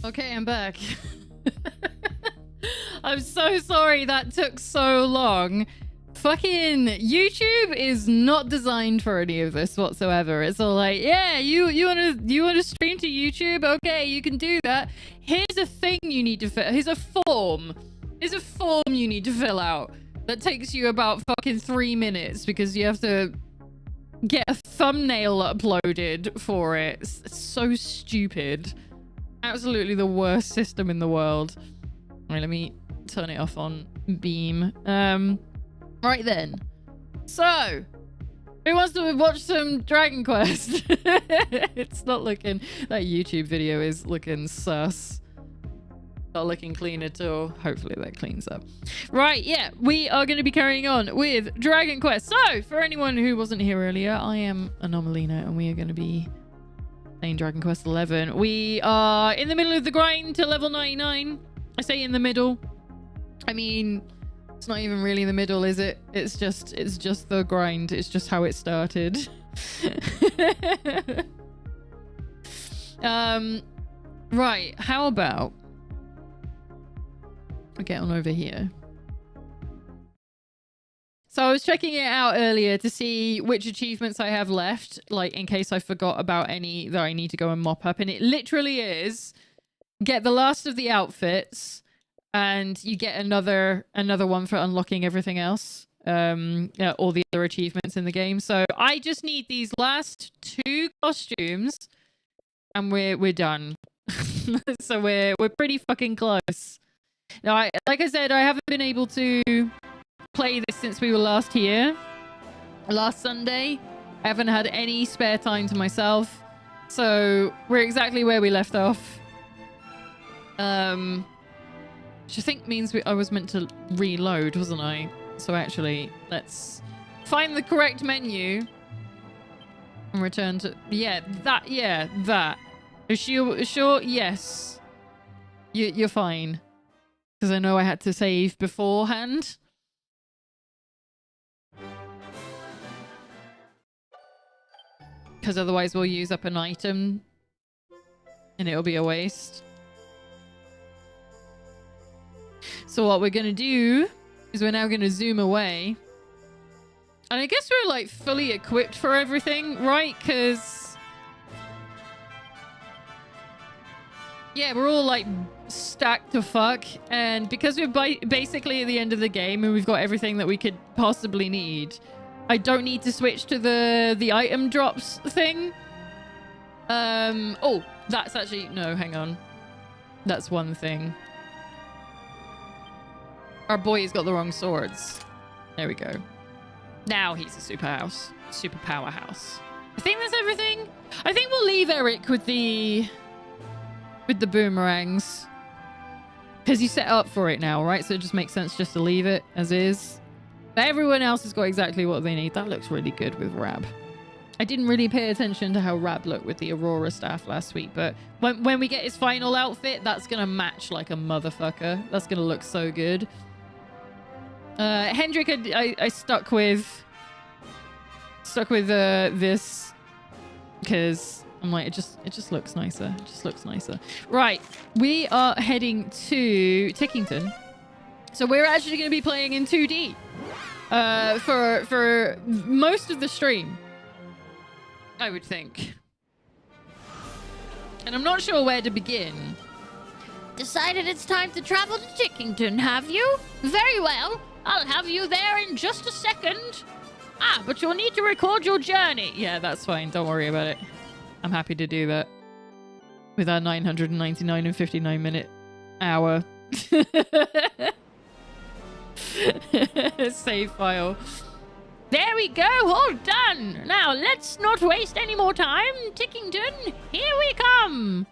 Okay, I'm back. I'm so sorry that took so long. Fucking YouTube is not designed for any of this whatsoever. It's all like, yeah, you wanna stream to YouTube? Okay, you can do that. Here's a thing you need to fill. Here's a form. Here's a form you need to fill out that takes you about fucking 3 minutes because you have to get a thumbnail uploaded for it. It's so stupid. Absolutely the worst system in the world. Right, let me turn it off on Beam. Right then. So, who wants to watch some Dragon Quest? It's not looking... That YouTube video is looking sus. Not looking clean at all. Hopefully that cleans up. Right, yeah. We are going to be carrying on with Dragon Quest. So, for anyone who wasn't here earlier, I am Anomalina, and we are going to be playing Dragon Quest 11. We are in the middle of the grind to level 99. I say in the middle. I mean... It's not even really the middle, is it? It's just the grind. It's just how it started. Right, how about I get on over here? So I was checking it out earlier to see which achievements I have left, like in case I forgot about any that I need to go and mop up, and it literally is get the last of the outfits, and you get another one for unlocking everything else, yeah, all the other achievements in the game. So I just need these last 2 costumes and we're done. So we're pretty fucking close. Now, like I said, I haven't been able to play this since we were last here, last Sunday. I haven't had any spare time to myself, so we're exactly where we left off. Which I think means I was meant to reload, wasn't I? So actually, let's find the correct menu and return to... Yeah, that. Sure, yes. You're fine. Because I know I had to save beforehand. Because otherwise we'll use up an item and it'll be a waste. So what we're going to do is we're now going to zoom away. And I guess we're like fully equipped for everything, right? Because... yeah, we're all like stacked to fuck. And because we're basically at the end of the game and we've got everything that we could possibly need, I don't need to switch to the item drops thing. Oh, that's actually... no, hang on. That's one thing. Our boy has got the wrong swords. There we go. Now he's a super powerhouse. I think that's everything. I think we'll leave Eric with the boomerangs. Because you set up for it now, right? So it just makes sense just to leave it as is. But everyone else has got exactly what they need. That looks really good with Rab. I didn't really pay attention to how Rab looked with the Aurora staff last week, but when we get his final outfit, that's going to match like a motherfucker. That's going to look so good. Hendrik, I stuck with this because I'm like, it just looks nicer. It just looks nicer. Right, we are heading to Tickington, so we're actually going to be playing in 2D for most of the stream, I would think. And I'm not sure where to begin. Decided it's time to travel to Tickington, have you? Very well. I'll have you there in just a second. Ah, but you'll need to record your journey. Yeah, that's fine. Don't worry about it. I'm happy to do that. With our 999 and 59 minute hour. Save file. There we go, all done. Now, let's not waste any more time. Tickington, here we come.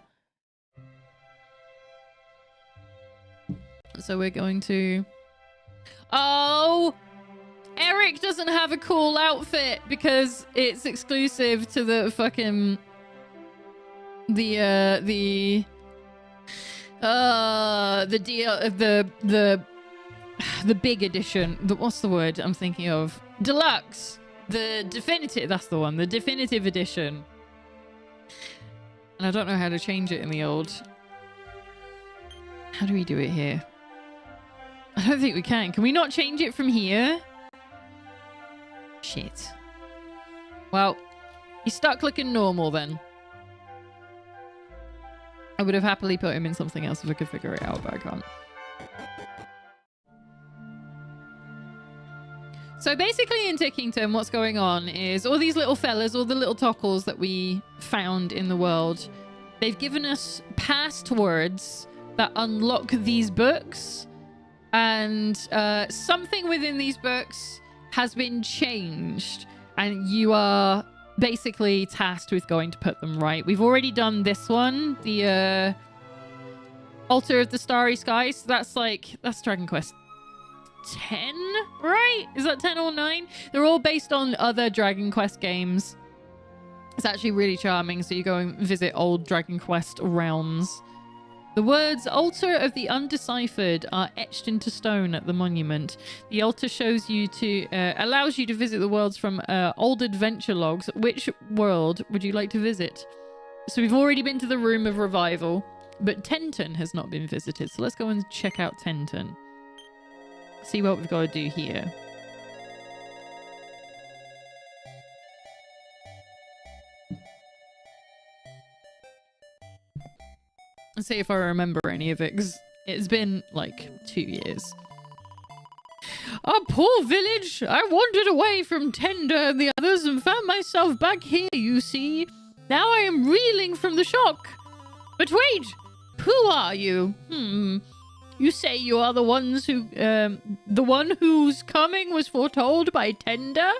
So we're going to... oh! Eric doesn't have a cool outfit because it's exclusive to the fucking... the big edition. What's the word I'm thinking of? Deluxe. The definitive. That's the one. The definitive edition. And I don't know how to change it in the old. How do we do it here? I don't think we can. Can we not change it from here? Shit. Well, he's stuck looking normal then. I would have happily put him in something else if I could figure it out, but I can't. So basically in Tickington, what's going on is all these little fellas, all the little tockles that we found in the world, they've given us passwords that unlock these books. And something within these books has been changed. And you are basically tasked with going to put them right. We've already done this one, the Altar of the Starry Skies. So that's Dragon Quest 10, right? Is that 10 or 9? They're all based on other Dragon Quest games. It's actually really charming. So you go and visit old Dragon Quest realms. The words Altar of the Undeciphered are etched into stone at the monument. The altar shows you to allows you to visit the worlds from old adventure logs. Which world would you like to visit? So we've already been to the Room of Revival, but Tenton has not been visited. So let's go and check out Tenton. See what we've got to do here. And see if I remember any of it, because it's been like 2 years. A poor village! I wandered away from Tender and the others and found myself back here, you see. Now I am reeling from the shock. But wait! Who are you? You say you are the ones who, the one whose coming was foretold by Tender?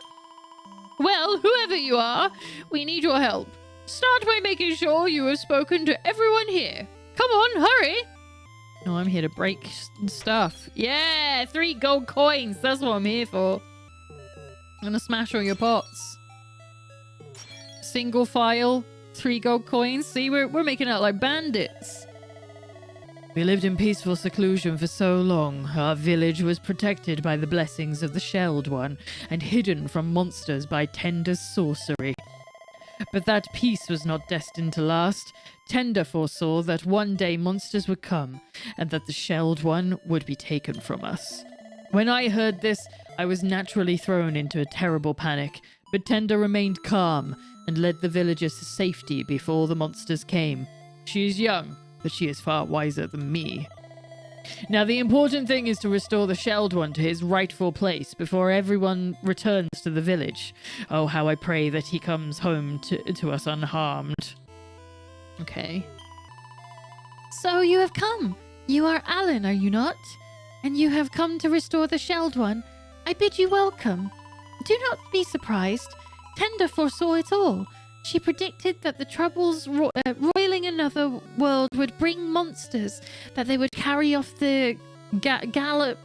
Well, whoever you are, we need your help. Start by making sure you have spoken to everyone here. Come on, hurry! No, I'm here to break stuff. Yeah, 3 gold coins. That's what I'm here for. I'm gonna smash all your pots. Single file, 3 gold coins. See, we're making out like bandits. We lived in peaceful seclusion for so long. Our village was protected by the blessings of the Shelled One and hidden from monsters by Tender's sorcery. But that peace was not destined to last. Tender foresaw that one day monsters would come, and that the Shelled One would be taken from us. When I heard this, I was naturally thrown into a terrible panic, but Tender remained calm and led the villagers to safety before the monsters came. She is young, but she is far wiser than me. Now, the important thing is to restore the Shelled One to his rightful place before everyone returns to the village. Oh, how I pray that he comes home to us unharmed. Okay. So you have come. You are Alan, are you not? And you have come to restore the Shelled One. I bid you welcome. Do not be surprised. Tender foresaw it all. She predicted that the troubles roiling another world would bring monsters, that they would carry off the Galapagod.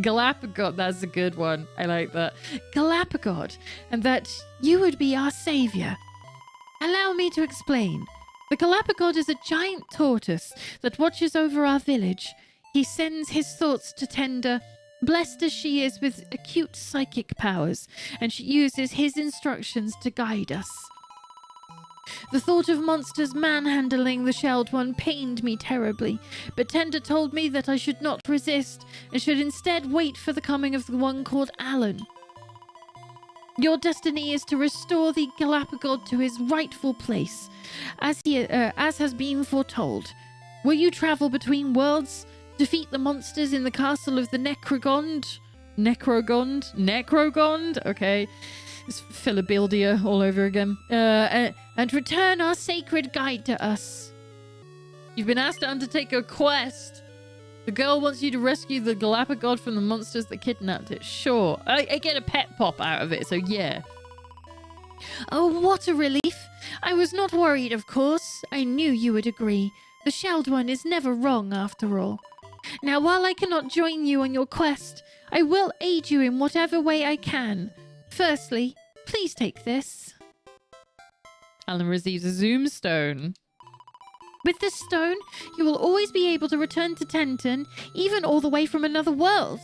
Galapagod, that's a good one. I like that. Galapagod, and that you would be our savior. Allow me to explain. The Galapagod is a giant tortoise that watches over our village. He sends his thoughts to Tender, blessed as she is with acute psychic powers, and she uses his instructions to guide us. The thought of monsters manhandling the Shelled One pained me terribly, but Tender told me that I should not resist, and should instead wait for the coming of the one called Alan. Your destiny is to restore the Galapagod to his rightful place, as has been foretold. Will you travel between worlds? Defeat the monsters in the castle of the Necrogond? Necrogond? Okay. It's Philabildia all over again. And return our sacred guide to us. You've been asked to undertake a quest. The girl wants you to rescue the Galapagod from the monsters that kidnapped it. Sure. I get a pet pop out of it, so yeah. Oh, what a relief. I was not worried, of course. I knew you would agree. The Shelled One is never wrong, after all. Now, while I cannot join you on your quest, I will aid you in whatever way I can. Firstly, please take this. Alan receives a Zoom Stone. With this stone, you will always be able to return to Tenton, even all the way from another world.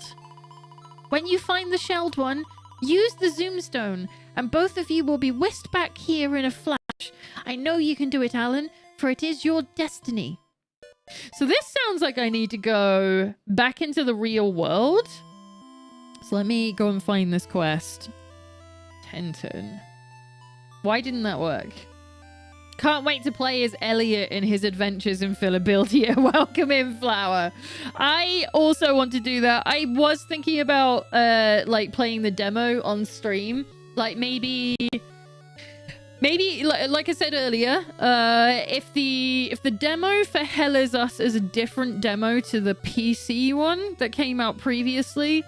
When you find the Shelled One, use the Zoom Stone, and both of you will be whisked back here in a flash. I know you can do it, Alan, for it is your destiny. So this sounds like I need to go back into the real world. So let me go and find this quest. Tenton. Why didn't that work? Can't wait to play as Elliot in his adventures in Philadelphia. Welcome in, Flower. I also want to do that. I was thinking about like playing the demo on stream. Like maybe like I said earlier, if the demo for Hell Is Us is a different demo to the PC one that came out previously,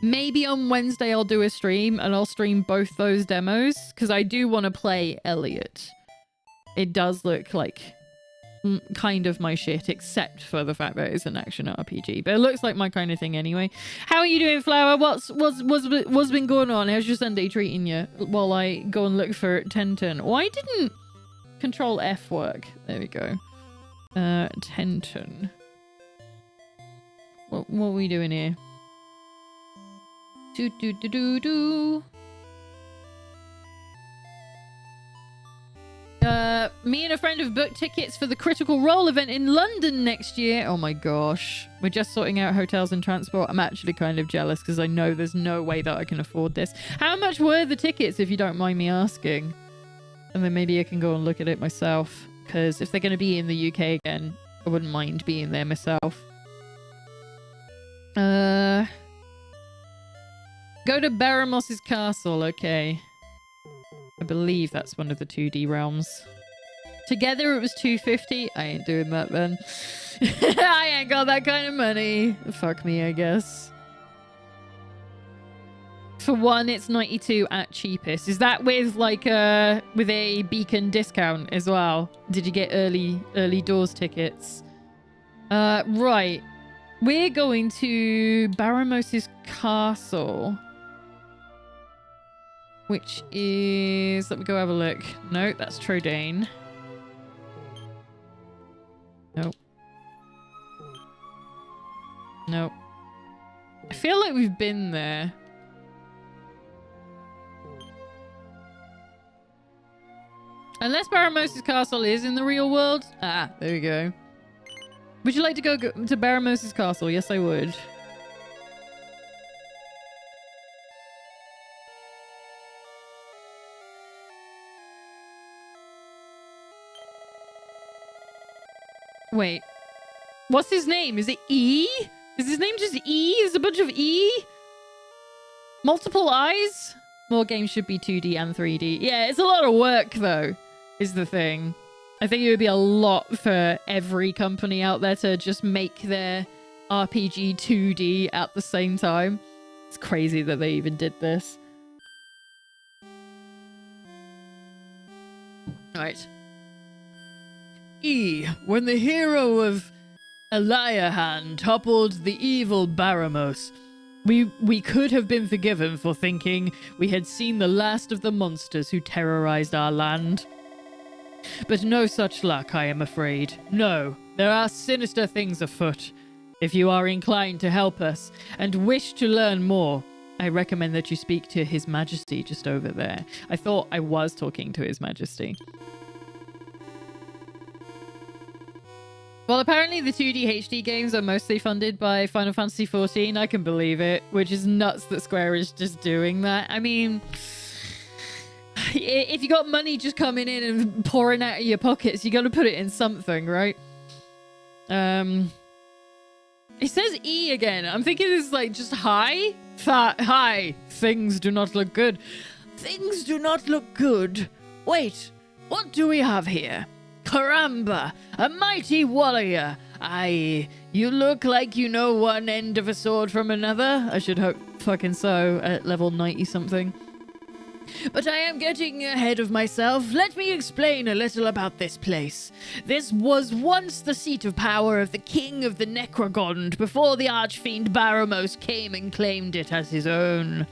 maybe on Wednesday I'll do a stream and I'll stream both those demos because I do want to play Elliot. It does look like kind of my shit, except for the fact that it's an action RPG. But it looks like my kind of thing anyway. How are you doing, Flower? What's been going on? How's your Sunday treating you? While I go and look for Tenton. Why didn't Control F work? There we go. Tenton. What are we doing here? Do. Me and a friend have booked tickets for the Critical Role event in London next year. Oh my gosh. We're just sorting out hotels and transport. I'm actually kind of jealous because I know there's no way that I can afford this. How much were the tickets, if you don't mind me asking? And then maybe I can go and look at it myself. Because if they're going to be in the UK again, I wouldn't mind being there myself. Go to Baramos' castle. Okay. I believe that's one of the 2D realms. Together it was 250. I ain't doing that then. I ain't got that kind of money. Fuck me, I guess. For one, it's 92 at cheapest. Is that with like with a beacon discount as well? Did you get early doors tickets? Right. We're going to Baramos' castle. Which is... Let me go have a look. No, that's Trodaine. Nope. Nope. I feel like we've been there. Unless Baramos' castle is in the real world. Ah, there we go. Would you like to go to Baramos' castle? Yes, I would. Wait. What's his name? Is it E? Is his name just E? Is a bunch of E? Multiple eyes? More games should be 2D and 3D. Yeah, it's a lot of work, though, is the thing. I think it would be a lot for every company out there to just make their RPG 2D at the same time. It's crazy that they even did this. Alright. E. When the hero of Eliahan toppled the evil Baramos, we could have been forgiven for thinking we had seen the last of the monsters who terrorized our land. But no such luck, I am afraid. No, there are sinister things afoot. If you are inclined to help us and wish to learn more, I recommend that you speak to His Majesty just over there. I thought I was talking to His Majesty. Well, apparently the 2D HD games are mostly funded by Final Fantasy XIV. I can believe it, which is nuts that Square is just doing that. I mean, if you got money just coming in and pouring out of your pockets, you got to put it in something, right? It says E again. I'm thinking it's like just hi. Hi. Things do not look good. Things do not look good. Wait, what do we have here? Caramba, a mighty warrior. Aye, you look like you know one end of a sword from another. I should hope fucking so at level 90 something. But I am getting ahead of myself. Let me explain a little about this place. This was once the seat of power of the king of the Necrogond before the archfiend Baramos came and claimed it as his own.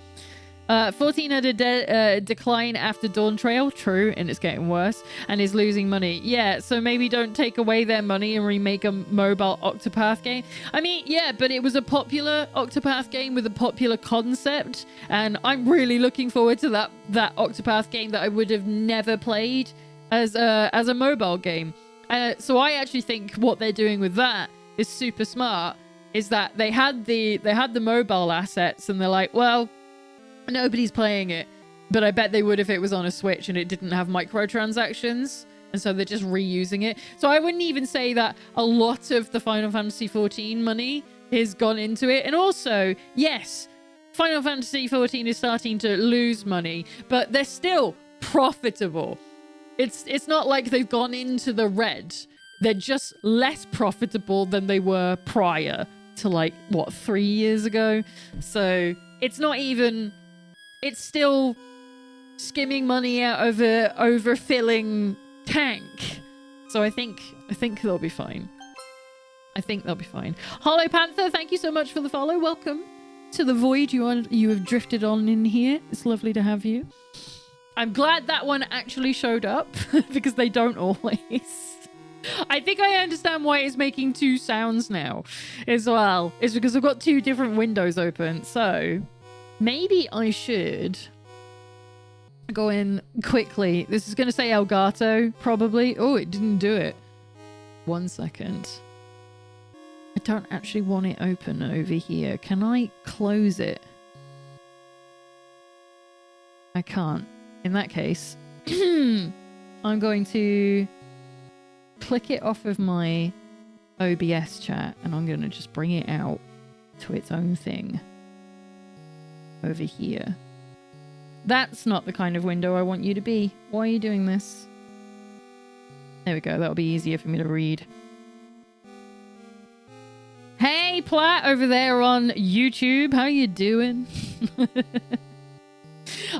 14 had a decline after Dawntrail, true, and it's getting worse, and is losing money. Yeah, so maybe don't take away their money and remake a mobile Octopath game. I mean, yeah, but it was a popular Octopath game with a popular concept, and I'm really looking forward to that Octopath game that I would have never played as a mobile game. So I actually think what they're doing with that is super smart. Is that they had the mobile assets, and they're like, well, nobody's playing it, but I bet they would if it was on a Switch and it didn't have microtransactions. And so they're just reusing it. So I wouldn't even say that a lot of the Final Fantasy XIV money has gone into it. And also, yes, Final Fantasy XIV is starting to lose money, but they're still profitable. It's not like they've gone into the red. They're just less profitable than they were prior to, like, what, 3 years ago? So it's not even... It's still skimming money out of a overfilling tank. So I think they'll be fine. I think they'll be fine. Hollow Panther, thank you so much for the follow. Welcome to the void. You have drifted on in here. It's lovely to have you. I'm glad that one actually showed up because they don't always. I think I understand why it's making two sounds now as well. It's because I've got two different windows open. So maybe I should go in quickly. This is going to say Elgato, probably. Oh, it didn't do it. 1 second. I don't actually want it open over here. Can I close it? I can't. In that case, I'm going to click it off of my OBS chat, and I'm going to just bring it out to its own thing over here. That's not the kind of window I want you to be. Why are you doing this? There we go. That'll be easier for me to read. Hey, Platt, over there on YouTube. How you doing?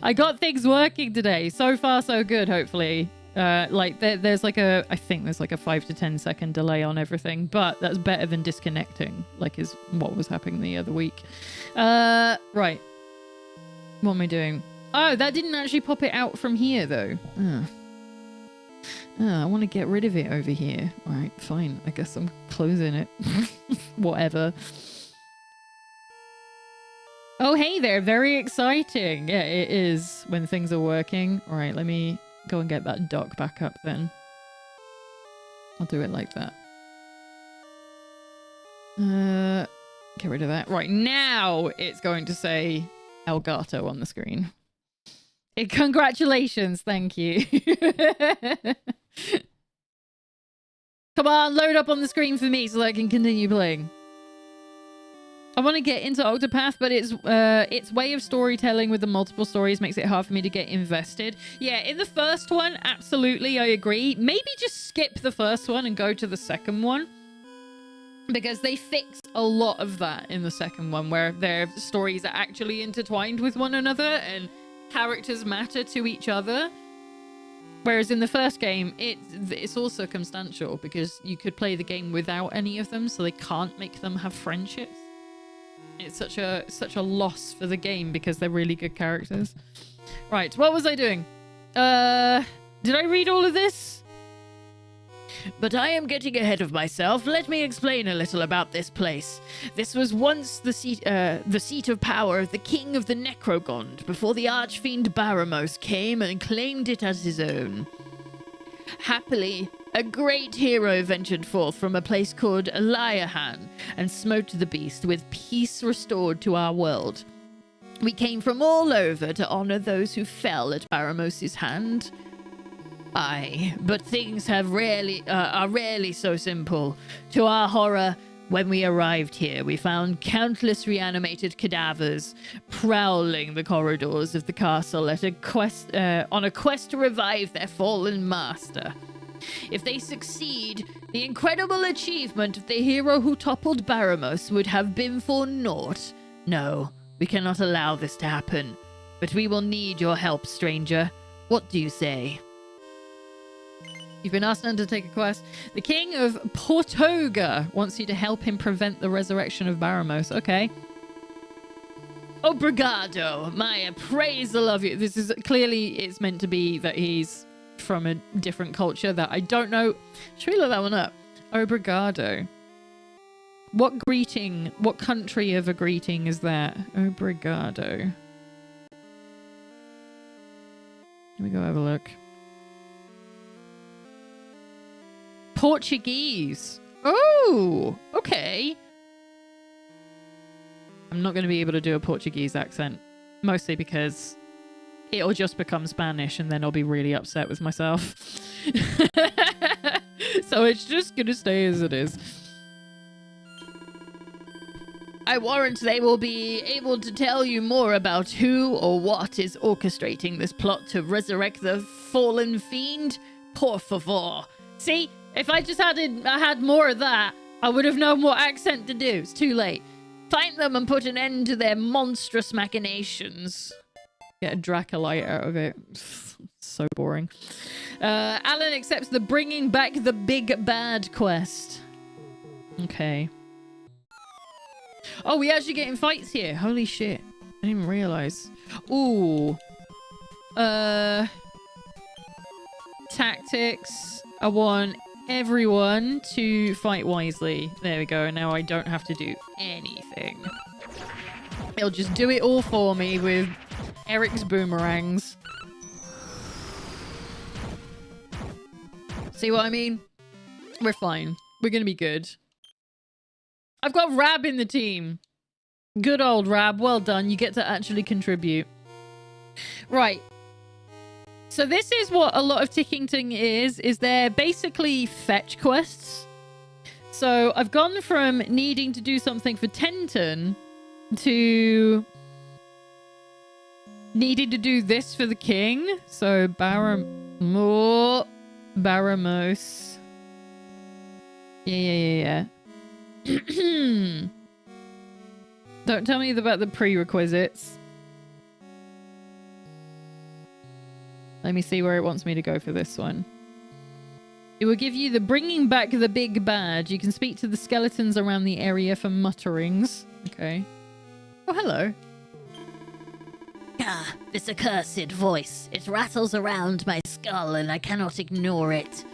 I got things working today. So far, so good, hopefully. Like, there's like a... I think there's like a 5 to 10 second delay on everything, but that's better than disconnecting, like is what was happening the other week. Right. What am I doing? Oh, that didn't actually pop it out from here, though. I want to get rid of it over here. All right, fine. I guess I'm closing it. Whatever. Oh, hey there. Very exciting. Yeah, it is when things are working. All right, let me go and get that dock back up then. I'll do it like that. Get rid of that. Right, now it's going to say Elgato on the screen. Congratulations. Thank you. Come on, load up on the screen for me so that I can continue playing. I want to get into Octopath, but its way of storytelling with the multiple stories makes it hard for me to get invested. Yeah, in the first one, absolutely, I agree. Maybe just skip the first one and go to the second one, because they fixed a lot of that in the second one, where their stories are actually intertwined with one another and characters matter to each other. Whereas in the first game, it's all circumstantial, because you could play the game without any of them, so they can't make them have friendships. It's such a loss for the game because they're really good characters. Right, what was I doing? Did I read all of this? But I am getting ahead of myself. Let me explain a little about this place. This was once the seat of power of the king of the Necrogond, before the archfiend Baramos came and claimed it as his own. Happily, a great hero ventured forth from a place called Eliahan and smote the beast, with peace restored to our world. We came from all over to honor those who fell at Baramos' hand. Aye, but things are rarely so simple. To our horror, when we arrived here, we found countless reanimated cadavers prowling the corridors of the castle on a quest to revive their fallen master. If they succeed, the incredible achievement of the hero who toppled Baramos would have been for naught. No, we cannot allow this to happen. But we will need your help, stranger. What do you say? You've been asked to undertake a quest. The king of Portoga wants you to help him prevent the resurrection of Baramos. Okay. Obrigado, my appraisal of you. This is clearly, it's meant to be that he's from a different culture that I don't know. Should we look that one up? Obrigado. What greeting, what country of a greeting is that? Obrigado. Let me go have a look. Portuguese. Oh, okay. I'm not going to be able to do a Portuguese accent, mostly because it'll just become Spanish and then I'll be really upset with myself. So it's just going to stay as it is. I warrant they will be able to tell you more about who or what is orchestrating this plot to resurrect the fallen fiend. Por favor. See, if I just had more of that, I would have known what accent to do. It's too late. Find them and put an end to their monstrous machinations. Get a Dracolite out of it. So boring. Alan accepts the bringing back the big bad quest. Okay. Oh, we actually get in fights here. Holy shit. I didn't even realize. Ooh. Tactics. I want everyone to fight wisely. There we go. Now I don't have to do anything. It'll just do it all for me with Eric's boomerangs. See what I mean? We're fine. We're gonna be good. I've got Rab in the team. Good old Rab. Well done. You get to actually contribute. Right. So this is what a lot of Tickington is they're basically fetch quests. So I've gone from needing to do something for Tenton to needing to do this for the king. So Baramos. Yeah. Don't tell me about the prerequisites. Let me see where it wants me to go for this one. It will give you the bringing back the big bad. You can speak to the skeletons around the area for mutterings. Okay. Oh, hello. Ah, this accursed voice. It rattles around my skull and I cannot ignore it.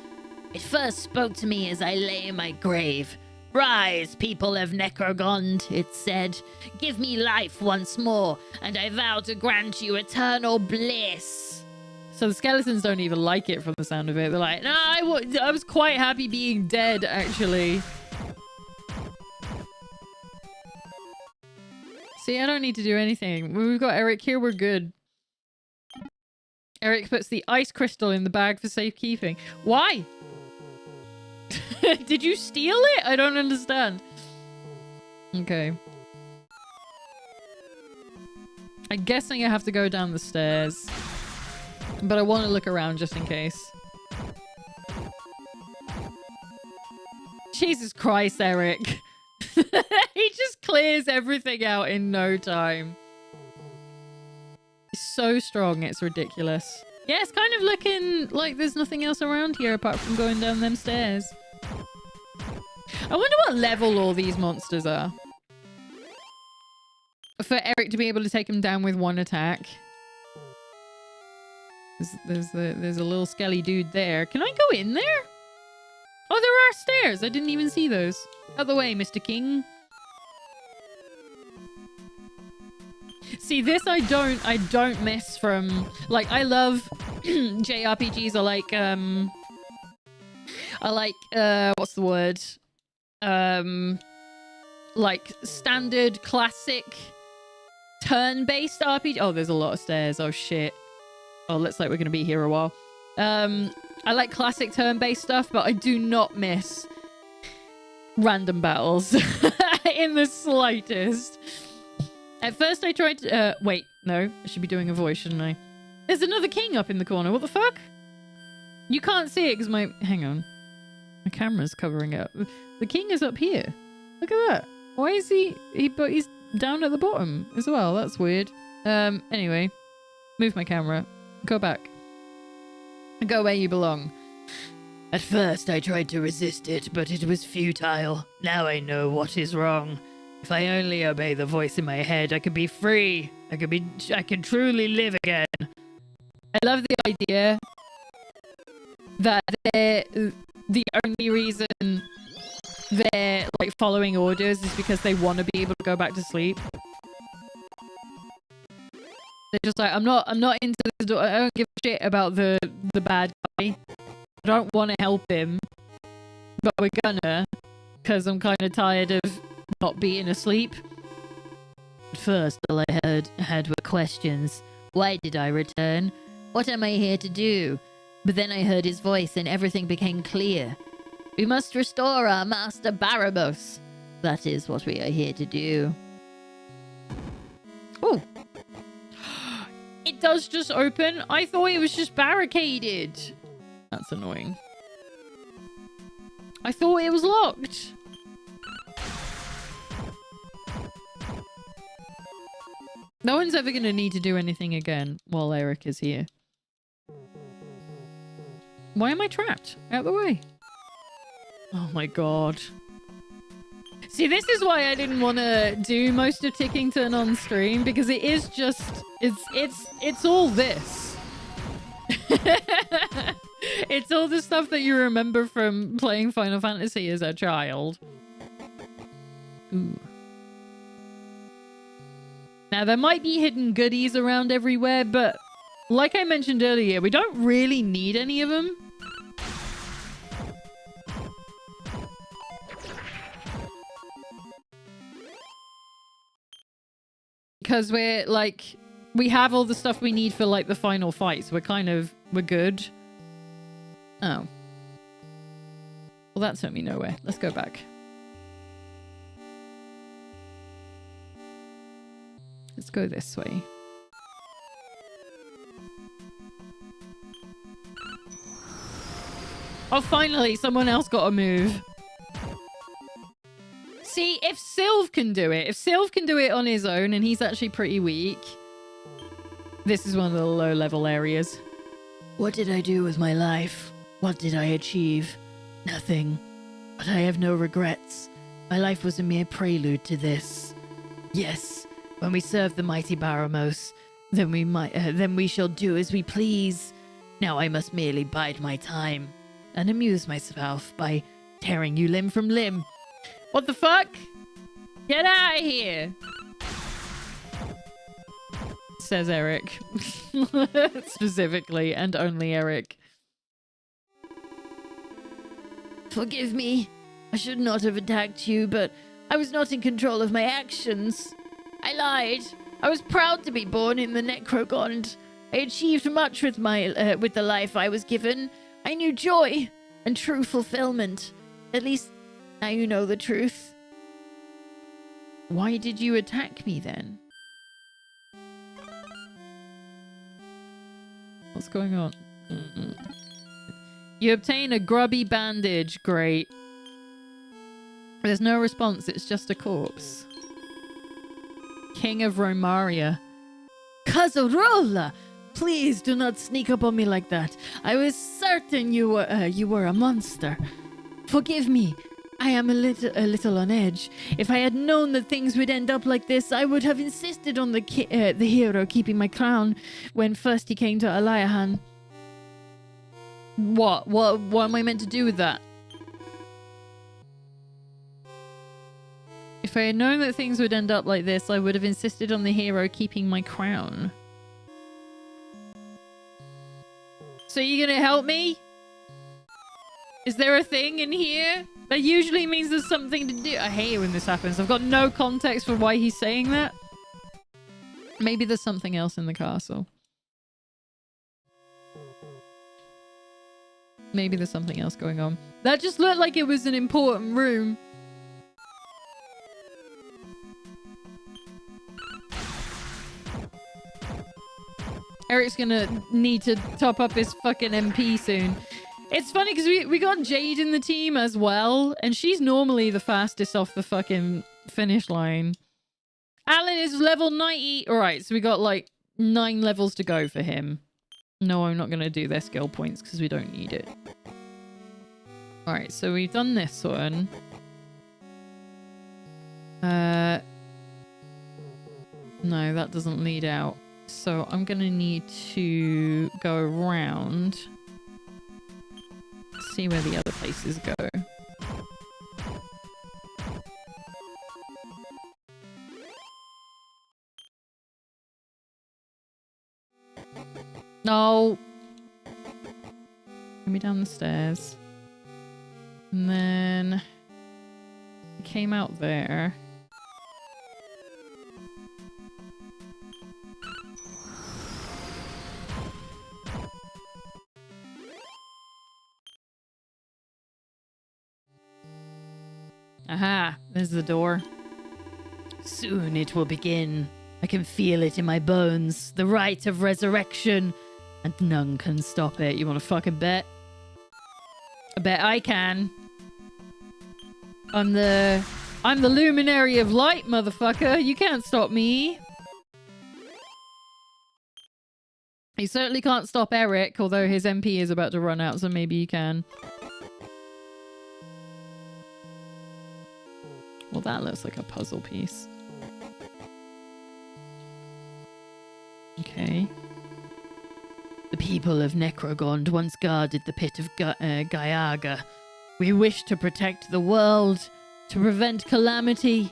It first spoke to me as I lay in my grave. Rise, people of Necrogond, it said. Give me life once more, and I vow to grant you eternal bliss. So the skeletons don't even like it from the sound of it. They're like, no, I was quite happy being dead, actually. See, I don't need to do anything. When we've got Eric here, we're good. Eric puts the ice crystal in the bag for safekeeping. Why? Did you steal it? I don't understand. Okay. I'm guessing I have to go down the stairs. But I want to look around just in case. Jesus Christ, Eric. He just clears everything out in no time. He's so strong, it's ridiculous. Yeah, it's kind of looking like there's nothing else around here apart from going down them stairs. I wonder what level all these monsters are. For Eric to be able to take them down with one attack. There's a little skelly dude there. Can I go in there? Oh, there are stairs. I didn't even see those. Out the way, Mr. King. See, this I don't miss from. Like, I love JRPGs. I like what's the word? Like standard classic turn-based RPG. Oh, there's a lot of stairs. Oh shit. Oh, looks like we're going to be here a while. I like classic turn-based stuff, but I do not miss random battles in the slightest. At first I tried to... wait, no. I should be doing a voice, shouldn't I? There's another king up in the corner. What the fuck? You can't see it because my... Hang on. My camera's covering it up. The king is up here. Look at that. Why is he... But he's down at the bottom as well. That's weird. Anyway. Move my camera. Go back. Go where you belong. At first I tried to resist it, but it was futile. Now I know what is wrong. If I only obey the voice in my head, I could be free. I can truly live again. I love the idea that the only reason they're like following orders is because they want to be able to go back to sleep. They're just like, I'm not into this. I don't give a shit about the bad guy. I don't want to help him. but we're gonna, because I'm kind of tired of not being asleep. At first, all I had were questions. Why did I return? What am I here to do? But then I heard his voice and everything became clear. We must restore our master Baramos. That is what we are here to do. Oh. It does just open. I thought it was just barricaded. That's annoying. I thought it was locked. No one's ever going to need to do anything again while Eric is here. Why am I trapped? Out of the way. Oh my god. See, this is why I didn't want to do most of Tickington on stream, because it is just... It's all this. It's all the stuff that you remember from playing Final Fantasy as a child. Ooh. Now, there might be hidden goodies around everywhere, but like I mentioned earlier, we don't really need any of them. Because we're, like, we have all the stuff we need for, like, the final fight, so we're good. Oh. Well, that took me nowhere. Let's go back. Let's go this way. Oh, finally, someone else got a move. See, if Sylve can do it on his own, and he's actually pretty weak, this is one of the low-level areas. What did I do with my life? What did I achieve? Nothing. But I have no regrets. My life was a mere prelude to this. Yes, when we serve the mighty Baramos, then we shall do as we please. Now I must merely bide my time and amuse myself by tearing you limb from limb. What the fuck? Get out of here! Says Eric. Specifically, and only Eric. Forgive me. I should not have attacked you, but I was not in control of my actions. I lied. I was proud to be born in the Necrogond. I achieved much with with the life I was given. I knew joy and true fulfillment. At least now you know the truth. Why did you attack me then? What's going on? You obtain a grubby bandage. Great. There's no response. It's just a corpse. King of Romaria. Casarola! Please do not sneak up on me like that. I was certain you were a monster. Forgive me. I am a little on edge. If I had known that things would end up like this, I would have insisted on the hero keeping my crown when first he came to Alayahan. What am I meant to do with that? If I had known that things would end up like this, I would have insisted on the hero keeping my crown. So you're gonna help me? Is there a thing in here? That usually means there's something to do. I hate it when this happens. I've got no context for why he's saying that. Maybe there's something else in the castle. Maybe there's something else going on. That just looked like it was an important room. Eric's gonna need to top up his fucking MP soon. It's funny because we got Jade in the team as well, and she's normally the fastest off the fucking finish line. Alan is level 90. Alright, so we got like 9 levels to go for him. No, I'm not going to do their skill points because we don't need it. Alright, so we've done this one. No, that doesn't lead out. So I'm going to need to go around. See where the other places go. No. Let me down the stairs. And then it came out there. Aha, there's the door. Soon it will begin. I can feel it in my bones. The rite of resurrection. And none can stop it. You want to fucking bet? I bet I can. I'm the luminary of light, motherfucker. You can't stop me. You certainly can't stop Eric, although his MP is about to run out, so maybe you can. Well, that looks like a puzzle piece. Okay. The people of Necrogond once guarded the pit of Gaiaga. We wished to protect the world, to prevent calamity.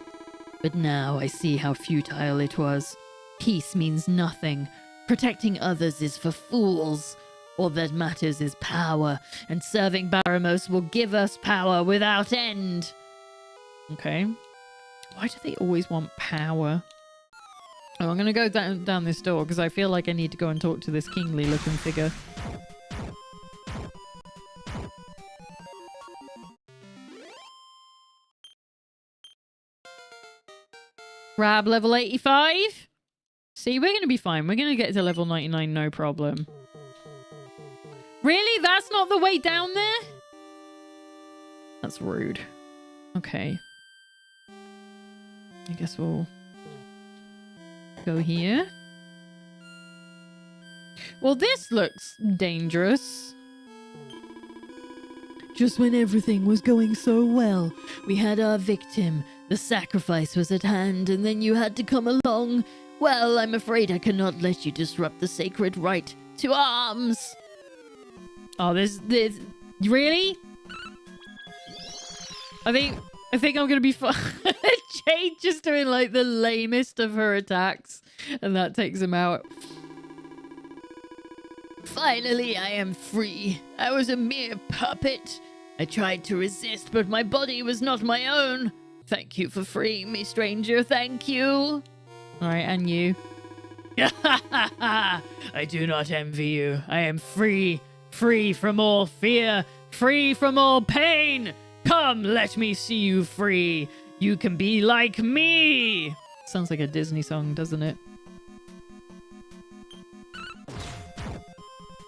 But now I see how futile it was. Peace means nothing. Protecting others is for fools. All that matters is power, and serving Baramos will give us power without end. Okay. Why do they always want power? Oh, I'm gonna go down this door because I feel like I need to go and talk to this kingly looking figure. Rab level 85. See, we're gonna be fine. We're gonna get to level 99, no problem. Really? That's not the way down there? That's rude. Okay. I guess we'll go here. Well, this looks dangerous. Just when everything was going so well, we had our victim. The sacrifice was at hand, and then you had to come along. Well, I'm afraid I cannot let you disrupt the sacred right to arms. Oh, this really? I think I'm gonna be fine. Jade just doing like the lamest of her attacks, and that takes him out. Finally, I am free. I was a mere puppet. I tried to resist, but my body was not my own. Thank you for freeing me, stranger. Thank you. All right, and you. I do not envy you. I am free. Free from all fear. Free from all pain. Come, let me see you free. You can be like me. Sounds like a Disney song, doesn't it?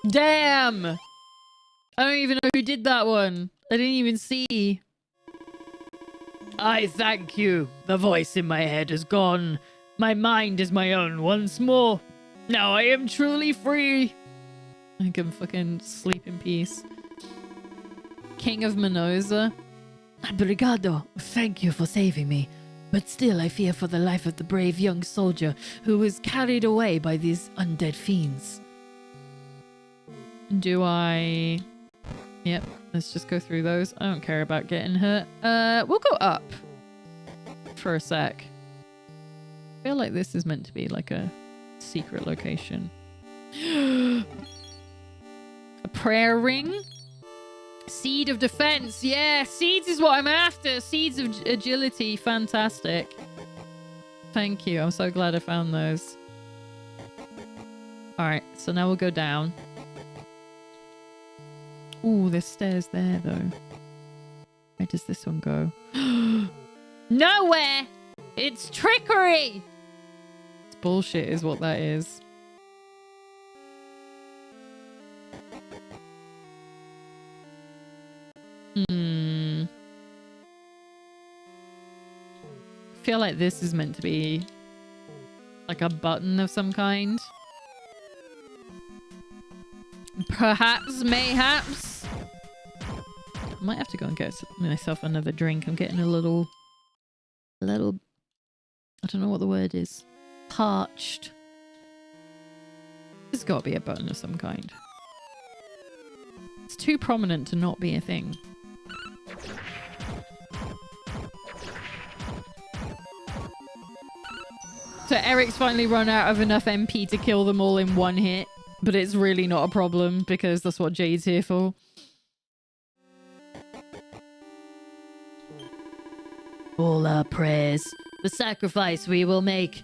Damn! I don't even know who did that one. I didn't even see. I thank you. The voice in my head is gone. My mind is my own once more. Now I am truly free. I can fucking sleep in peace. King of Minosa. Brigado, thank you for saving me. But still I fear for the life of the brave young soldier who was carried away by these undead fiends. Do I... Yep, let's just go through those. I don't care about getting hurt. We'll go up for a sec. I feel like this is meant to be like a secret location. A prayer ring? Seed of defense. Yeah, seeds is what I'm after. Seeds of agility. Fantastic. Thank you. I'm so glad I found those. All right, so now we'll go down. Ooh, there's stairs there, though. Where does this one go? Nowhere! It's trickery! It's bullshit is what that is. I feel like this is meant to be like a button of some kind. Perhaps, mayhaps. I might have to go and get myself another drink. I'm getting a little, I don't know what the word is. Parched. There's got to be a button of some kind. It's too prominent to not be a thing. So Eric's finally run out of enough MP to kill them all in one hit. But it's really not a problem because that's what Jade's here for. all our prayers. The sacrifice we will make,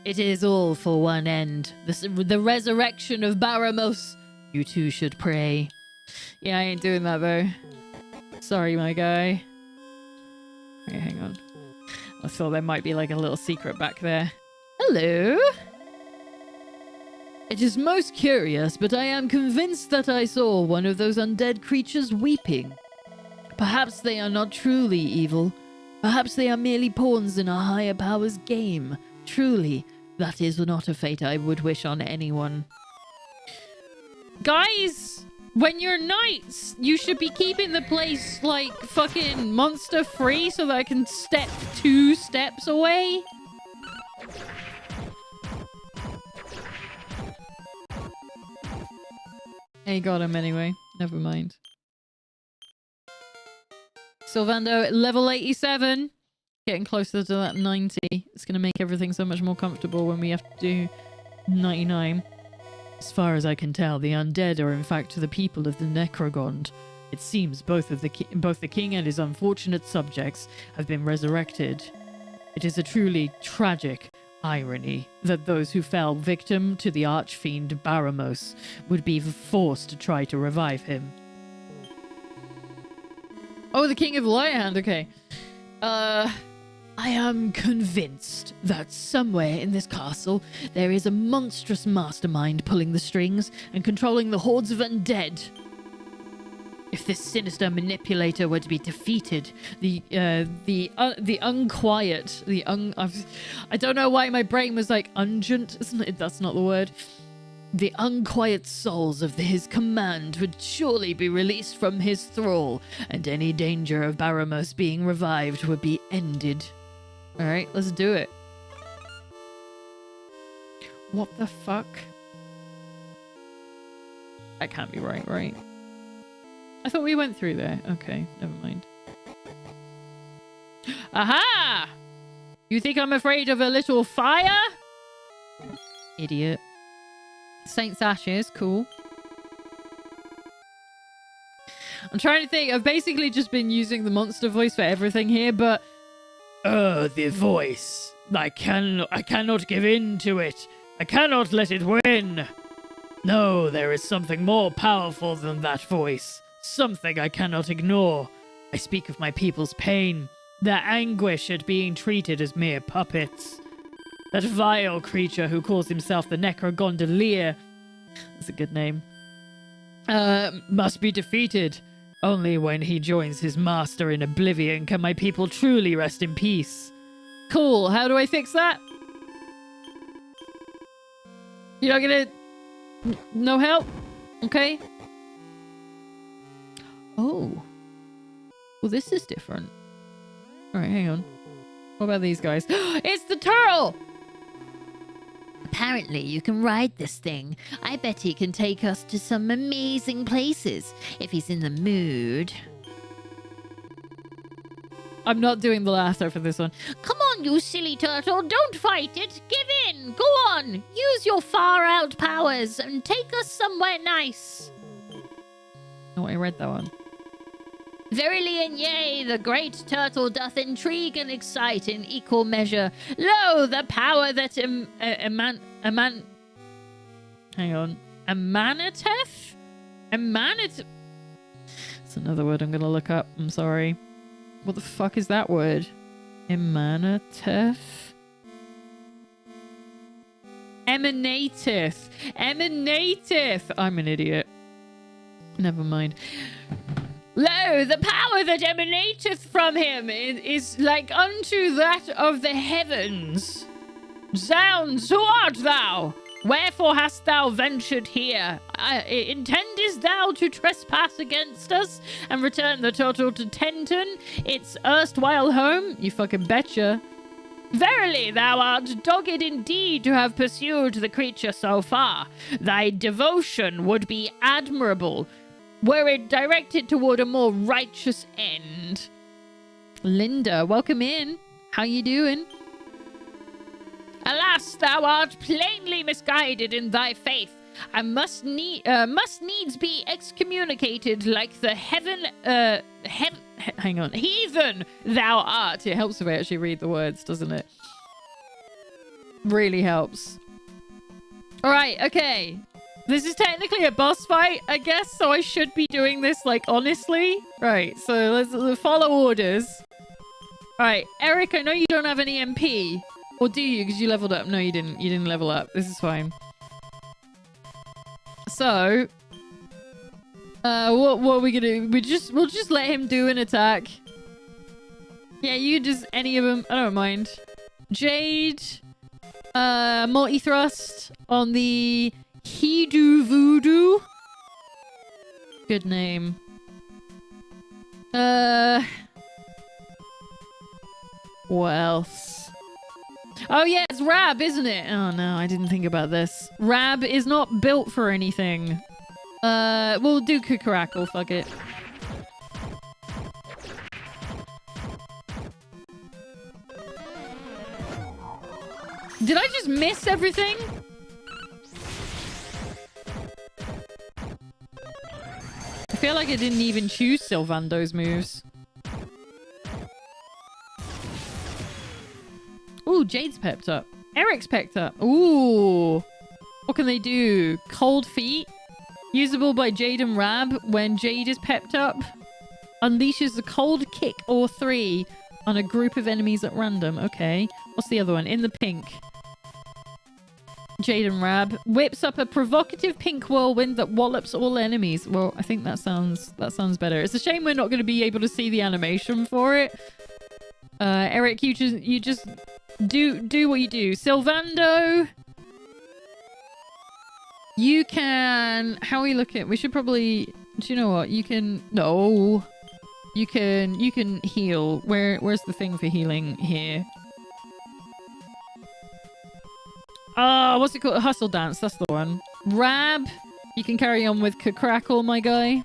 it is all for one end. The resurrection of Baramos. You too should pray. Yeah, I ain't doing that though. Sorry, my guy. Okay, hang on. I thought there might be like a little secret back there. Hello? It is most curious, but I am convinced that I saw one of those undead creatures weeping. Perhaps they are not truly evil. Perhaps they are merely pawns in a higher power's game. Truly, that is not a fate I would wish on anyone. Guys, when you're knights, you should be keeping the place like fucking monster free so that I can step 2 steps away. Hey, got him anyway. Never mind. Sylvando, level 87. Getting closer to that 90. It's going to make everything so much more comfortable when we have to do 99. As far as I can tell, the undead are in fact the people of the Necrogond. It seems both the king and his unfortunate subjects have been resurrected. It is a truly tragic irony that those who fell victim to the archfiend Baramos would be forced to try to revive him. Oh, the King of Lighthand, okay. I am convinced that somewhere in this castle there is a monstrous mastermind pulling the strings and controlling the hordes of undead. If this sinister manipulator were to be defeated, I don't know why my brain was like ungent. That's not the word. The unquiet souls of his command would surely be released from his thrall, and any danger of Baramos being revived would be ended. All right, let's do it. What the fuck? That can't be right, right? I thought we went through there. Okay, never mind. Aha! You think I'm afraid of a little fire? Idiot. Saint's Ashes, cool. I'm trying to think. I've basically just been using the monster voice for everything here, but... the voice. I cannot give in to it. I cannot let it win. No, there is something more powerful than that voice. Something I cannot ignore. I speak of my people's pain, their anguish at being treated as mere puppets. That vile creature who calls himself the Necrogondolier, that's a good name, must be defeated. Only when he joins his master in oblivion can my people truly rest in peace. Cool, how do I fix that? You're not gonna... No help? Okay. Oh. Well, this is different. Alright, hang on. What about these guys? It's the turtle! Apparently, you can ride this thing. I bet he can take us to some amazing places if he's in the mood. I'm not doing the laughter for this one. Come on, you silly turtle. Don't fight it. Give in. Go on. Use your far-out powers and take us somewhere nice. Oh, I read that one. Verily and yea, the great turtle doth intrigue and excite in equal measure. Lo, the power that Hang on. Amanateth? It's another word I'm gonna look up. I'm sorry. What the fuck is that word? Emanateth? Emanateth. I'm an idiot. Never mind. Lo, the power that emanateth from him is like unto that of the heavens. Zounds, who art thou? Wherefore hast thou ventured here? Intendest thou to trespass against us and return the turtle to Tenton, its erstwhile home? You fucking betcha. Verily, thou art dogged indeed to have pursued the creature so far. Thy devotion would be admirable, were it directed toward a more righteous end. Linda, welcome in. How you doing? Alas, thou art plainly misguided in thy faith. and must needs be excommunicated like the heathen thou art. It helps if I actually read the words, doesn't it? Really helps. All right, okay. This is technically a boss fight, I guess, so I should be doing this, like, honestly. Right, so let's follow orders. All right, Eric, I know you don't have any MP. Or do you? Because you leveled up. No, you didn't. You didn't level up. This is fine. So, what are we gonna do? We'll just let him do an attack. Yeah, you just any of them. I don't mind. Jade, multi-thrust on the Hidu Voodoo. Good name. What else? Oh yeah, it's Rab, isn't it? Oh no, I didn't think about this. Rab is not built for anything. We'll do Kukarackle, fuck it. Did I just miss everything? I feel like I didn't even choose Sylvando's moves. Ooh, Jade's pepped up. Eric's pepped up. Ooh. What can they do? Cold Feet. Usable by Jade and Rab when Jade is pepped up. Unleashes a cold kick or 3 on a group of enemies at random. Okay. What's the other one? In the pink. Jade and Rab. Whips up a provocative pink whirlwind that wallops all enemies. Well, I think that sounds better. It's a shame we're not going to be able to see the animation for it. Eric, you just do what you do. Sylvando, you can. How are we looking? We should probably. Do you know what? You can. No, you can heal. Where's the thing for healing here? What's it called? Hustle Dance. That's the one. Rab, you can carry on with Kukarackle, my guy.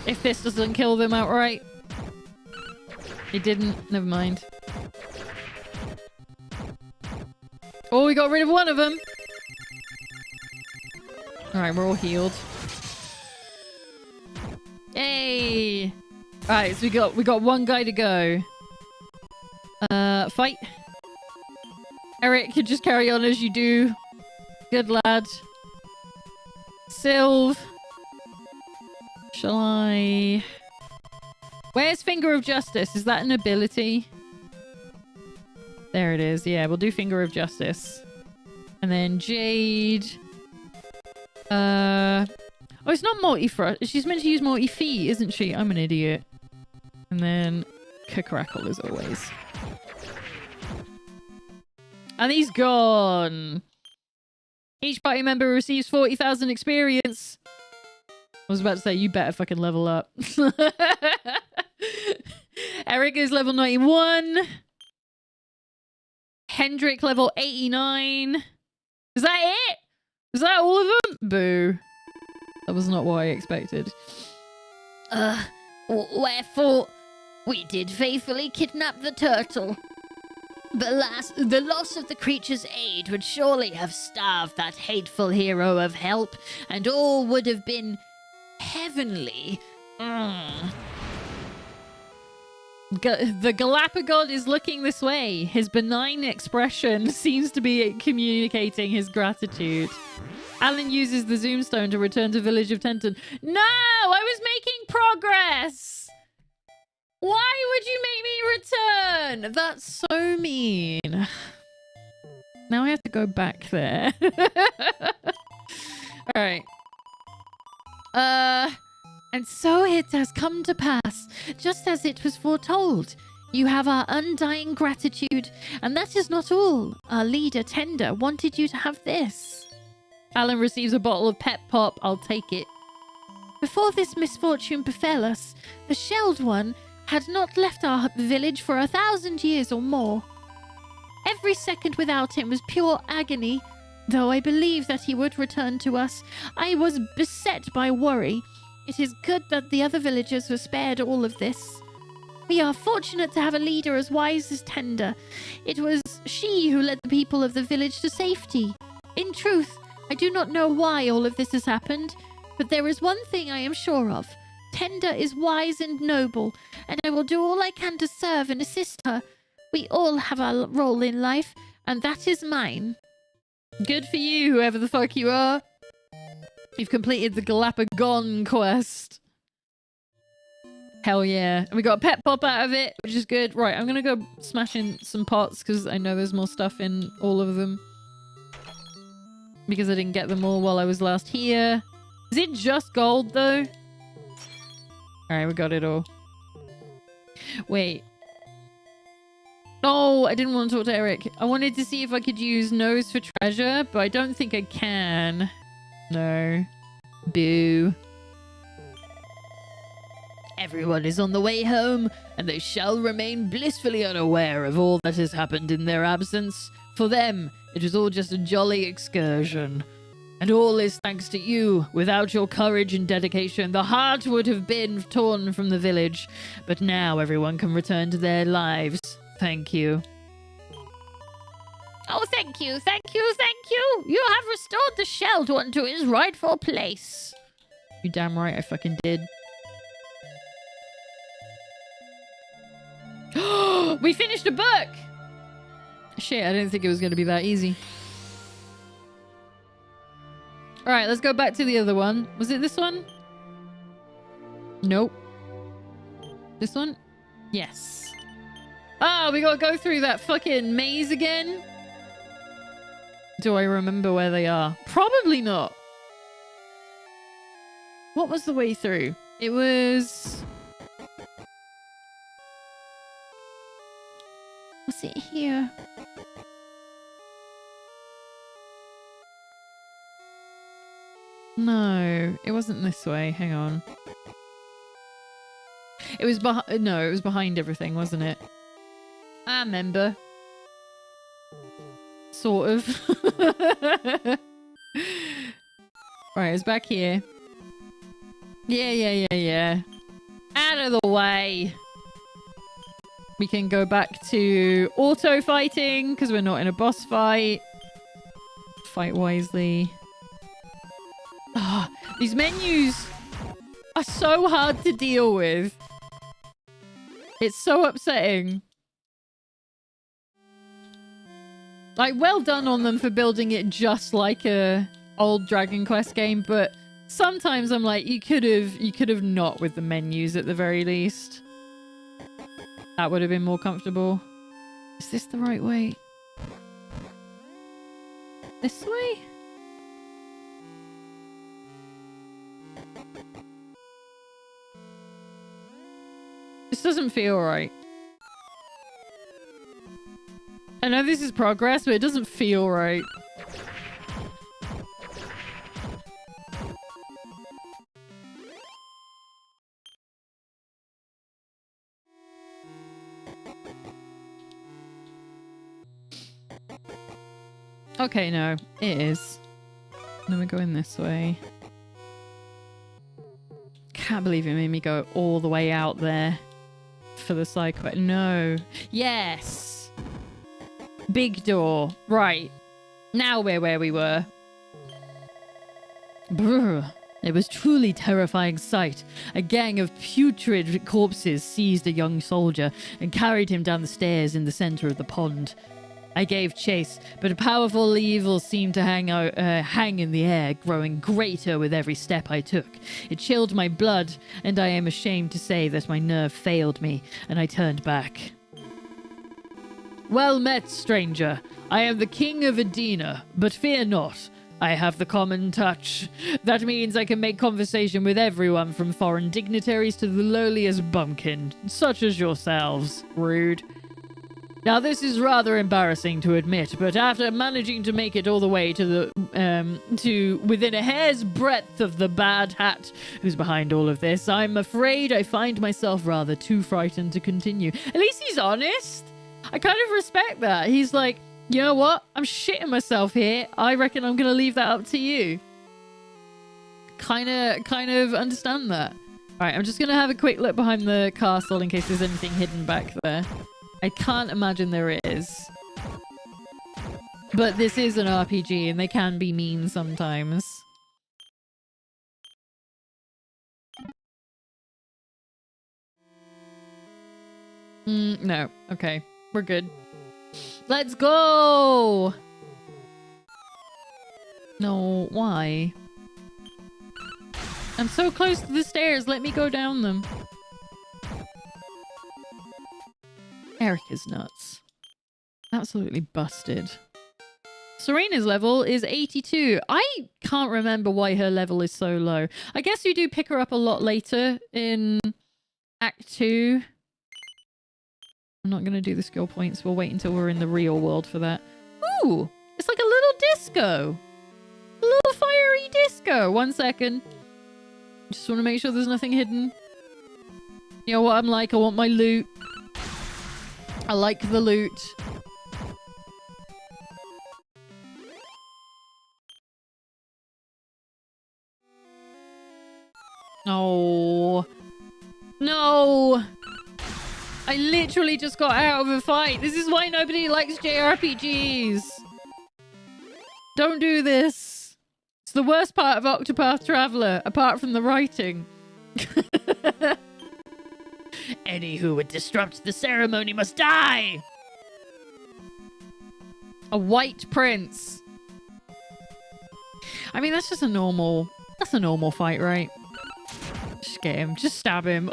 If this doesn't kill them outright. It didn't. Never mind. Oh, we got rid of one of them. Alright, we're all healed. Yay! Alright, so we got one guy to go. Fight. Eric, you just carry on as you do. Good lad. Sylv. Shall I... Where's Finger of Justice? Is that an ability? There it is. Yeah, we'll do Finger of Justice. And then Jade. Oh, it's not multi-thrust. She's meant to use multi-feet, isn't she? I'm an idiot. And then Kukarackle as always. And he's gone. Each party member receives 40,000 experience. I was about to say, you better fucking level up. Eric is level 91. Hendrik level 89. Is that it? Is that all of them? Boo. That was not what I expected. Wherefore, we did faithfully kidnap the turtle. The loss of the creature's aid would surely have starved that hateful hero of help, and all would have been heavenly. The Galapagos is looking this way. His benign expression seems to be communicating his gratitude. Alan uses the Zoom Stone to return to Village of Tenton. No! I was making progress! Why would you make me return? That's so mean. Now I have to go back there. Alright. And so it has come to pass, just as it was foretold. You have our undying gratitude, and that is not all. Our leader, Tender, wanted you to have this. Alan receives a bottle of Pep Pop. I'll take it. Before this misfortune befell us, the Shelled One had not left our village for 1,000 years or more. Every second without him was pure agony. Though I believe that he would return to us, I was beset by worry. It is good that the other villagers were spared all of this. We are fortunate to have a leader as wise as Tender. It was she who led the people of the village to safety. In truth, I do not know why all of this has happened, but there is one thing I am sure of. Tender is wise and noble, and I will do all I can to serve and assist her. We all have our role in life, and that is mine. Good for you, whoever the fuck you are. You've completed the Galapagon quest. Hell yeah. And we got a pet pop out of it, which is good. Right, I'm gonna go smash in some pots because I know there's more stuff in all of them. Because I didn't get them all while I was last here. Is it just gold though? Alright, we got it all. Wait. Oh, I didn't want to talk to Eric. I wanted to see if I could use nose for treasure, but I don't think I can. No. Boo. Everyone is on the way home, and they shall remain blissfully unaware of all that has happened in their absence. For them, it was all just a jolly excursion. And all is thanks to you. Without your courage and dedication, the heart would have been torn from the village. But now everyone can return to their lives. Thank you. Oh, thank you, thank you, thank you. You have restored the shelled one to his rightful place. You damn right I fucking did. We finished a book! Shit, I didn't think it was going to be that easy. Alright, let's go back to the other one. Was it this one? Nope. This one? Yes. Ah, we gotta go through that fucking maze again? Do I remember where they are? Probably not. What was the way through? It was... Was it here? No, it wasn't this way. Hang on. It was behind... No, it was behind everything, wasn't it? I remember. Sort of. Right, it's back here. Yeah. Out of the way. We can go back to auto fighting because we're not in a boss fight. Fight wisely. Ah, these menus are so hard to deal with. It's so upsetting. Like, well done on them for building it just like a old Dragon Quest game, but sometimes I'm like, you could have not with the menus at the very least. That would have been more comfortable. Is this the right way? This way? This doesn't feel right. I know this is progress, but it doesn't feel right. Okay, no, it is. Then we're going this way. Can't believe it made me go all the way out there for the side quest. No. Yes. Big door. Right. Now we're where we were. Brr. It was truly terrifying sight. A gang of putrid corpses seized a young soldier and carried him down the stairs in the center of the pond. I gave chase, but a powerful evil seemed to hang in the air, growing greater with every step I took. It chilled my blood, and I am ashamed to say that my nerve failed me, and I turned back. Well met, stranger. I am the King of Edina, but fear not. I have the common touch. That means I can make conversation with everyone from foreign dignitaries to the lowliest bumpkin, such as yourselves. Rude. Now, this is rather embarrassing to admit, but after managing to make it all the way to within a hair's breadth of the bad hat who's behind all of this, I'm afraid I find myself rather too frightened to continue. At least he's honest. I kind of respect that. He's like, you know what? I'm shitting myself here. I reckon I'm gonna leave that up to you. Kind of understand that. Alright, I'm just gonna have a quick look behind the castle in case there's anything hidden back there. I can't imagine there is. But this is an RPG and they can be mean sometimes. No. Okay. We're good. Let's go! No, why? I'm so close to the stairs. Let me go down them. Eric is nuts. Absolutely busted. Serena's level is 82. I can't remember why her level is so low. I guess you do pick her up a lot later in Act 2. I'm not going to do the skill points. We'll wait until we're in the real world for that. Ooh! It's like a little disco. A little fiery disco. 1 second. Just want to make sure there's nothing hidden. You know what I'm like? I want my loot. I like the loot. Oh. No! I literally just got out of a fight. This is why nobody likes JRPGs. Don't do this. It's the worst part of Octopath Traveler, apart from the writing. Any who would disrupt the ceremony must die! A white prince. I mean, that's just a normal... That's a normal fight, right? Just get him. Just stab him.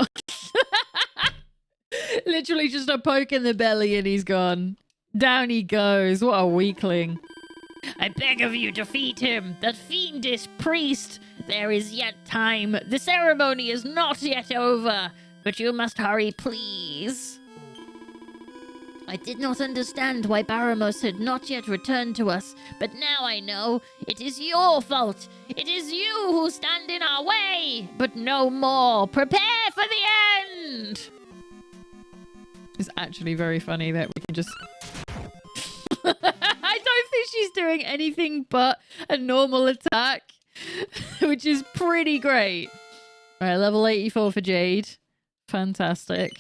Literally just a poke in the belly and he's gone. Down he goes. What a weakling. I beg of you, defeat him! That fiendish priest! There is yet time. The ceremony is not yet over. But you must hurry, please. I did not understand why Baramos had not yet returned to us, but now I know. It is your fault. It is you who stand in our way. But no more. Prepare for the end! It's actually very funny that we can just... I don't think she's doing anything but a normal attack, which is pretty great. All right, level 84 for Jade. Fantastic.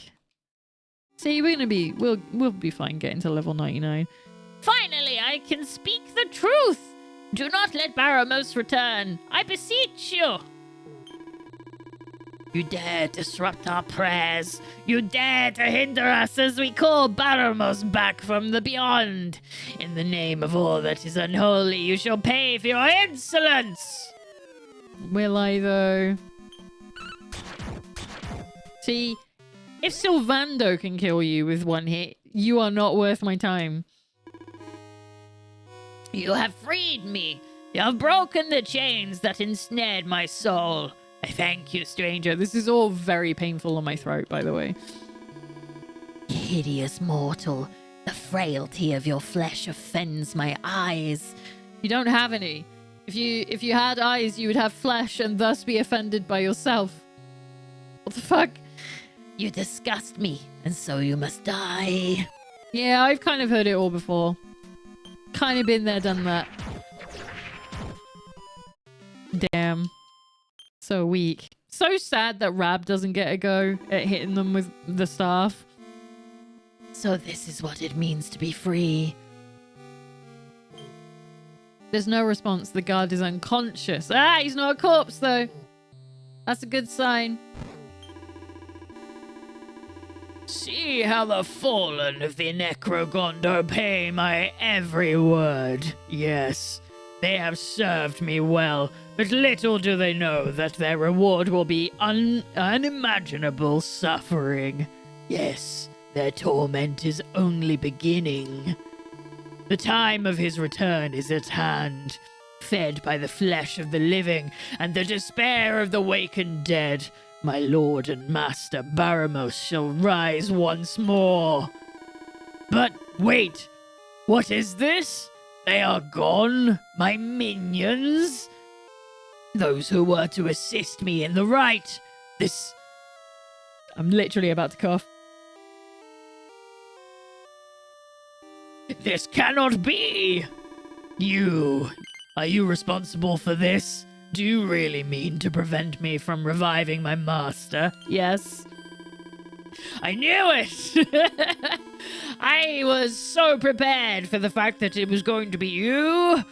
See, we'll be fine getting to level 99. Finally, I can speak the truth. Do not let Baramos return. I beseech you. You dare disrupt our prayers. You dare to hinder us as we call Baramos back from the beyond. In the name of all that is unholy, you shall pay for your insolence. Will I, though? See, if Sylvando can kill you with one hit, you are not worth my time. You have freed me. You have broken the chains that ensnared my soul. I thank you, stranger. This is all very painful on my throat, by the way. Hideous mortal, the frailty of your flesh offends my eyes. You don't have any. If you had eyes, you would have flesh and thus be offended by yourself. What the fuck? You disgust me, and so you must die. Yeah, I've kind of heard it all before. Kind of been there, done that. Damn. So weak. So sad that Rab doesn't get a go at hitting them with the staff. So this is what it means to be free. There's no response. The guard is unconscious. Ah, he's not a corpse, though. That's a good sign. See how the fallen of the Necrogondo pay my every word. Yes, they have served me well, but little do they know that their reward will be unimaginable suffering. Yes, their torment is only beginning. The time of his return is at hand, fed by the flesh of the living and the despair of the wakened dead. My lord and master Baramos shall rise once more. But wait, what is this? They are gone, my minions? Those who were to assist me in the right. This... I'm literally about to cough. This cannot be! Are you responsible for this? Do you really mean to prevent me from reviving my master? Yes. I knew it! I was so prepared for the fact that it was going to be you.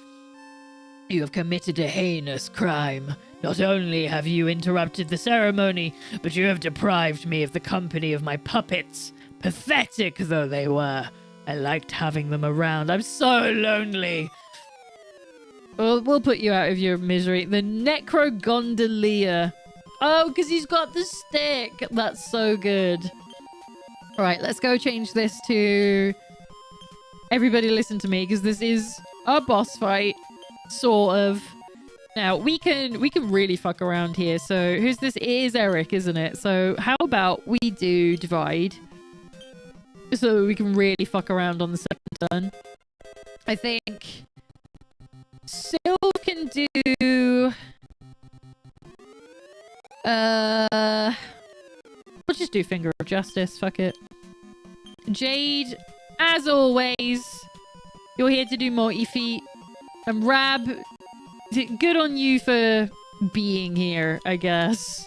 You have committed a heinous crime. Not only have you interrupted the ceremony, but you have deprived me of the company of my puppets. Pathetic though they were. I liked having them around. I'm so lonely. Well, we'll put you out of your misery. The Necrogondolier. Oh, because he's got the stick. That's so good. All right, let's go change this to... Everybody listen to me, because this is a boss fight, sort of. Now, we can really fuck around here. So, who's this? It is Eric, isn't it? So, how about we do divide? So we can really fuck around on the second turn. I think... Sylv can do... We'll just do Finger of Justice, fuck it. Jade, as always, you're here to do multi-feat. And Rab, good on you for being here, I guess.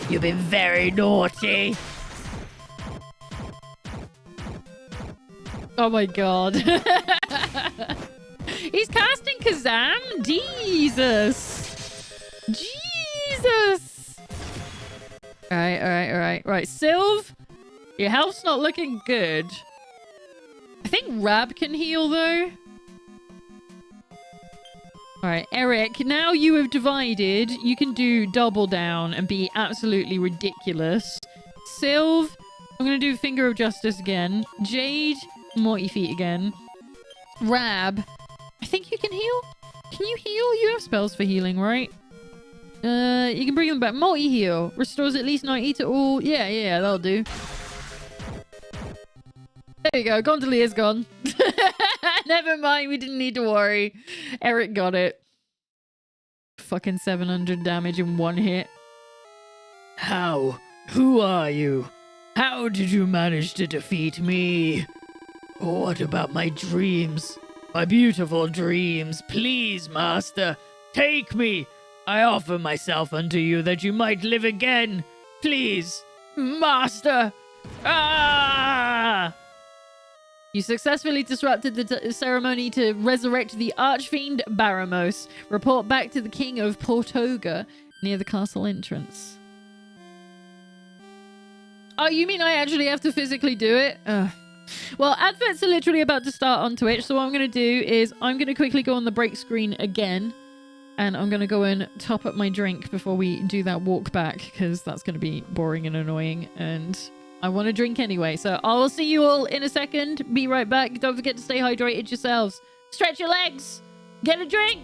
You've been very naughty. Oh my god. He's casting Kazam? Jesus. Jesus. Alright. Right, Sylv, your health's not looking good. I think Rab can heal though. Alright, Eric, now you have divided, you can do double down and be absolutely ridiculous. Sylv, I'm gonna do Finger of Justice again. Jade, multi-feat again. Rab, I think you can heal? Can you heal? You have spells for healing, right? You can bring them back. Multi-heal. Restores at least 90 to all. Yeah, that'll do. There you go. Gondolier's gone. Never mind. We didn't need to worry. Eric got it. Fucking 700 damage in one hit. How? Who are you? How did you manage to defeat me? What about my dreams? My beautiful dreams. Please, master, take me. I offer myself unto you that you might live again. Please, master. Ah! You successfully disrupted the ceremony to resurrect the Archfiend Baramos. Report back to the King of Portoga near the castle entrance. Oh, you mean I actually have to physically do it? Ugh. Well, adverts are literally about to start on Twitch, so what I'm going to do is I'm going to quickly go on the break screen again, and I'm going to go and top up my drink before we do that walk back, because that's going to be boring and annoying, and I want to drink anyway. So I will see you all in a second. Be right back. Don't forget to stay hydrated yourselves. Stretch your legs. Get a drink.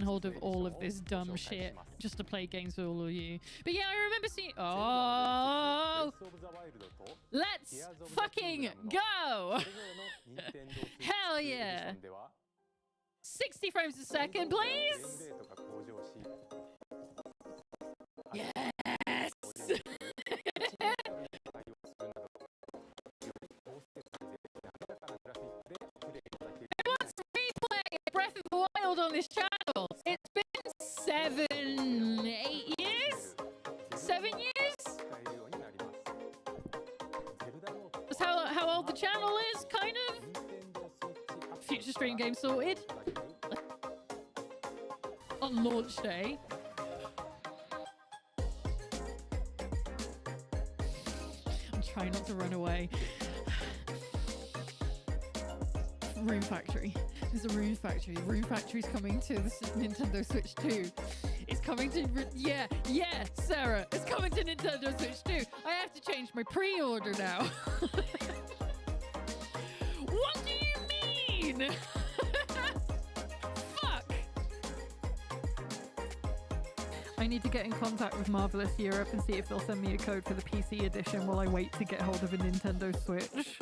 Hold of all of this dumb shit just to play games with all of you. But yeah, I remember seeing... Oh! Let's fucking go! Hell yeah! 60 frames a second, please! Yes! Everyone's replaying Breath of the Wild on this channel. It's been 8 years? 7 years? That's how old the channel is, kind of. Future stream game sorted. On launch day. I'm trying not to run away. Rune Factory. There's a Rune Factory. Rune Factory's coming to the Nintendo Switch 2. It's coming to... Yeah, Sarah. It's coming to Nintendo Switch 2. I have to change my pre-order now. What do you mean? Fuck. I need to get in contact with Marvelous Europe and see if they'll send me a code for the PC edition while I wait to get hold of a Nintendo Switch.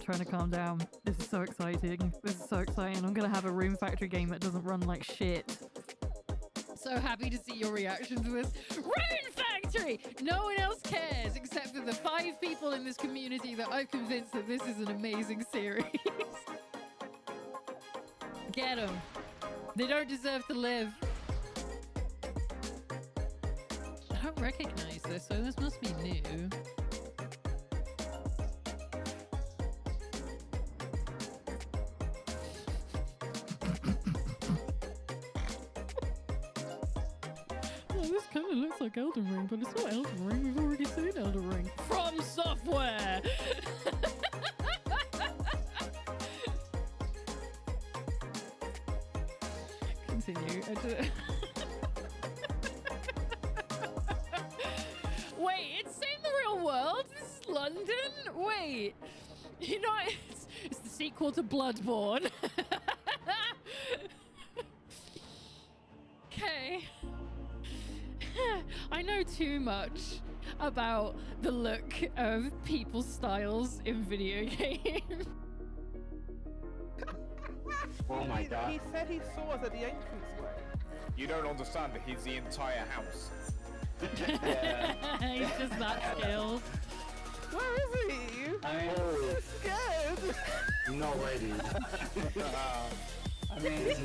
Trying to calm down. This is so exciting. I'm gonna have a Rune Factory game that doesn't run like shit. So happy to see your reaction to this. Rune Factory! Literally, no one else cares except for the 5 people in this community that I've convinced that this is an amazing series. Get them. They don't deserve to live. I don't recognize this, so this must be new. Oh, this kind of looks like Elden Ring, but it's not Elden Ring. We've already seen Elden Ring. From Software! Continue. Wait, it's in the real world? This is London? Wait. You know, it's the sequel to Bloodborne. Okay. I know too much about the look of people's styles in video games. Oh my god. He said he saw us at the entranceway. You don't understand that he's the entire house. He's just that skilled. Where is he? I mean, I'm scared. no way, dude. I mean,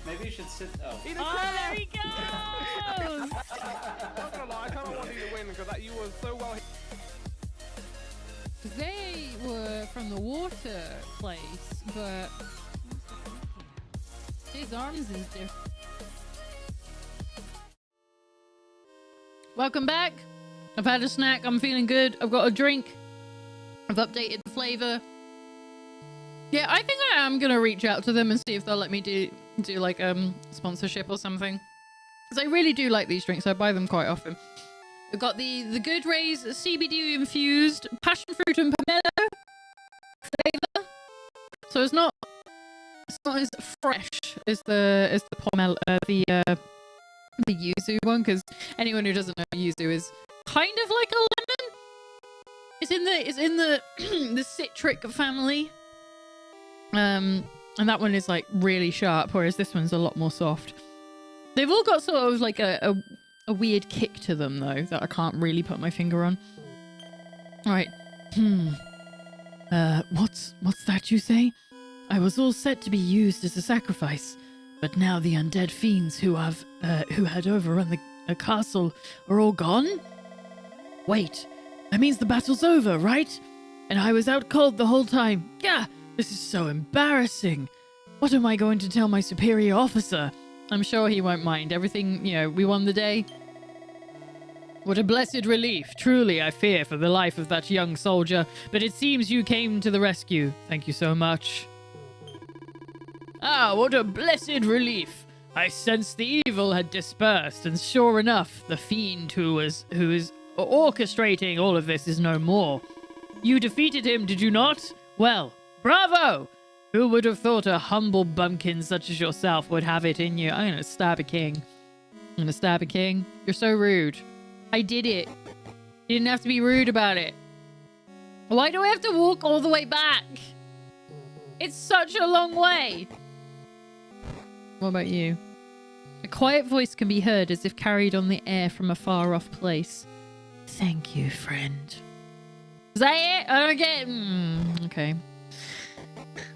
maybe you should sit. Oh, He Oh, there he goes! I'm not gonna lie, I kind of want you to win because you were so well. They were from the water place, but his arms is different. Welcome back. I've had a snack. I'm feeling good. I've got a drink. I've updated the flavor. Yeah, I think I am gonna reach out to them and see if they'll let me do like sponsorship or something. Because I really do like these drinks. I buy them quite often. We've got the Good Rays CBD infused passion fruit and pomelo flavor. So it's not as fresh as the pomelo the yuzu one, because anyone who doesn't know, yuzu is kind of like a lemon. It's in the the citric family. And that one is like really sharp, whereas this one's a lot more soft. They've all got sort of like a weird kick to them, though, that I can't really put my finger on. All right. What's that you say? I was all set to be used as a sacrifice, but now the undead fiends who had overrun the castle are all gone? Wait, that means the battle's over, right? And I was out cold the whole time. Gah! This is so embarrassing. What am I going to tell my superior officer? I'm sure he won't mind. Everything, we won the day. What a blessed relief. Truly, I fear for the life of that young soldier, but it seems you came to the rescue. Thank you so much. Ah, what a blessed relief. I sensed the evil had dispersed, and sure enough, the fiend who is orchestrating all of this is no more. You defeated him, did you not? Well, bravo! Who would have thought a humble bumpkin such as yourself would have it in you? I'm gonna stab a king. You're so rude. I did it. You didn't have to be rude about it. Why do I have to walk all the way back? It's such a long way. What about you? A quiet voice can be heard as if carried on the air from a far off place. Thank you, friend. Is that it? I don't get... okay.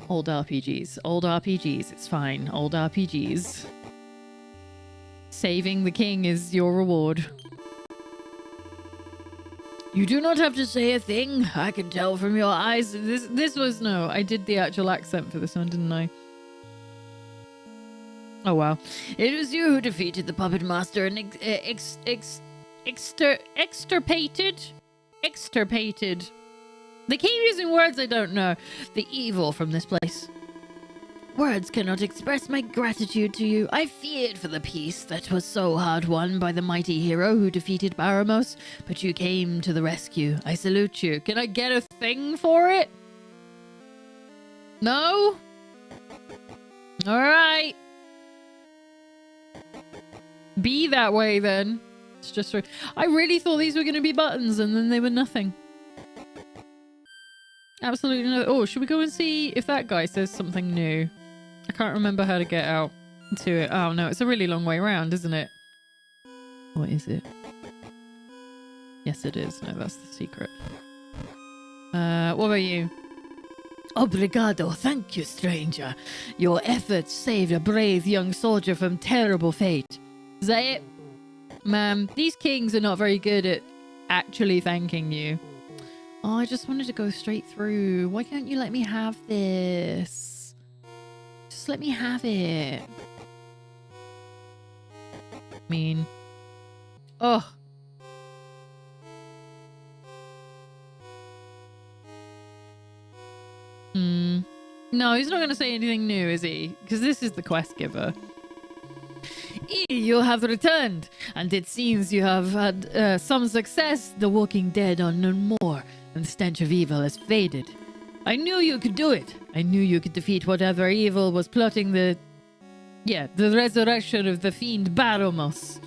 Old RPGs. It's fine. Old RPGs. Saving the king is your reward. You do not have to say a thing. I can tell from your eyes. This was... No, I did the actual accent for this one, didn't I? Oh, wow. It was you who defeated the puppet master and extirpated. They keep using words I don't know. The evil from this place. Words cannot express my gratitude to you. I feared for the peace that was so hard won by the mighty hero who defeated Baramos, but you came to the rescue. I salute you. Can I get a thing for it? No? All right. Be that way then. It's just... I really thought these were going to be buttons and then they were nothing. Absolutely no. Oh, should we go and see if that guy says something new? I can't remember how to get out to it. Oh no, it's a really long way around, isn't it? Or is it? Yes, it is. No, that's the secret. What about you? Obrigado, thank you, stranger. Your efforts saved a brave young soldier from terrible fate. Is that it? Ma'am, these kings are not very good at actually thanking you. Oh, I just wanted to go straight through. Why can't you let me have this? Just let me have it. Mean. Oh. No, he's not going to say anything new, is he? Because this is the quest giver. You have returned, and it seems you have had some success. The walking dead are no more, and the stench of evil has faded. I knew you could do it. I knew you could defeat whatever evil was plotting the resurrection of the fiend Baromos.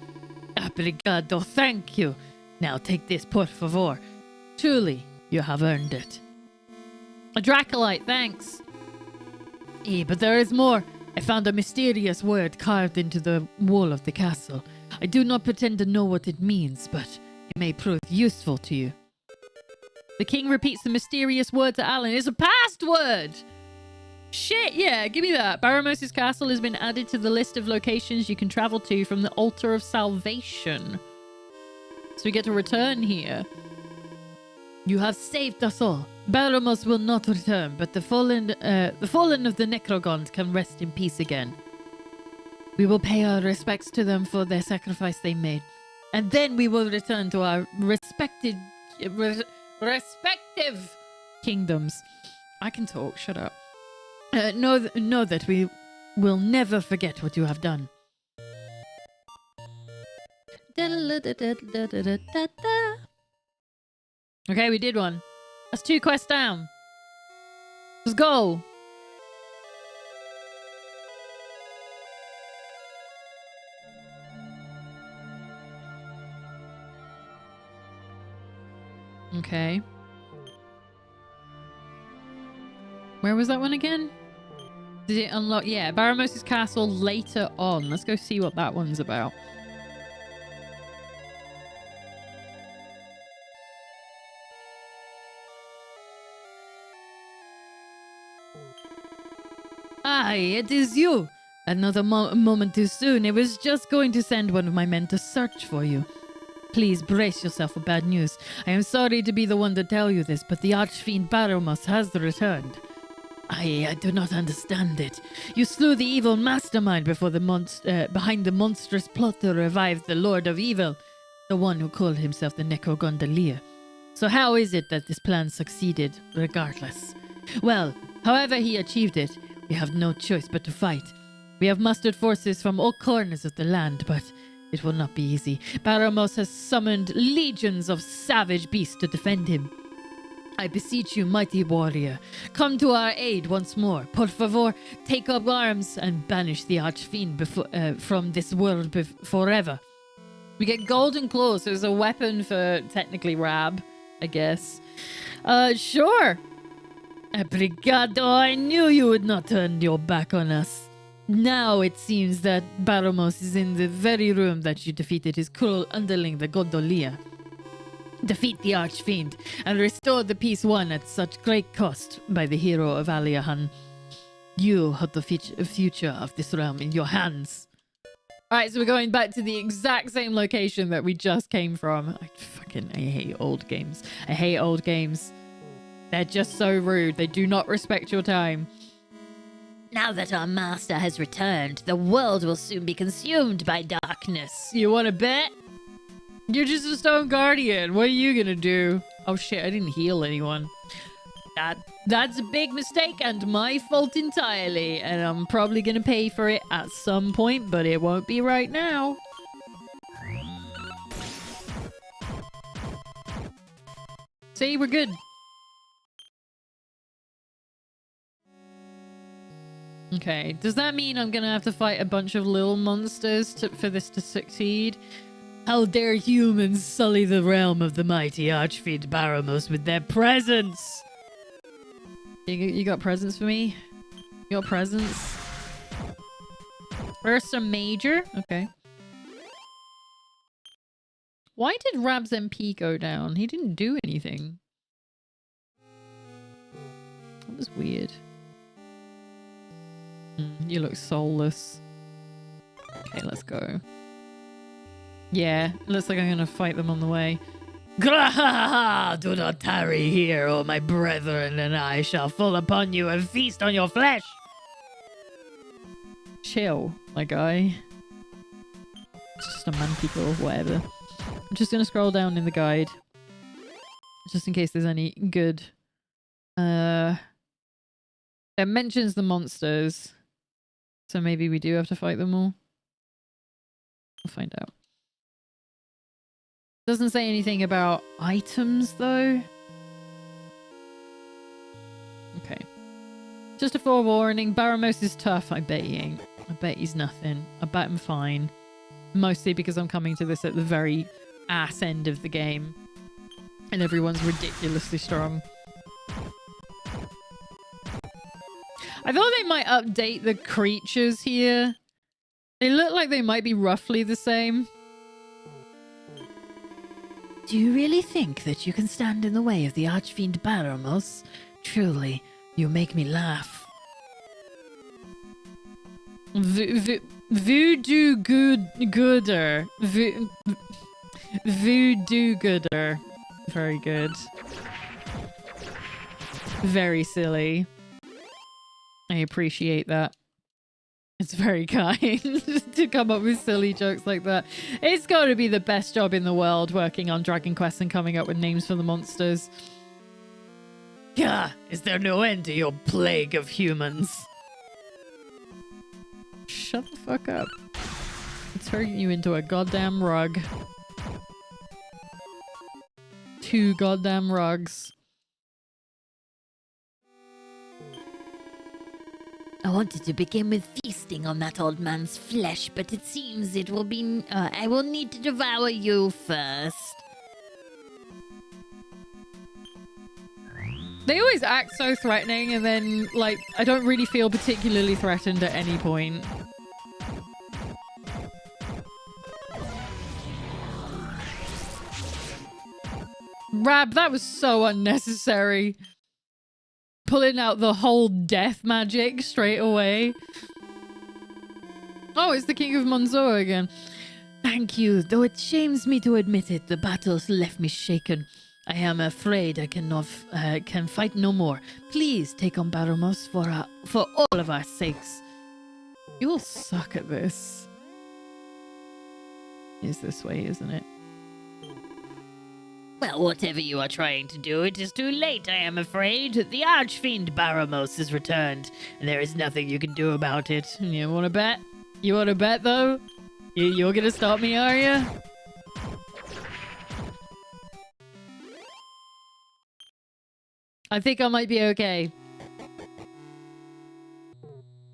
Obrigado, thank you. Now take this, por favor. Truly, you have earned it. A Dracolite, thanks. But there is more. I found a mysterious word carved into the wall of the castle. I do not pretend to know what it means, but it may prove useful to you. The king repeats the mysterious word to Alan. It's a password! Shit, yeah, give me that. Baramos' castle has been added to the list of locations you can travel to from the Altar of Salvation. So we get to return here. You have saved us all. Baramos will not return, but the fallen of the Necrogons can rest in peace again. We will pay our respects to them for their sacrifice they made, and then we will return to our respective kingdoms. I can talk, shut up. Know that we will never forget what you have done. Okay, we did one. That's 2 quests down. Let's go. Okay. Where was that one again? Did it unlock? Yeah, Baramos' castle later on. Let's go see what that one's about. Aye, it is you. Another moment too soon. I was just going to send one of my men to search for you. Please brace yourself for bad news. I am sorry to be the one to tell you this, but the Archfiend Baromos has returned. I do not understand it. You slew the evil mastermind behind the monstrous plot to revive the Lord of Evil, the one who called himself the Necrogondolier. So how is it that this plan succeeded, regardless? Well, however he achieved it, we have no choice but to fight. We have mustered forces from all corners of the land, but it will not be easy. Baramos has summoned legions of savage beasts to defend him. I beseech you, mighty warrior, come to our aid once more. Por favor, take up arms and banish the Archfiend from this world forever. We get golden claws, so it's a weapon for technically Rab, I guess. Sure. Obrigado, I knew you would not turn your back on us. Now it seems that Baramos is in the very room that you defeated his cruel underling, the Gondolier. Defeat the Archfiend and restore the peace won at such great cost by the hero of Aliahan. You hold the future of this realm in your hands. Alright, so we're going back to the exact same location that we just came from. I hate old games. I hate old games. They're just so rude. They do not respect your time. Now that our master has returned, the world will soon be consumed by darkness. You want to bet? You're just a stone guardian. What are you gonna do? Oh shit, I didn't heal anyone. That's a big mistake and my fault entirely. And I'm probably gonna pay for it at some point, but it won't be right now. See, we're good. Okay, does that mean I'm gonna have to fight a bunch of little monsters for this to succeed? How dare humans sully the realm of the mighty Archfiend Baramos with their presence? You got presents for me? You got presents? Ursa Major? Okay. Why did Rab's MP go down? He didn't do anything. That was weird. You look soulless. Okay, let's go. Yeah, looks like I'm gonna fight them on the way. Grahaha! Do not tarry here, or my brethren and I shall fall upon you and feast on your flesh. Chill, my guy. Just a manticore, whatever. I'm just gonna scroll down in the guide. Just in case there's any good. It mentions the monsters. So maybe we do have to fight them all. We'll find out. Doesn't say anything about items though. Okay. Just a forewarning, Baramos is tough. I bet he ain't. I bet he's nothing. I bet I'm fine. Mostly because I'm coming to this at the very ass end of the game. And everyone's ridiculously strong. I thought they might update the creatures here. They look like they might be roughly the same. Do you really think that you can stand in the way of the Archfiend Baramos? Truly, you make me laugh. Voodoo gooder. Voodoo gooder. Very good. Very silly. I appreciate that. It's very kind to come up with silly jokes like that. It's got to be the best job in the world working on Dragon Quest and coming up with names for the monsters. Gah! Is there no end to your plague of humans? Shut the fuck up. I'll turn you into a goddamn rug. 2 goddamn rugs. I wanted to begin with feasting on that old man's flesh, but it seems it will be... I will need to devour you first. They always act so threatening and then, like, I don't really feel particularly threatened at any point. Rab, that was so unnecessary. Pulling out the whole death magic straight away. Oh, it's the King of Monzoa again. Thank you, though it shames me to admit it, the battles left me shaken. I am afraid I can fight no more. Please take on Baramos for all of our sakes. You'll suck at this. Is this way, isn't it? Well, whatever you are trying to do, it is too late, I am afraid. The Archfiend Baramos has returned, and there is nothing you can do about it. You want to bet? You want to bet, though? You're going to stop me, are you? I think I might be okay.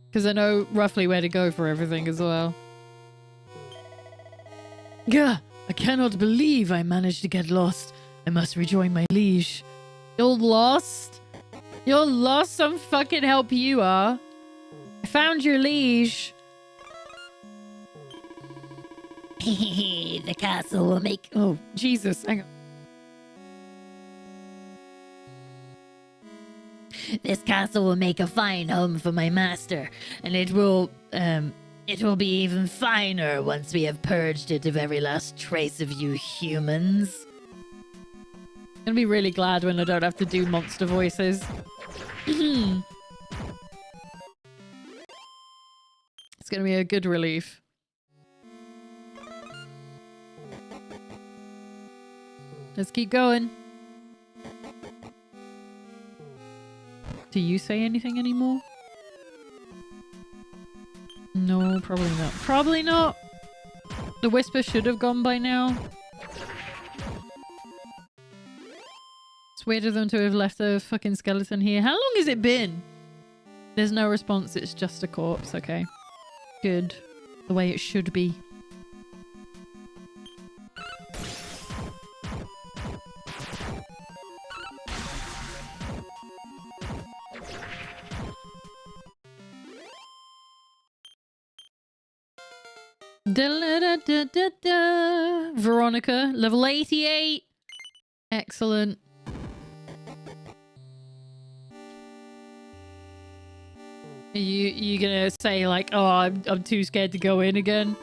Because I know roughly where to go for everything as well. Gah! I cannot believe I managed to get lost. I must rejoin my liege. You're lost? You're lost? Some fucking help you are. I found your liege. The castle will make... Oh, Jesus. Hang on. This castle will make a fine home for my master, and it will be even finer once we have purged it of every last trace of you humans. I'm gonna be really glad when I don't have to do monster voices. It's gonna be a good relief. Let's keep going. Do you say anything anymore? No, probably not. Probably not. The whisper should have gone by now. It's weird of them to have left a fucking skeleton here. How long has it been? There's no response. It's just a corpse. Okay. Good. The way it should be. Da-la-da-da-da-da. Veronica, level 88. Excellent. You gonna say like, oh, I'm too scared to go in again?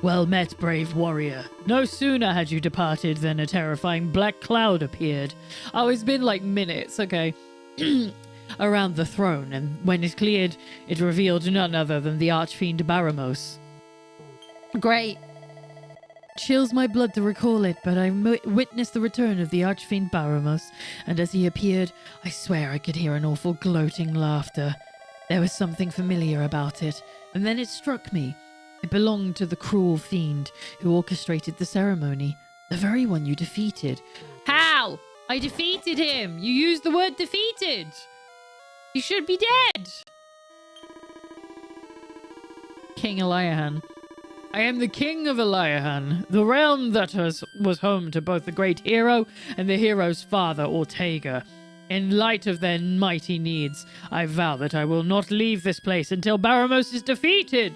Well met, brave warrior. No sooner had you departed than a terrifying black cloud appeared. Oh, it's been like minutes, okay. Around the throne, and when it cleared, it revealed none other than the archfiend Baramos. Great. Chills my blood to recall it, but I witnessed the return of the archfiend Baramos, and as he appeared, I swear I could hear an awful gloating laughter. There was something familiar about it, and then it struck me. It belonged to the cruel fiend who orchestrated the ceremony, the very one you defeated. How? I defeated him! You used the word defeated! He should be dead! King Eliahan. I am the king of Eliahan, the realm that was home to both the great hero and the hero's father, Ortega. In light of their mighty needs, I vow that I will not leave this place until Baramos is defeated.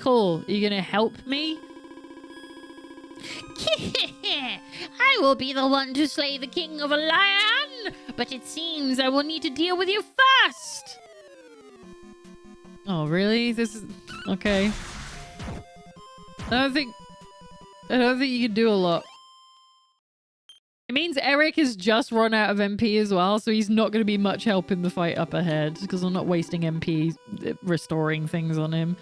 Cool. Are you gonna help me? I will be the one to slay the king of Elian, but it seems I will need to deal with you first. Oh, really? This is... Okay. I don't think you can do a lot. It means Eric has just run out of MP as well, so he's not going to be much help in the fight up ahead, because I'm not wasting MP restoring things on him.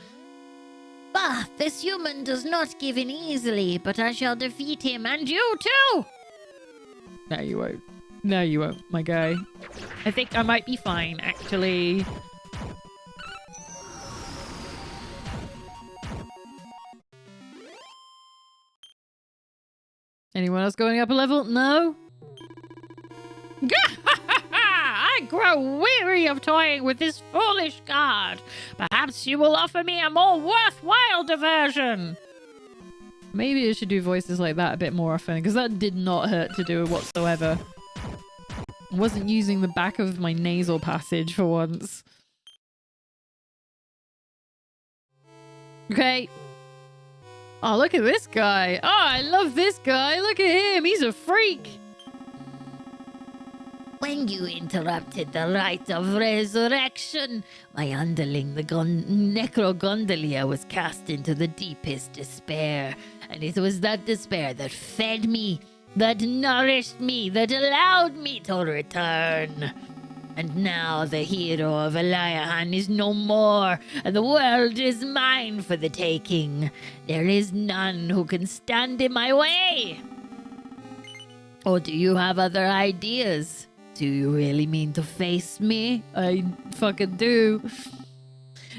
Bah, this human does not give in easily, but I shall defeat him and you too! No, you won't. No, you won't, my guy. I think I might be fine, actually. Anyone else going up a level? No? I grow weary of toying with this foolish god. Perhaps you will offer me a more worthwhile diversion. Maybe I should do voices like that a bit more often, because that did not hurt to do whatsoever. I wasn't using the back of my nasal passage for once. Okay. Oh, look at this guy. Oh, I love this guy. Look at him. He's a freak. When you interrupted the rite of resurrection, my underling, the Necrogondalia, was cast into the deepest despair. And it was that despair that fed me, that nourished me, that allowed me to return. And now the hero of Eliahan is no more, and the world is mine for the taking. There is none who can stand in my way. Or do you have other ideas? Do you really mean to face me? I fucking do.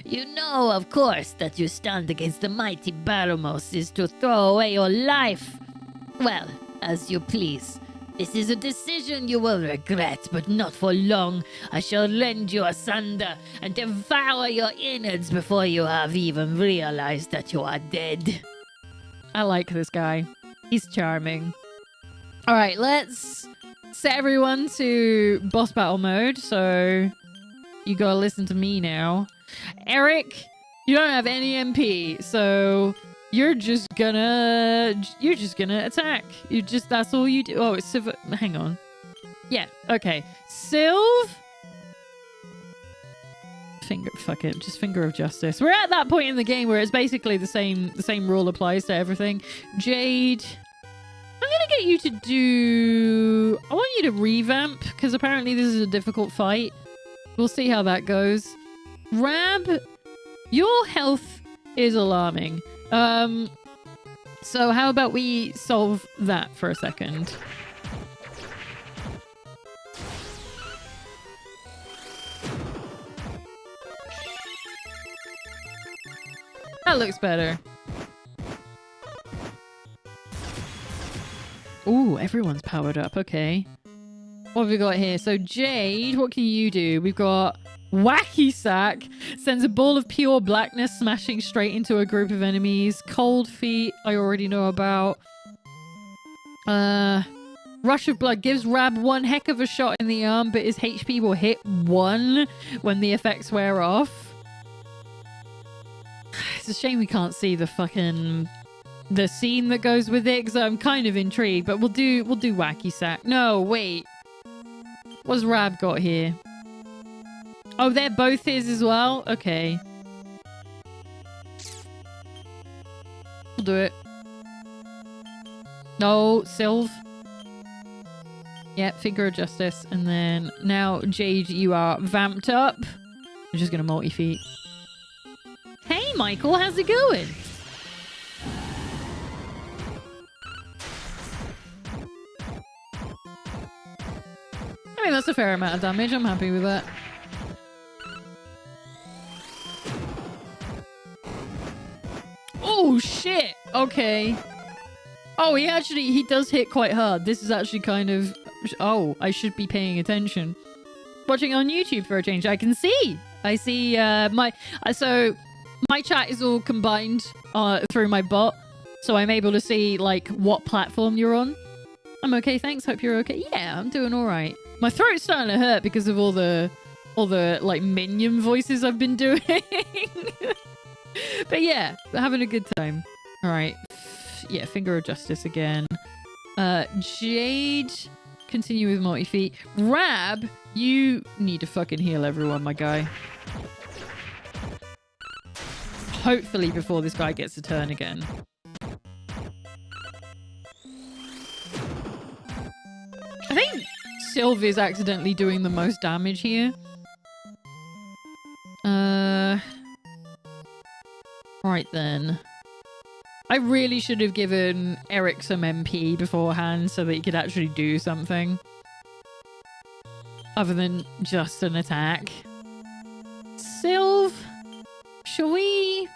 You know, of course, that you stand against the mighty Baramos is to throw away your life. Well, as you please. This is a decision you will regret, but not for long. I shall rend you asunder and devour your innards before you have even realized that you are dead. I like this guy. He's charming. All right, let's set everyone to boss battle mode. So you gotta listen to me now. Eric, you don't have any MP, so you're just gonna attack. That's all you do. Oh, it's hang on. Yeah, okay. Sylve. Fuck it. Just Finger of Justice. We're at that point in the game where it's basically the same rule applies to everything. Jade. I'm gonna get you to do... I want you to revamp, because apparently this is a difficult fight. We'll see how that goes. Rab, your health is alarming. So how about we solve that for a second? That looks better. Ooh, everyone's powered up. Okay. What have we got here? So Jade, what can you do? We've got Wacky Sack. Sends a ball of pure blackness smashing straight into a group of enemies. Cold Feet, I already know about. Rush of Blood gives Rab one heck of a shot in the arm, but his HP will hit 1 when the effects wear off. It's a shame we can't see the fucking the scene that goes with it, because I'm kind of intrigued. But we'll do wacky sack. No, wait. What's Rab got here? Oh, they're both his as well? Okay. We'll do it. No, Sylv. Yeah, Finger of Justice. And then now, Jade, you are vamped up. I'm just going to multi-feet. Hey, Michael, how's it going? I mean, that's a fair amount of damage. I'm happy with that. Oh, shit. Okay. Oh, he does hit quite hard. This is actually kind of... Oh, I should be paying attention. Watching on YouTube for a change. I can see. I see so my chat is all combined through my bot. So I'm able to see, like, what platform you're on. I'm okay, thanks. Hope you're okay. Yeah, I'm doing all right. My throat's starting to hurt because of all the like minion voices I've been doing. But yeah, having a good time. All right. Yeah, Finger of Justice again. Jade, continue with multi-feet. Rab, you need to fucking heal everyone, my guy. Hopefully before this guy gets a turn again. I think Sylv is accidentally doing the most damage here. Right then. I really should have given Eric some MP beforehand so that he could actually do something. Other than just an attack. Sylv, shall we...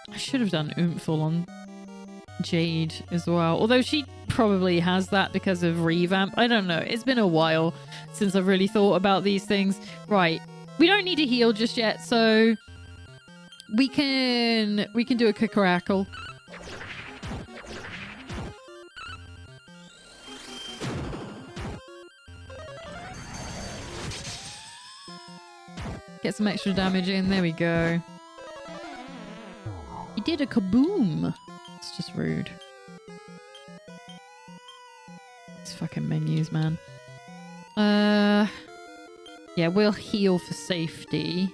I should have done Oompful on Jade as well. Although she probably has that because of revamp. I don't know. It's been a while since I've really thought about these things. Right. We don't need to heal just yet, so we can do a Crackle. Get some extra damage in. There we go. He did a kaboom. It's just rude. These fucking menus, man. Yeah, we'll heal for safety.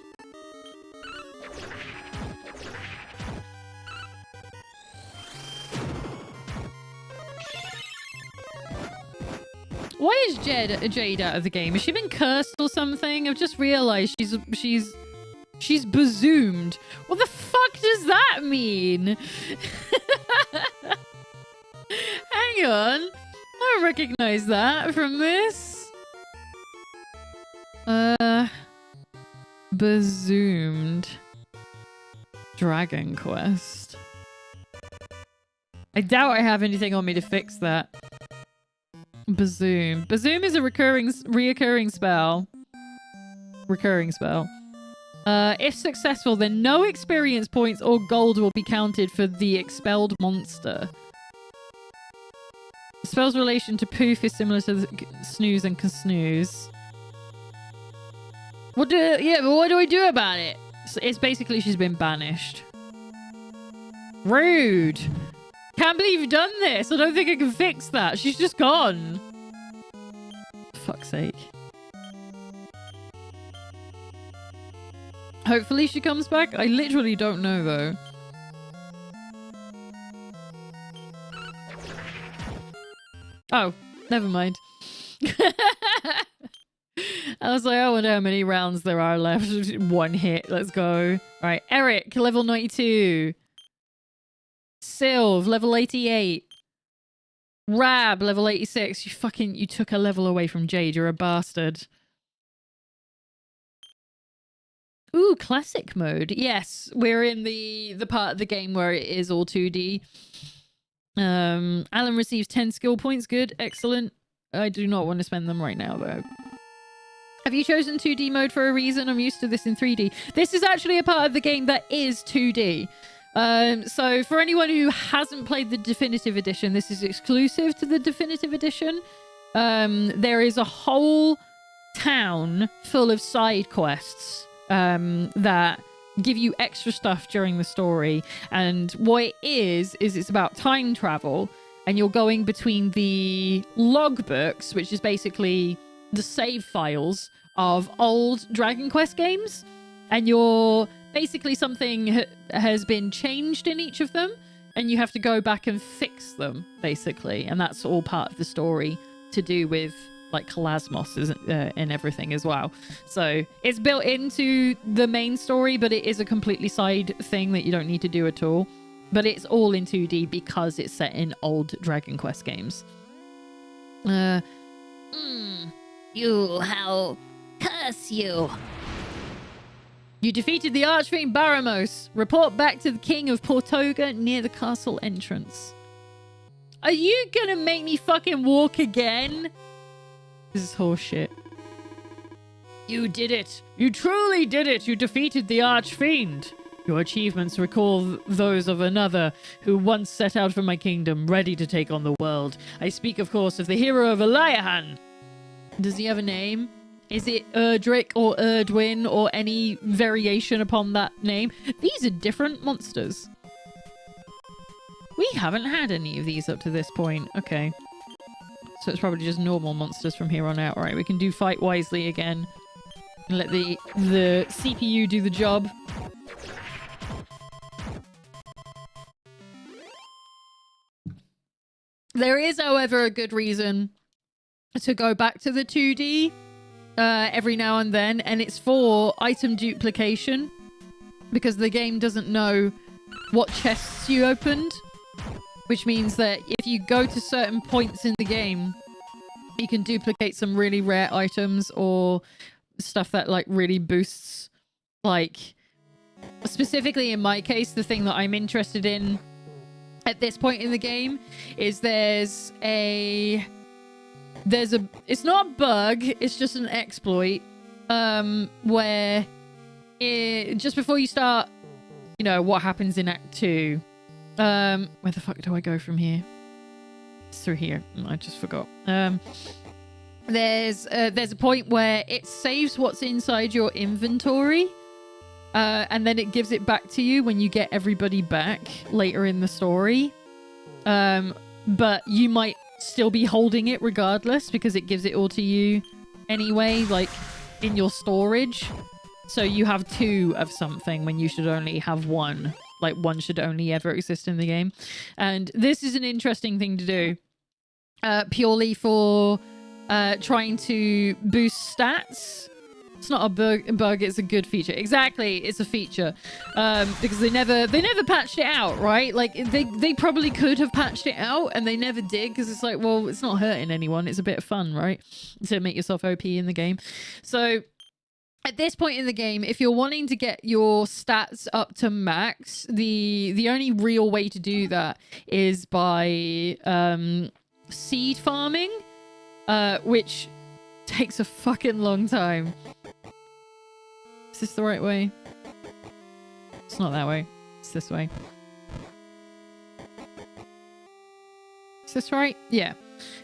Why is Jade out of the game? Has she been cursed or something? I've just realized she's bazoomed. What the fuck does that mean? Hang on. I don't recognize that from this. Bazoomed. Dragon Quest. I doubt I have anything on me to fix that. Bazoom. Bazoom is a reoccurring spell. Recurring spell. If successful, then no experience points or gold will be counted for the expelled monster. The spell's relation to poof is similar to the snooze and snooze. What do we do about it? It's basically she's been banished. Rude. Can't believe you've done this. I don't think I can fix that. She's just gone. For fuck's sake. Hopefully she comes back. I literally don't know though. Oh, never mind. I was like, I wonder how many rounds there are left. One hit. Let's go. All right, Eric, level 92. Sylv, level 88. Rab, level 86. You took a level away from Jade. You're a bastard. Ooh, classic mode. Yes, we're in the part of the game where it is all 2D. Alan receives 10 skill points. Good. Excellent. I do not want to spend them right now, though. Have you chosen 2D mode for a reason? I'm used to this in 3D. This is actually a part of the game that is 2D. So for anyone who hasn't played the Definitive Edition, this is exclusive to the Definitive Edition. There is a whole town full of side quests that give you extra stuff during the story. And what it is it's about time travel, and you're going between the logbooks, which is basically the save files of old Dragon Quest games, and you're basically something has been changed in each of them, and you have to go back and fix them, basically. And that's all part of the story to do with like Kalasmos and everything as well. So it's built into the main story, but it is a completely side thing that you don't need to do at all. But it's all in 2D because it's set in old Dragon Quest games. You, how curse you. You defeated the Archfiend Baramos. Report back to the King of Portoga near the castle entrance. Are you gonna make me fucking walk again? This is horseshit. You did it. You truly did it. You defeated the Archfiend. Your achievements recall those of another who once set out for my kingdom, ready to take on the world. I speak, of course, of the hero of Eliahan. Does he have a name? Is it Erdrick or Erdwin or any variation upon that name? These are different monsters. We haven't had any of these up to this point. Okay. So it's probably just normal monsters from here on out. All right, we can do Fight Wisely again. And let the CPU do the job. There is, however, a good reason to go back to the 2D every now and then, and it's for item duplication, because the game doesn't know what chests you opened, which means that if you go to certain points in the game, you can duplicate some really rare items or stuff that like really boosts, like specifically in my case, the thing that I'm interested in at this point in the game is there's a it's not a bug, it's just an exploit where just before you start, you know, what happens in Act 2, where the fuck do I go from here? It's through here. I just forgot. There's a point where it saves what's inside your inventory, and then it gives it back to you when you get everybody back later in the story. But you might still be holding it regardless because it gives it all to you anyway, like in your storage. So you have 2 of something when you should only have 1. Like 1 should only ever exist in the game. And this is an interesting thing to do, purely for trying to boost stats. It's not a bug, it's a good feature. Exactly, it's a feature. Because they never patched it out, right? Like they probably could have patched it out and they never did, because it's like, well, it's not hurting anyone. It's a bit of fun, right? To make yourself OP in the game. So at this point in the game, if you're wanting to get your stats up to max, the only real way to do that is by seed farming, which takes a fucking long time. Is this the right way? It's not that way. It's this way. Is this right? Yeah.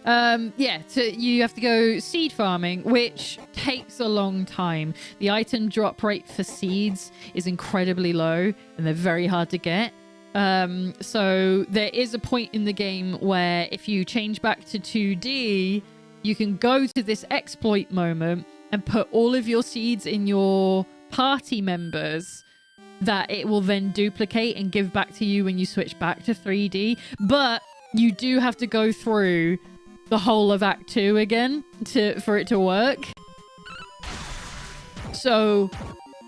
So you have to go seed farming, which takes a long time. The item drop rate for seeds is incredibly low and they're very hard to get. So there is a point in the game where if you change back to 2D, you can go to this exploit moment and put all of your seeds in your party members that it will then duplicate and give back to you when you switch back to 3D. But you do have to go through the whole of Act 2 again for it to work. So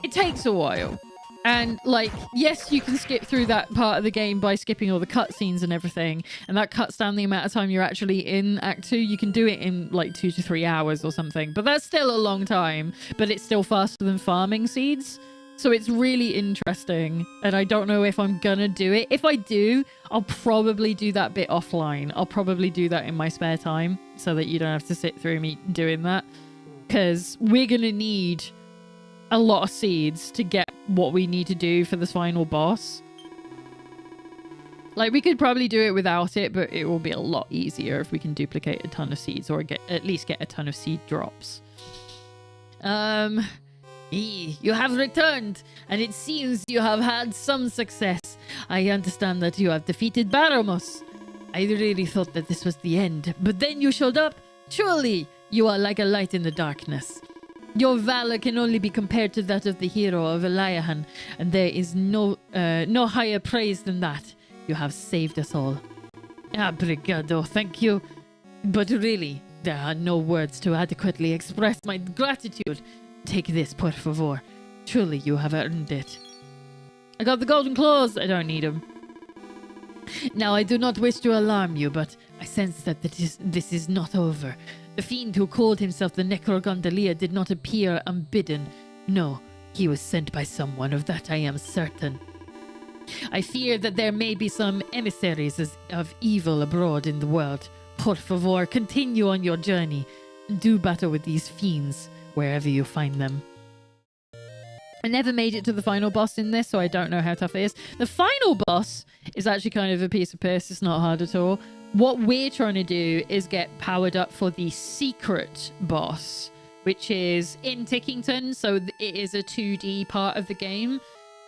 it takes a while. And like, yes, you can skip through that part of the game by skipping all the cutscenes and everything, and that cuts down the amount of time you're actually in Act 2. You can do it in like 2 to 3 hours or something, but that's still a long time, but it's still faster than farming seeds. So it's really interesting, and I don't know if I'm gonna do it. If I do, I'll probably do that bit offline. I'll probably do that in my spare time so that you don't have to sit through me doing that, because we're gonna need a lot of seeds to get what we need to do for this final boss. Like, we could probably do it without it, but it will be a lot easier if we can duplicate a ton of seeds or at least get a ton of seed drops. You have returned, and it seems you have had some success. I understand that you have defeated Baramos. I really thought that this was the end, but then you showed up. Truly, you are like a light in the darkness. Your valor can only be compared to that of the hero of Eliahan, and there is no higher praise than that. You have saved us all. Obrigado, thank you. But really, there are no words to adequately express my gratitude. Take this, por favor. Truly, you have earned it. I got the golden claws. I don't need them. Now, I do not wish to alarm you, but I sense that this is not over. The fiend who called himself the Necrogondolier did not appear unbidden. No, he was sent by someone, of that I am certain. I fear that there may be some emissaries of evil abroad in the world. Por favor, continue on your journey. Do battle with these fiends wherever you find them. I never made it to the final boss in this, so I don't know how tough it is. The final boss is actually kind of a piece of piss. It's not hard at all. What we're trying to do is get powered up for the secret boss, which is in Tickington. So it is a 2D part of the game.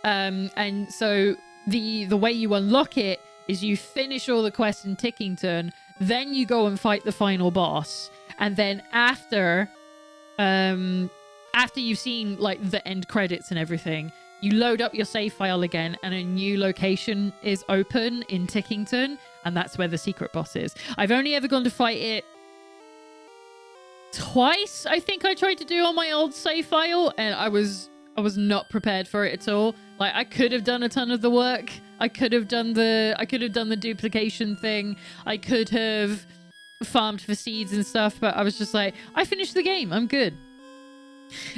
And so the way you unlock it is you finish all the quests in Tickington, then you go and fight the final boss. And then after you've seen like the end credits and everything, you load up your save file again and a new location is open in Tickington, and that's where the secret boss is. I've only ever gone to fight it twice, I think I tried to do on my old save file, and I was not prepared for it at all. Like, I could have done a ton of the work. I could have done the duplication thing. I could have farmed for seeds and stuff, but I was just like, I finished the game, I'm good.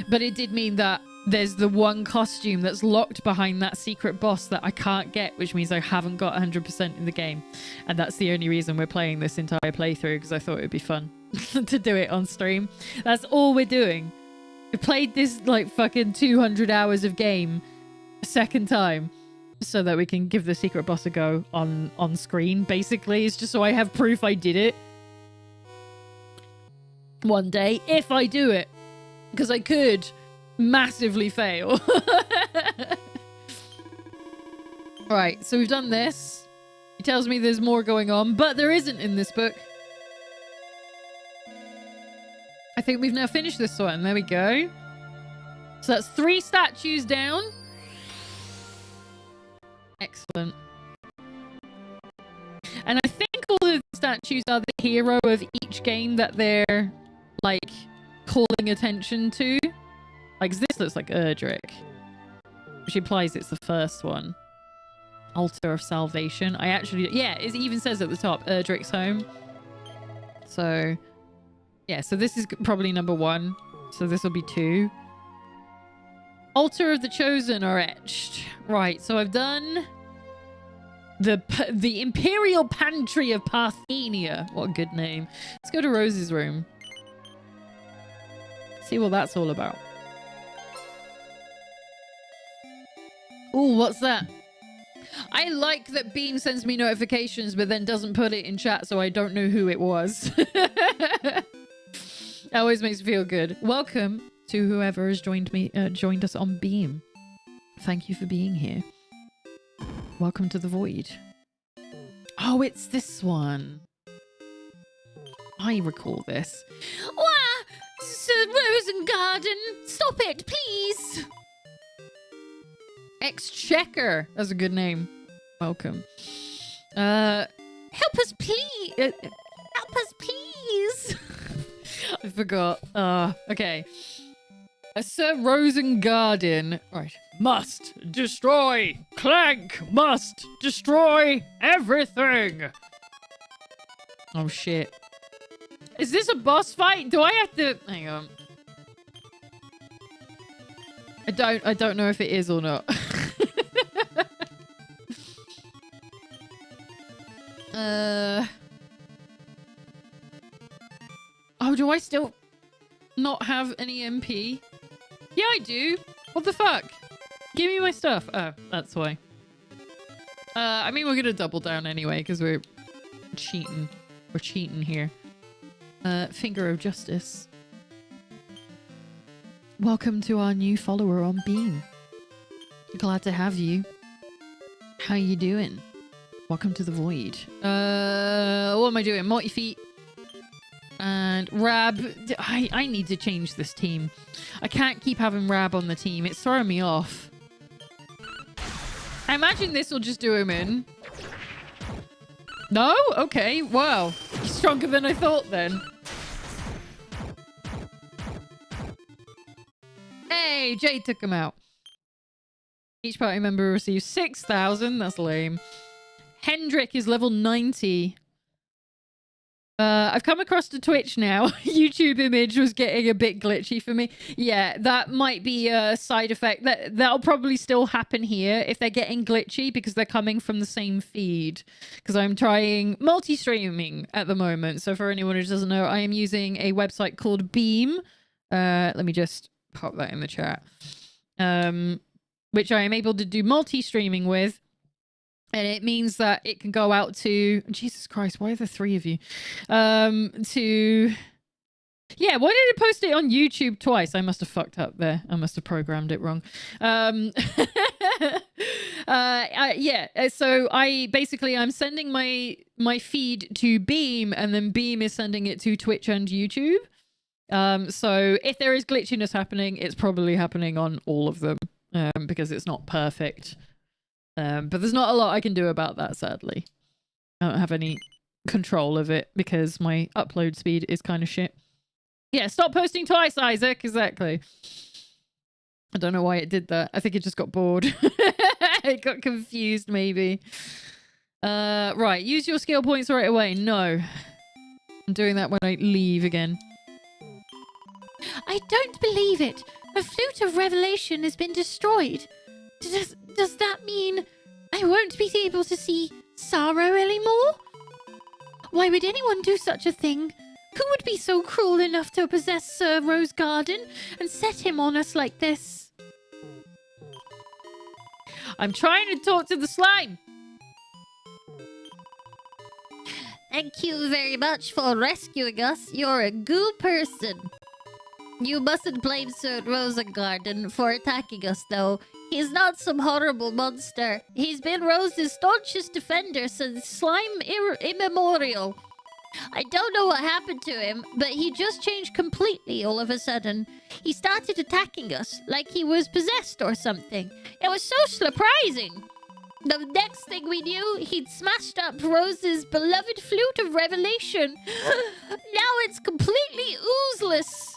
But it did mean that there's the one costume that's locked behind that secret boss that I can't get, which means I haven't got 100% in the game. And that's the only reason we're playing this entire playthrough, because I thought it would be fun to do it on stream. That's all we're doing. We played this like fucking 200 hours of game a second time so that we can give the secret boss a go on screen. Basically, it's just so I have proof I did it one day, if I do it. Because I could massively fail. Right, so we've done this. He tells me there's more going on, but there isn't in this book. I think we've now finished this one. There we go. So that's 3 statues down. Excellent. And I think all of the statues are the hero of each game that they're, like, calling attention to. Like, this looks like Erdrick, which implies it's the first one. Altar of Salvation. I actually, yeah, it even says at the top, Erdrick's home. So, yeah, so this is probably number 1. So this will be 2. Altar of the Chosen are etched. Right, so I've done the Imperial Pantry of Parthenia. What a good name. Let's go to Rose's room. See what that's all about. Ooh, what's that? I like that Beam sends me notifications but then doesn't put it in chat, so I don't know who it was. That always makes me feel good. Welcome to whoever has joined us on Beam. Thank you for being here. Welcome to the Void. Oh, it's this one. I recall this. Wah! Sir Rosengarden, stop it, please! Exchequer. That's a good name. Welcome. Help us, please! Help us, please! I forgot. Okay. Sir Rosengarden. Right. Must destroy. Clank must destroy everything. Oh shit. Is this a boss fight? Do I have to... Hang on. I don't know if it is or not. Oh, do I still not have any MP? Yeah, I do. What the fuck? Give me my stuff. Oh, that's why. I mean, we're gonna double down anyway because we're cheating. We're cheating here. Finger of Justice. welcome to our new follower on Beam. Glad to have you. How you doing? Welcome to the void. What am I doing? Multi-feet. And Rab. I need to change this team. I can't keep having Rab on the team. It's throwing me off. I imagine this will just do him in. No? Okay. Wow. He's stronger than I thought then. Hey, Jade took him out. Each party member receives 6,000. That's lame. Hendrik is level 90. I've come across the Twitch now. YouTube image was getting a bit glitchy for me. Yeah, that might be a side effect. That'll probably still happen here if they're getting glitchy because they're coming from the same feed. Because I'm trying multi-streaming at the moment. So for anyone who doesn't know, I am using a website called Beam. Let me just pop that in the chat. Which I am able to do multi-streaming with. And it means that it can go out to... Jesus Christ, why are there 3 of you? Yeah, why did it post it on YouTube twice? I must have fucked up there. I must have programmed it wrong. Yeah, so I'm sending my feed to Beam, and then Beam is sending it to Twitch and YouTube. So if there is glitchiness happening, it's probably happening on all of them, because it's not perfect. But there's not a lot I can do about that, sadly. I don't have any control of it because my upload speed is kind of shit. Yeah, stop posting twice, Isaac. Exactly. I don't know why it did that. I think it just got bored. It got confused, maybe. Right, use your skill points right away. No. I'm doing that when I leave again. I don't believe it. The Flute of Revelation has been destroyed. Does that mean I won't be able to see Sorrow anymore? Why would anyone do such a thing? Who would be so cruel enough to possess Sir Rose Garden and set him on us like this? I'm trying to talk to the slime. Thank you very much for rescuing us. You're a goo person. You mustn't blame Sir Rosengarten for attacking us, though. He's not some horrible monster. He's been Rose's staunchest defender since slime immemorial. I don't know what happened to him, but he just changed completely all of a sudden. He started attacking us like he was possessed or something. It was so surprising. The next thing we knew, he'd smashed up Rose's beloved Flute of Revelation. Now it's completely oozeless.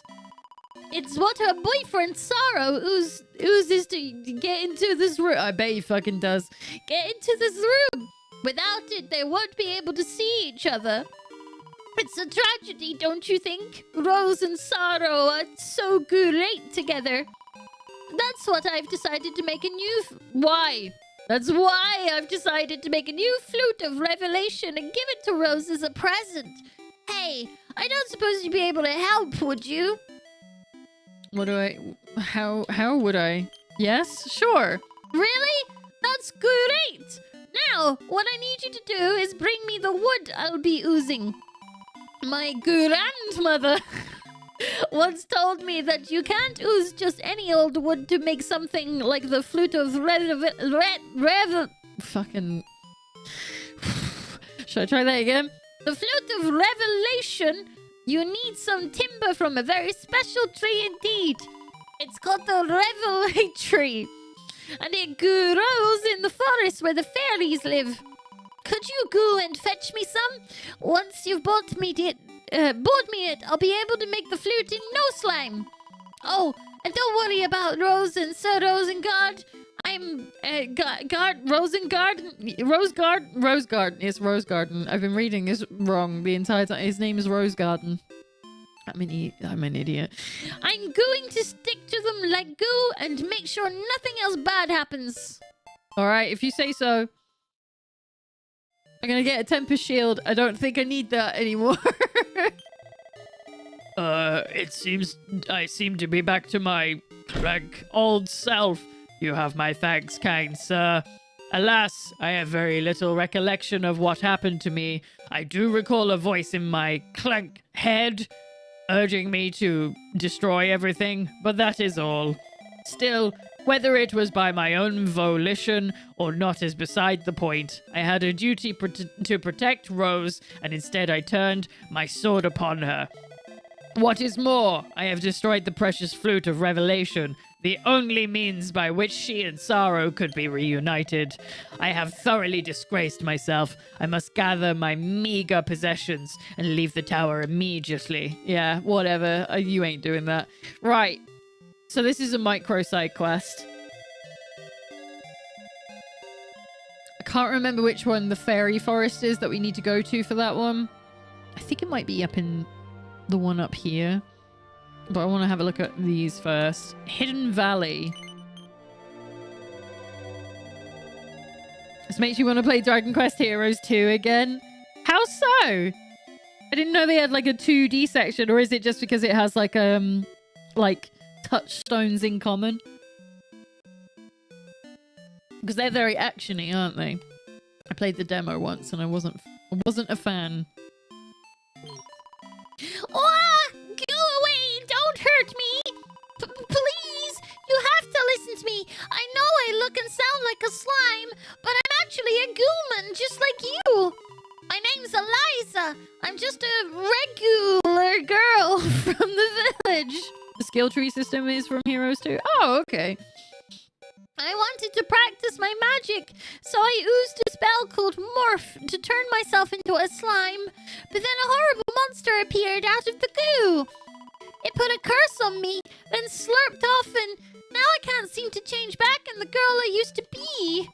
It's what her boyfriend Sorrow oozes to get into this room. I bet he fucking does. Get into this room. Without it, they won't be able to see each other. It's a tragedy, don't you think? Rose and Sorrow are so great together. That's what I've decided to make a new... Why? That's why I've decided to make a new Flute of Revelation and give it to Rose as a present. Hey, I don't suppose you'd be able to help, would you? What do I... How would I? Yes? Sure. Really? That's great! Now, what I need you to do is bring me the wood I'll be oozing. My grandmother once told me that you can't ooze just any old wood to make something like the Flute of Fucking... Should I try that again? The Flute of Revelation. You need some timber from a very special tree indeed. It's called the Revelate tree. And it grows in the forest where the fairies live. Could you go and fetch me some? Once you've bought me it, I'll be able to make the flute in no slime. Oh, and don't worry about Rose and Sir Rosengard. I'm Rosengarden. Rosegarden. It's Rosegarden. I've been reading this wrong the entire time. His name is Rosegarden. I'm an idiot. I'm going to stick to them like glue and make sure nothing else bad happens. All right, if you say so. I'm gonna get a Tempest Shield. I don't think I need that anymore. It seems I seem to be back to my old self. You have my thanks, kind sir. Alas, I have very little recollection of what happened to me. I do recall a voice in my clank head. urging me to destroy everything, but that is all. Still, whether it was by my own volition or not is beside the point. I had a duty to protect Rose, and instead I turned my sword upon her. What is more, I have destroyed the precious flute of revelation, the only means by which she and Sorrow could be reunited. I have thoroughly disgraced myself. I must gather my meager possessions and leave the tower immediately. Yeah, whatever. You ain't doing that. Right. So this is a micro side quest. I can't remember which one the fairy forest is that we need to go to for that one. I think it might be up in the one up here. But I want to have a look at these first. Hidden Valley. This makes you want to play Dragon Quest Heroes 2 again? How so? I didn't know they had like a 2D section, or is it just because it has like touchstones in common? Because they're very actiony, aren't they? I played the demo once and I wasn't a fan. Oh, go away! Don't hurt me! Please! You have to listen to me! I know I look and sound like a slime, but I'm actually a Gooman, just like you! My name's Eliza. I'm just a regular girl from the village. The skill tree system is from Heroes 2? Oh, okay. I wanted to practice my magic, so I oozed a spell called Morph to turn myself into a slime. But then a horrible monster appeared out of the goo. It put a curse on me, then slurped off, and now I can't seem to change back in the girl I used to be.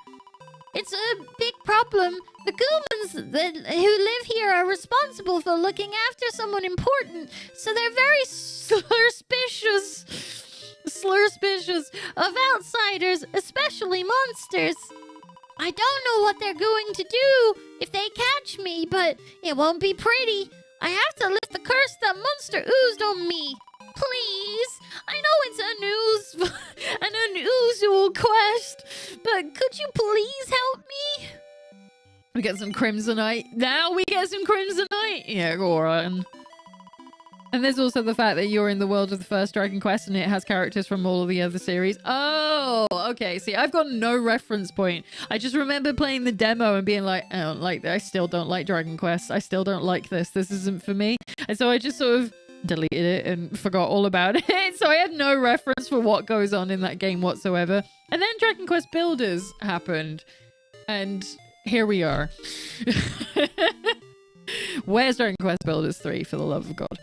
It's a big problem. The Goomans who live here are responsible for looking after someone important, so they're very suspicious of outsiders, especially monsters. I don't know what they're going to do if they catch me, but it won't be pretty. I have to lift the curse that monster oozed on me. Please. I know it's an unusual quest, but could you please help me? We get some Crimsonite. Now we get some Crimsonite. Yeah, go on. And there's also the fact that you're in the world of the first Dragon Quest and it has characters from all of the other series. Oh, okay. See, I've got no reference point. I just remember playing the demo and being like, I don't like this. I still don't like Dragon Quest. I still don't like this. This isn't for me. And so I just sort of deleted it and forgot all about it. So I had no reference for what goes on in that game whatsoever. And then Dragon Quest Builders happened. And here we are. Where's Dragon Quest Builders 3, for the love of God?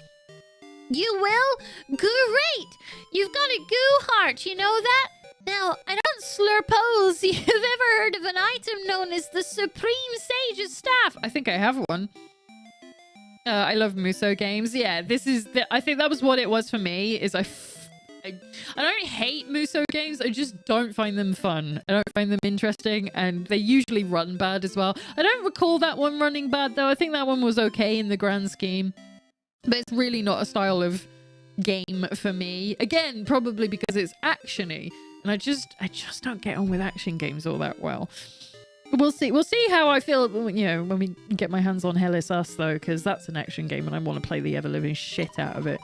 You will? Great! You've got a goo heart, you know that? Now, I don't slurpose you've ever heard of an item known as the Supreme Sage's Staff. I think I have one. I love Muso games. Yeah, this is I think that was what it was for me, is I don't hate Muso games, I just don't find them fun. I don't find them interesting, and they usually run bad as well. I don't recall that one running bad, though. I think that one was okay in the grand scheme. But it's really not a style of game for me. Again, probably because it's actiony, and I just don't get on with action games all that well. We'll see. We'll see how I feel, you know, when we get my hands on Hellis Us, though, because that's an action game, and I want to play the ever-living shit out of it.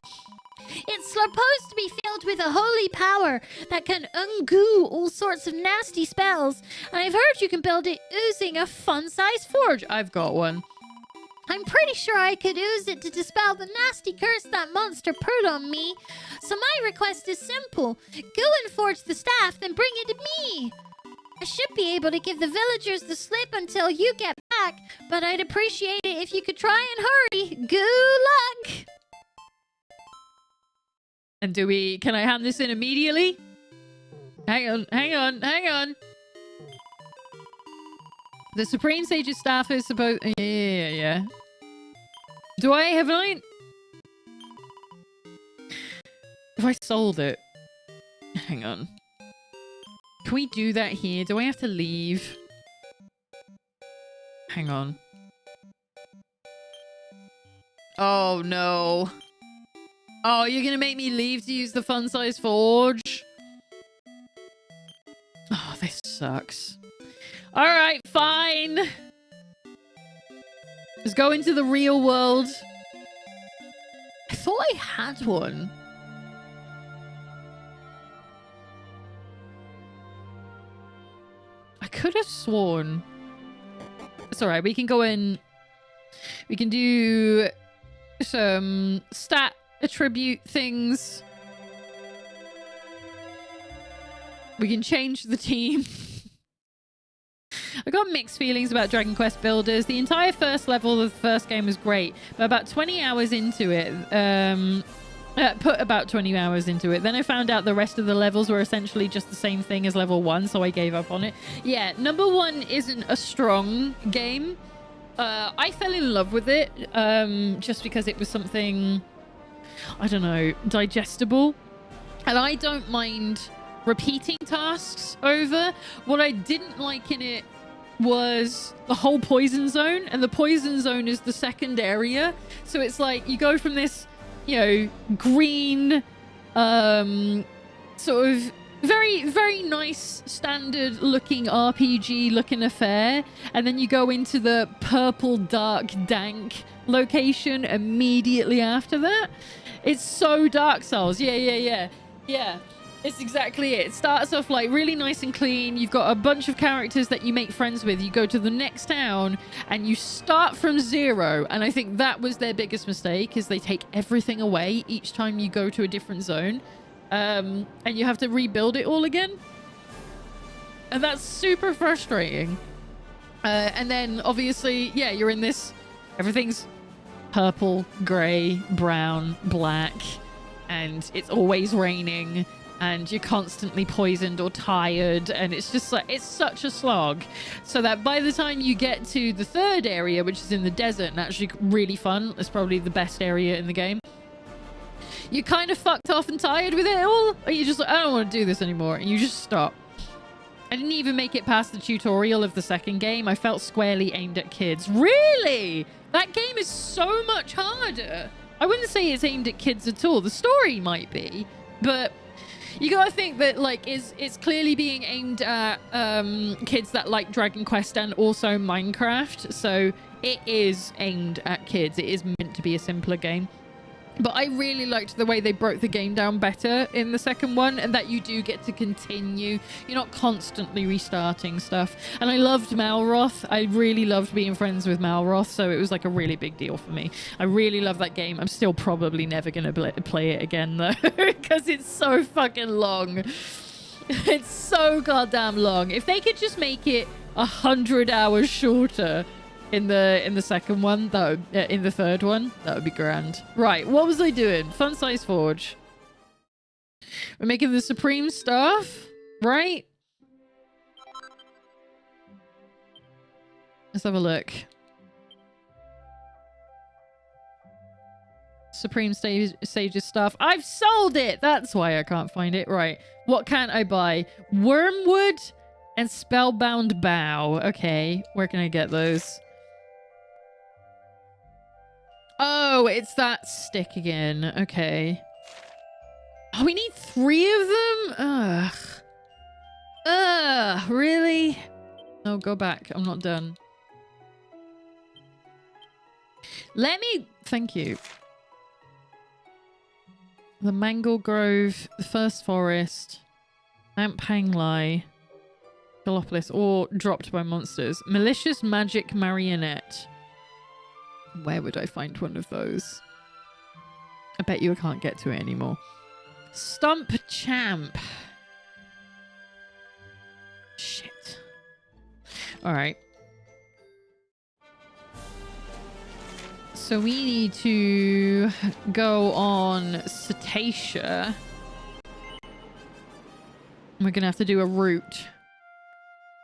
It's supposed to be filled with a holy power that can ungoo all sorts of nasty spells. And I've heard you can build it using a fun-sized forge. I've got one. I'm pretty sure I could use it to dispel the nasty curse that monster put on me. So my request is simple. Go and forge the staff, then bring it to me. I should be able to give the villagers the slip until you get back, but I'd appreciate it if you could try and hurry. Good luck! And can I hand this in immediately? Hang on. The Supreme Sage's Staff is supposed... Yeah. Have I sold it? Hang on. Can we do that here? Do I have to leave? Hang on. Oh, no. Oh, you're gonna make me leave to use the fun-size forge? Oh, this sucks. Alright, fine. Let's go into the real world. I thought I had one. I could have sworn. It's alright, we can go in. We can do some stat attribute things. We can change the team. I got mixed feelings about Dragon Quest Builders. The entire first level of the first game was great, but about 20 hours into it, put about 20 hours into it. Then I found out the rest of the levels were essentially just the same thing as level 1, so I gave up on it. Yeah, number 1 isn't a strong game. I fell in love with it just because it was something, I don't know, digestible. And I don't mind repeating tasks over. What I didn't like in it was the whole poison zone, and the poison zone is the second area. So it's like you go from this, you know, green, sort of very, very nice standard looking RPG looking affair, and then you go into the purple dark dank location immediately after that. It's so Dark Souls. Yeah. It's exactly it. It starts off like really nice and clean. You've got a bunch of characters that you make friends with. You go to the next town and you start from 0. And I think that was their biggest mistake, is they take everything away each time you go to a different zone. And you have to rebuild it all again. And that's super frustrating. And then obviously, yeah, you're in this, everything's purple, gray, brown, black, and it's always raining. And you're constantly poisoned or tired, and it's just like, it's such a slog. So that by the time you get to the third area, which is in the desert and actually really fun, it's probably the best area in the game, you're kind of fucked off and tired with it all, or you just like, I don't want to do this anymore, and you just stop. I didn't even make it past the tutorial of the second game. I felt squarely aimed at kids. Really? That game is so much harder. I wouldn't say it's aimed at kids at all. The story might be, but you gotta think that, like, it's clearly being aimed at kids that like Dragon Quest and also Minecraft. So it is aimed at kids. It is meant to be a simpler game. But I really liked the way they broke the game down better in the second one, and that you do get to continue. You're not constantly restarting stuff. And I loved Malroth. I really loved being friends with Malroth, so it was like a really big deal for me. I really love that game. I'm still probably never going to play it again, though, because it's so fucking long. It's so goddamn long. If they could just make it 100 hours shorter in the second one, though, in the third one, that would be grand. Right, what was I doing? Fun Size Forge. We're making the Supreme Staff, right? Let's have a look. Supreme Sage's Staff. I've sold it! That's why I can't find it. Right. What can't I buy? Wormwood and Spellbound Bow. Okay, where can I get those? Oh, it's that stick again. Okay. Oh, we need 3 of them? Ugh, really? No, go back. I'm not done. Let me... Thank you. The Mangle Grove, the First Forest, Mount Panglai, Gallopolis, or Dropped by Monsters. Malicious Magic Marionette. Where would I find one of those? I bet you I can't get to it anymore. Stump Champ. Shit. Alright. So we need to go on Cetacea. We're going to have to do a route.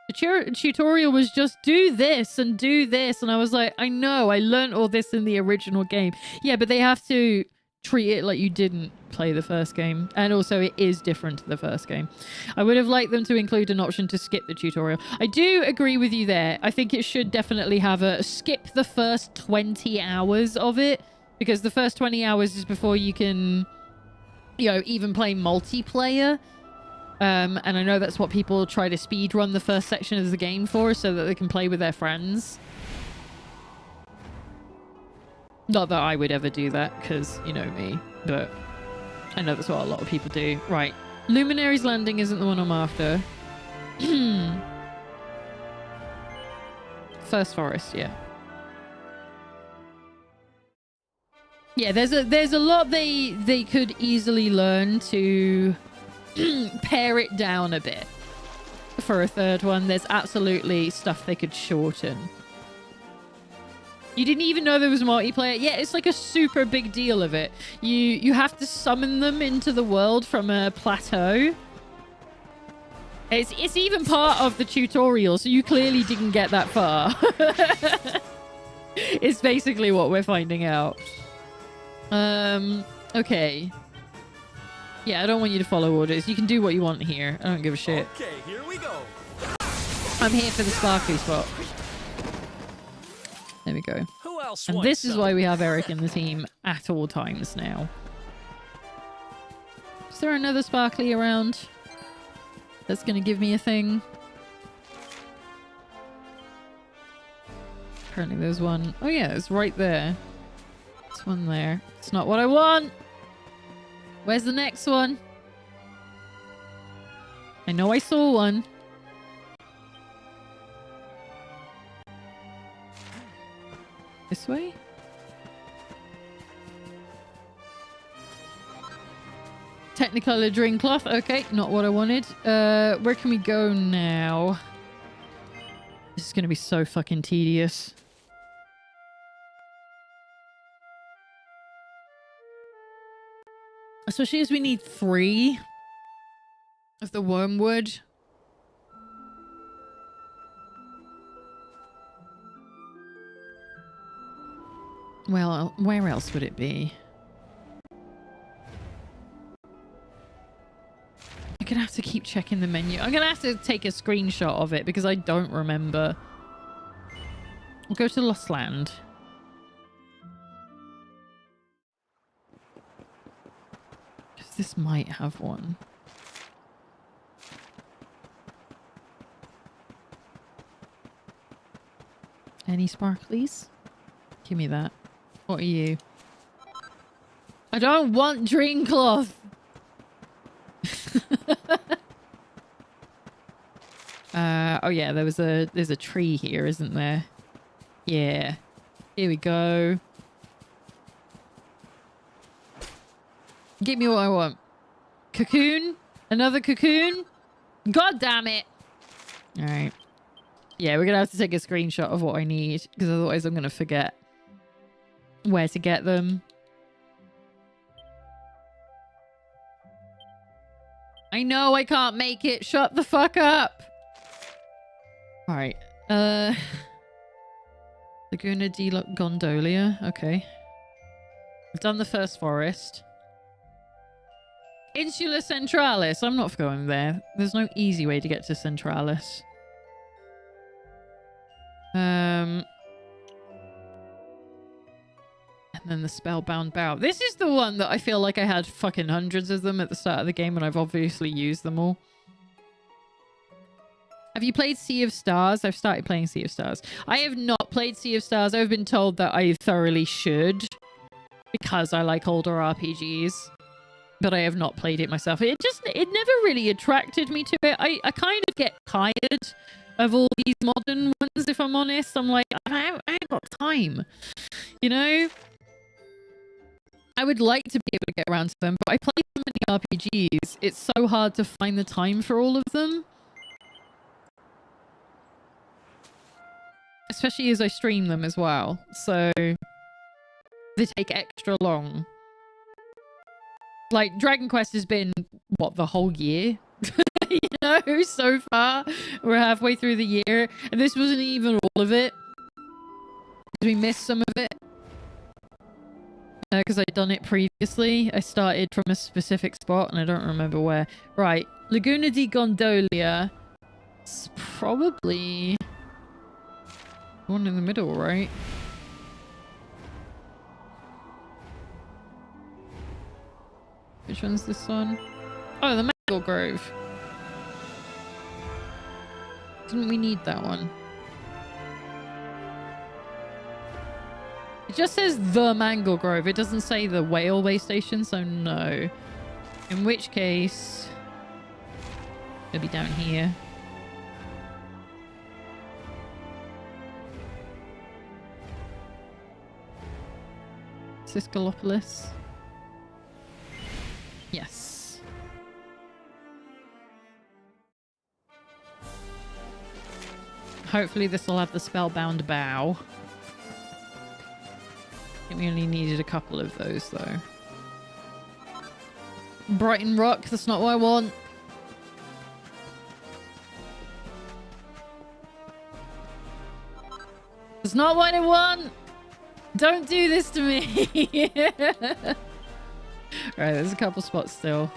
The tutorial was just do this and do this. And I was like, I know, I learned all this in the original game. Yeah, but they have to treat it like you didn't play the first game. And also it is different to the first game. I would have liked them to include an option to skip the tutorial. I do agree with you there. I think it should definitely have a skip the first 20 hours of it. Because the first 20 hours is before you can, you know, even play multiplayer. And I know that's what people try to speedrun the first section of the game for, so that they can play with their friends. Not that I would ever do that, because you know me, but I know that's what a lot of people do. Right. Luminary's Landing isn't the one I'm after. First Forest, yeah. Yeah, there's a lot they could easily learn to pare it down a bit. For a third one, there's absolutely stuff they could shorten. You didn't even know there was multiplayer? Yeah, it's like a super big deal of it. You have to summon them into the world from a plateau. It's even part of the tutorial, so you clearly didn't get that far. It's basically what we're finding out. Okay. Yeah, I don't want you to follow orders. You can do what you want here. I don't give a shit. Okay, here we go. I'm here for the sparkly spot. There we go. Who else And wants this is some? why we have Eric in the team at all times now. Is there another sparkly around that's going to give me a thing? Apparently there's one. Oh yeah, it's right there. There's one there. It's not what I want. Where's the next one? I know I saw one. This way? Technicolor drain cloth. Okay, not what I wanted. Where can we go now? This is going to be so fucking tedious. Especially as we need 3 of the wormwood. Well, where else would it be? I'm gonna have to keep checking the menu. I'm gonna have to take a screenshot of it because I don't remember. We'll go to Lost Land. Because this might have one. Any sparklies? Give me that. What are you? I don't want drain cloth. Oh yeah, there's a tree here, isn't there? Yeah. Here we go. Give me what I want. Cocoon? Another cocoon? God damn it. Alright. Yeah, we're gonna have to take a screenshot of what I need, because otherwise I'm gonna forget where to get them. I know I can't make it. Shut the fuck up. Alright. Laguna di Gondolia. Okay. I've done the first forest. Insula Centralis. I'm not going there. There's no easy way to get to Centralis. And then the Spellbound Bow. This is the one that I feel like I had fucking hundreds of them at the start of the game, and I've obviously used them all. Have you played Sea of Stars? I've started playing Sea of Stars. I have not played Sea of Stars. I've been told that I thoroughly should because I like older RPGs, but I have not played it myself. It never really attracted me to it. I kind of get tired of all these modern ones, if I'm honest. I'm like, I ain't got time, you know? I would like to be able to get around to them, but I play so many RPGs. It's so hard to find the time for all of them. Especially as I stream them as well. So they take extra long. Like, Dragon Quest has been, what, the whole year? You know, so far. We're halfway through the year. And this wasn't even all of it. We missed some of it. Because I'd done it previously. I started from a specific spot and I don't remember where. Right. Laguna di Gondolia. It's probably one in the middle, right? Which one's this one? Oh, the Mangle Grove. Didn't we need that one? just says the Mangle Grove. It doesn't say the Whaleway Station, so no. In which case, it'll be down here. Siscalopolis. Yes. Hopefully this will have the Spellbound Bow. I think we only needed a couple of those though. Brighton Rock, that's not what I want. That's not what I want. Don't do this to me. Alright, there's a couple spots still.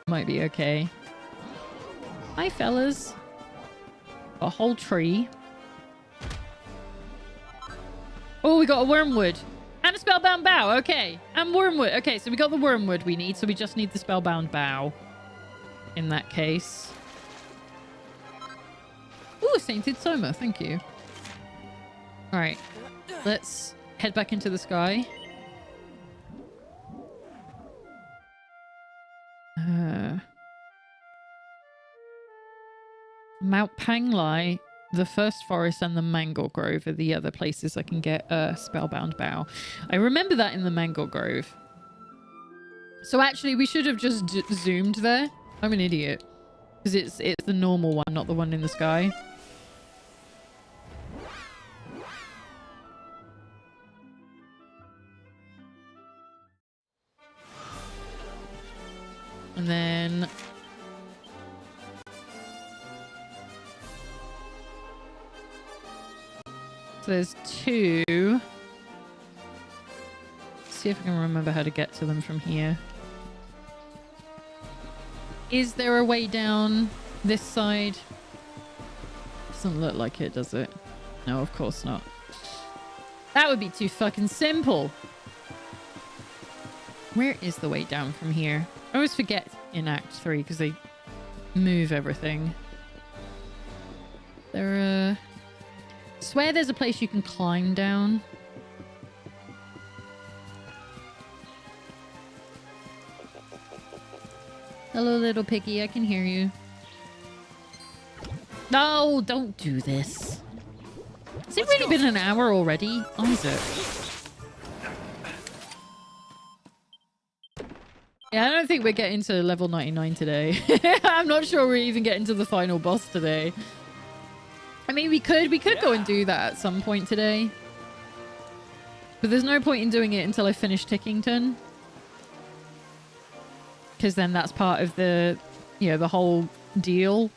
Might be okay. Hi, fellas. A whole tree. Oh, we got a Wormwood. And a Spellbound Bow. Okay. And Wormwood. Okay, so we got the Wormwood we need. So we just need the Spellbound Bow. In that case. Ooh, Sainted Soma. Thank you. Alright. Let's head back into the sky. Mount Panglai, the First Forest, and the Mangle Grove are the other places I can get a Spellbound Bow. I remember that in the Mangle Grove. So actually, we should have just zoomed there. I'm an idiot. Because it's the normal one, not the one in the sky. And then... so there's two. Let's see if I can remember how to get to them from here. Is there a way down this side? Doesn't look like it, does it? No, of course not. That would be too fucking simple. Where is the way down from here? I always forget in Act 3 because they move everything. I swear there's a place you can climb down. Hello, little piggy. I can hear you. No, don't do this. Has it really been an hour already? Isaac. Yeah, I don't think we're getting to level 99 today. I'm not sure we're even getting to the final boss today. I mean, we could go and do that at some point today. But there's no point in doing it until I finish Tickington. Because then that's part of the, you know, the whole deal.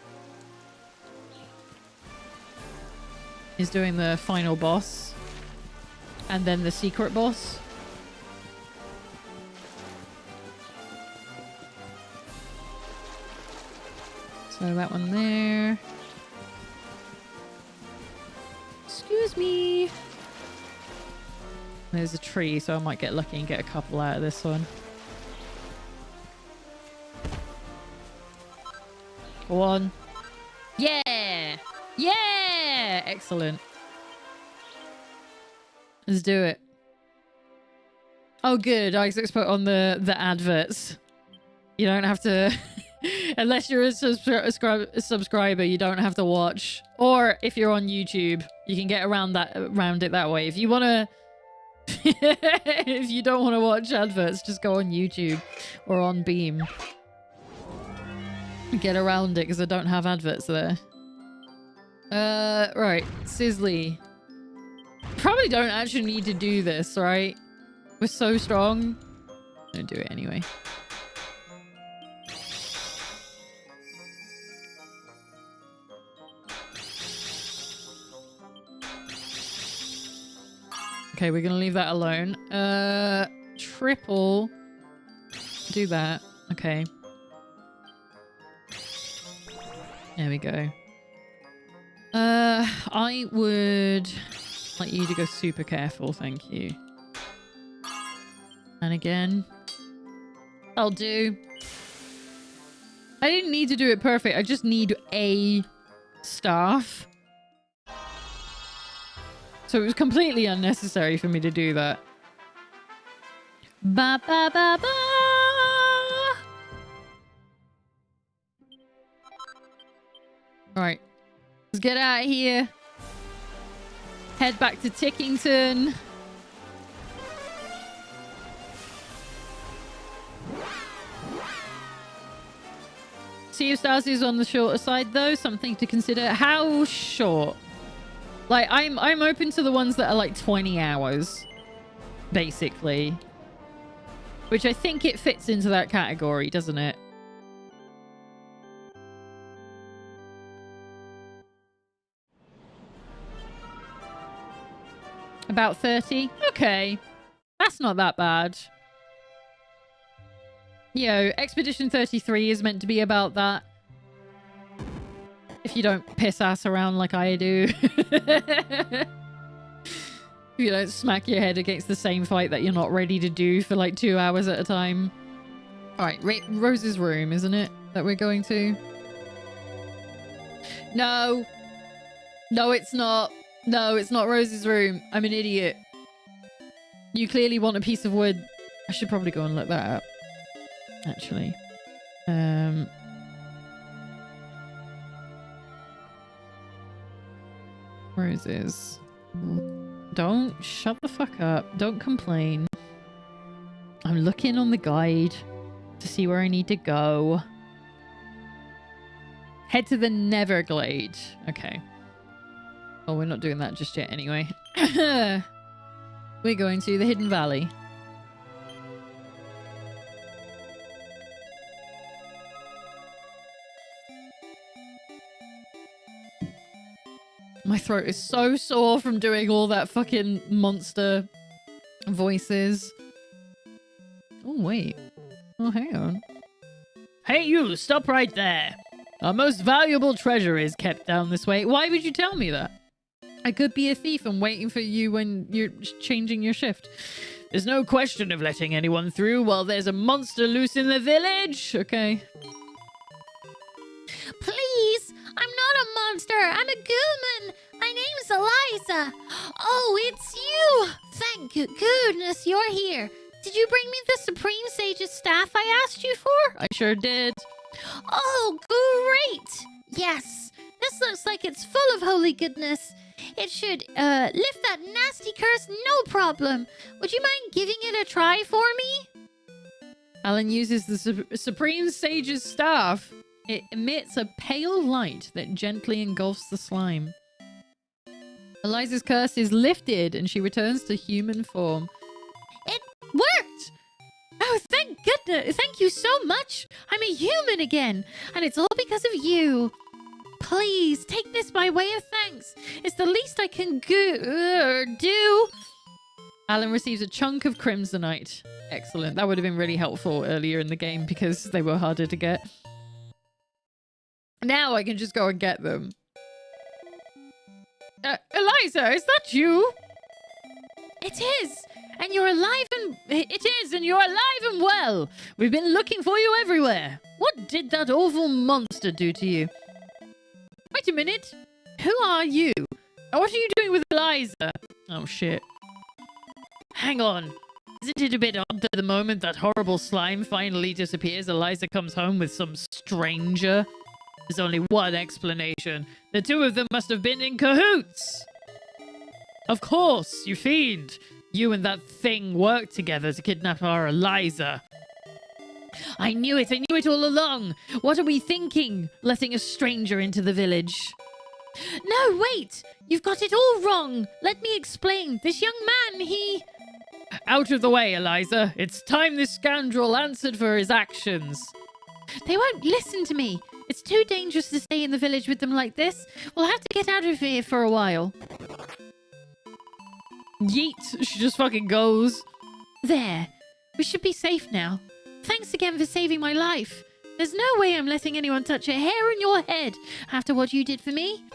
Is doing the final boss. And then the secret boss. So that one there. Excuse me. There's a tree, so I might get lucky and get a couple out of this one. Go on. Yeah! Yeah! Excellent. Let's do it. Oh, good. Isaac's put on the adverts. You don't have to... Unless you're a subscriber, you don't have to watch. Or if you're on YouTube, you can get around it that way. If you want to... if you don't want to watch adverts, just go on YouTube or on Beam. Get around it because I don't have adverts there. Right. Sizzly. Probably don't actually need to do this, right? We're so strong. I'm gonna do it anyway. Okay, we're gonna leave that alone. Triple. Do that. Okay. There we go. I would like you to go super careful, thank you. And again. I'll do. I didn't need to do it perfect. I just need a staff. So it was completely unnecessary for me to do that. Ba ba ba ba! Alright. Let's get out of here. Head back to Tickington. Sea of Stars is on the shorter side though, something to consider. How short? Like I'm open to the ones that are like 20 hours, basically. Which I think it fits into that category, doesn't it? About 30? Okay. That's not that bad. Yo, Expedition 33 is meant to be about that. If you don't piss ass around like I do. If you don't smack your head against the same fight that you're not ready to do for like 2 hours at a time. Alright, Rose's room, isn't it? That we're going to? No. No, it's not. No, it's not Rose's room. I'm an idiot. You clearly want a piece of wood. I should probably go and look that up. Actually. Roses. Don't shut the fuck up. Don't complain. I'm looking on the guide to see where I need to go. Head to the Neverglade. Okay. Oh, we're not doing that just yet anyway. We're going to the Hidden Valley. My throat is so sore from doing all that fucking monster voices. Oh, wait. Oh, hang on. Hey, you! Stop right there! Our most valuable treasure is kept down this way. Why would you tell me that? I could be a thief and waiting for you when you're changing your shift. There's no question of letting anyone through while there's a monster loose in the village. Okay. Please, I'm not a monster. I'm a Gooman. My name's Eliza. Oh, it's you. Thank goodness you're here. Did you bring me the Supreme Sage's staff I asked you for? I sure did. Oh, great. Yes, this looks like it's full of holy goodness. It should lift that nasty curse, no problem. Would you mind giving it a try for me? Alan uses the Supreme Sage's staff. It emits a pale light that gently engulfs the slime. Eliza's curse is lifted and she returns to human form. It worked! Oh, thank goodness. Thank you so much. I'm a human again, and it's all because of you. Please, take this by way of thanks. It's the least I can do. Alan receives a chunk of crimsonite. Excellent. That would have been really helpful earlier in the game because they were harder to get. Now I can just go and get them. Eliza, is that you? It is. And you're alive and... It is, and you're alive and well. We've been looking for you everywhere. What did that awful monster do to you? Wait a minute. Who are you? And what are you doing with Eliza? Oh, shit. Hang on. Isn't it a bit odd that the moment that horrible slime finally disappears, Eliza comes home with some stranger? There's only one explanation. The two of them must have been in cahoots. Of course, you fiend. You and that thing worked together to kidnap our Eliza. I knew it all along. What are we thinking, letting a stranger into the village? No, wait. You've got it all wrong. Let me explain. This young man, he... Out of the way, Eliza. It's time this scoundrel answered for his actions. They won't listen to me. It's too dangerous to stay in the village with them like this. We'll have to get out of here for a while. Yeet. She just fucking goes. There. We should be safe now. Thanks again for saving my life. There's no way I'm letting anyone touch a hair on your head after what you did for me.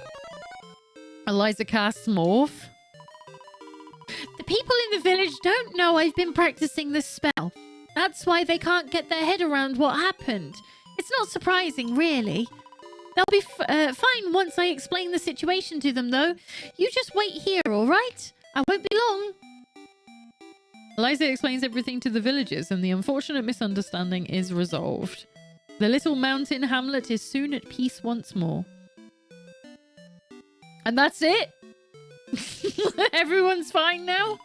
Eliza casts Morph. The people in the village don't know I've been practicing this spell. That's why they can't get their head around what happened. It's not surprising, really. They'll be fine once I explain the situation to them, though. You just wait here, all right? I won't be long. Eliza explains everything to the villagers, and the unfortunate misunderstanding is resolved. The little mountain hamlet is soon at peace once more. And that's it? Everyone's fine now?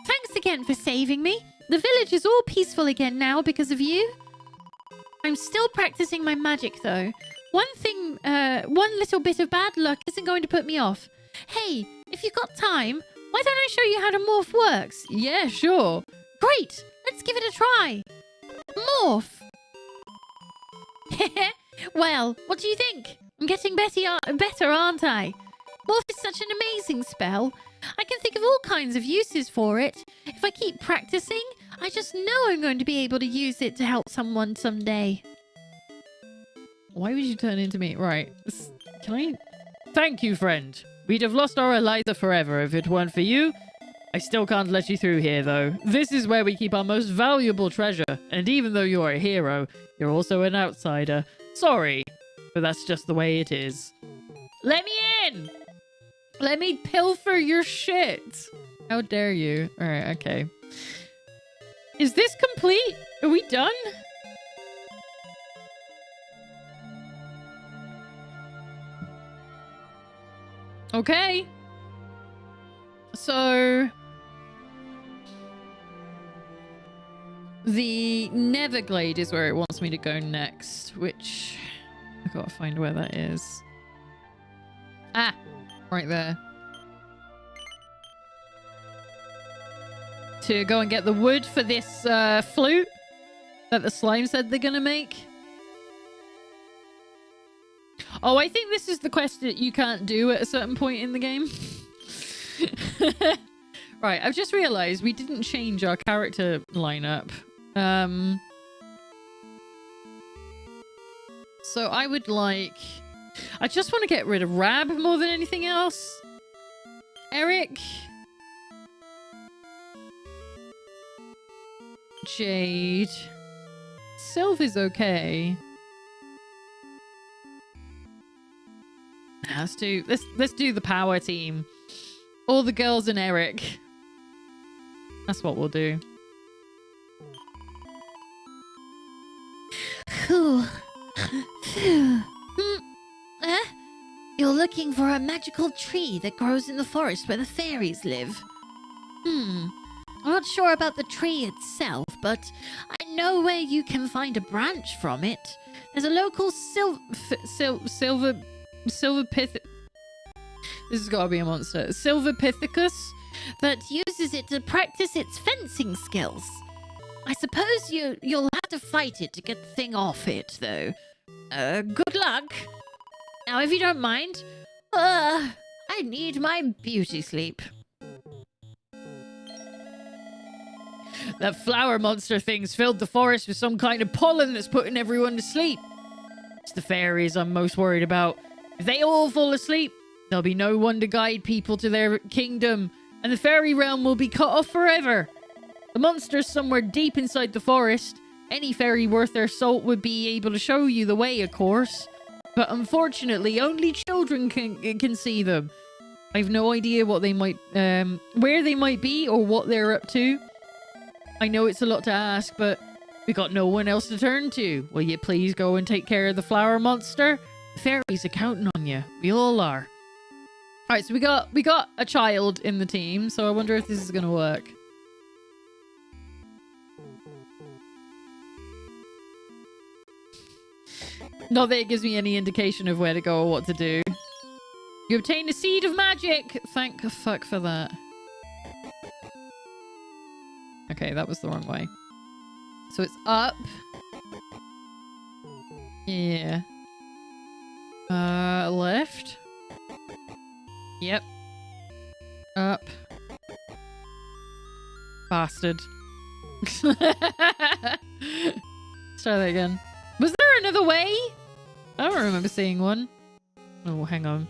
Thanks again for saving me. The village is all peaceful again now because of you. I'm still practicing my magic, though. One little bit of bad luck isn't going to put me off. Hey, if you've got time, why don't I show you how to morph works? Yeah, sure. Great! Let's give it a try. Morph! Well, what do you think? I'm getting better, aren't I? Morph is such an amazing spell. I can think of all kinds of uses for it. If I keep practicing, I just know I'm going to be able to use it to help someone someday. Why would you turn into me? Right. Can I... Thank you, friend. We'd have lost our Eliza forever if it weren't for you. I still can't let you through here, though. This is where we keep our most valuable treasure. And even though you're a hero, you're also an outsider. Sorry, but that's just the way it is. Let me in! Let me pilfer your shit. How dare you? All right, okay. Is this complete? Are we done? Okay. So... the Neverglade is where it wants me to go next, which... I gotta find where that is. Ah! Right there. To go and get the wood for this flute that the slime said they're gonna make. Oh, I think this is the quest that you can't do at a certain point in the game. Right, I've just realized we didn't change our character lineup. So I would like... I just want to get rid of Rab more than anything else. Eric. Jade. Sylve is okay. Let's do the power team. All the girls and Eric. That's what we'll do. Phew. Phew. You're looking for a magical tree that grows in the forest where the fairies live. I'm not sure about the tree itself, but I know where you can find a branch from it. There's a local Silverpith... This has got to be a monster. Silverpithecus that uses it to practice its fencing skills. I suppose you'll have to fight it to get the thing off it, though. Good luck. Now, if you don't mind, I need my beauty sleep. That flower monster thing's filled the forest with some kind of pollen that's putting everyone to sleep. It's the fairies I'm most worried about. If they all fall asleep, there'll be no one to guide people to their kingdom, and the fairy realm will be cut off forever. The monster's somewhere deep inside the forest. Any fairy worth their salt would be able to show you the way, of course. But unfortunately, only children can see them. I've no idea what they might, where they might be or what they're up to. I know it's a lot to ask, but we got no one else to turn to. Will you please go and take care of the flower monster? The fairies are counting on you. We all are. All right, so we got a child in the team, so I wonder if this is gonna work. Not that it gives me any indication of where to go or what to do. You obtained a seed of magic! Thank fuck for that. Okay, that was the wrong way. So it's up. Yeah. Left. Yep. Up. Bastard. Let's try that again. Was there another way? I don't remember seeing one. Oh, hang on.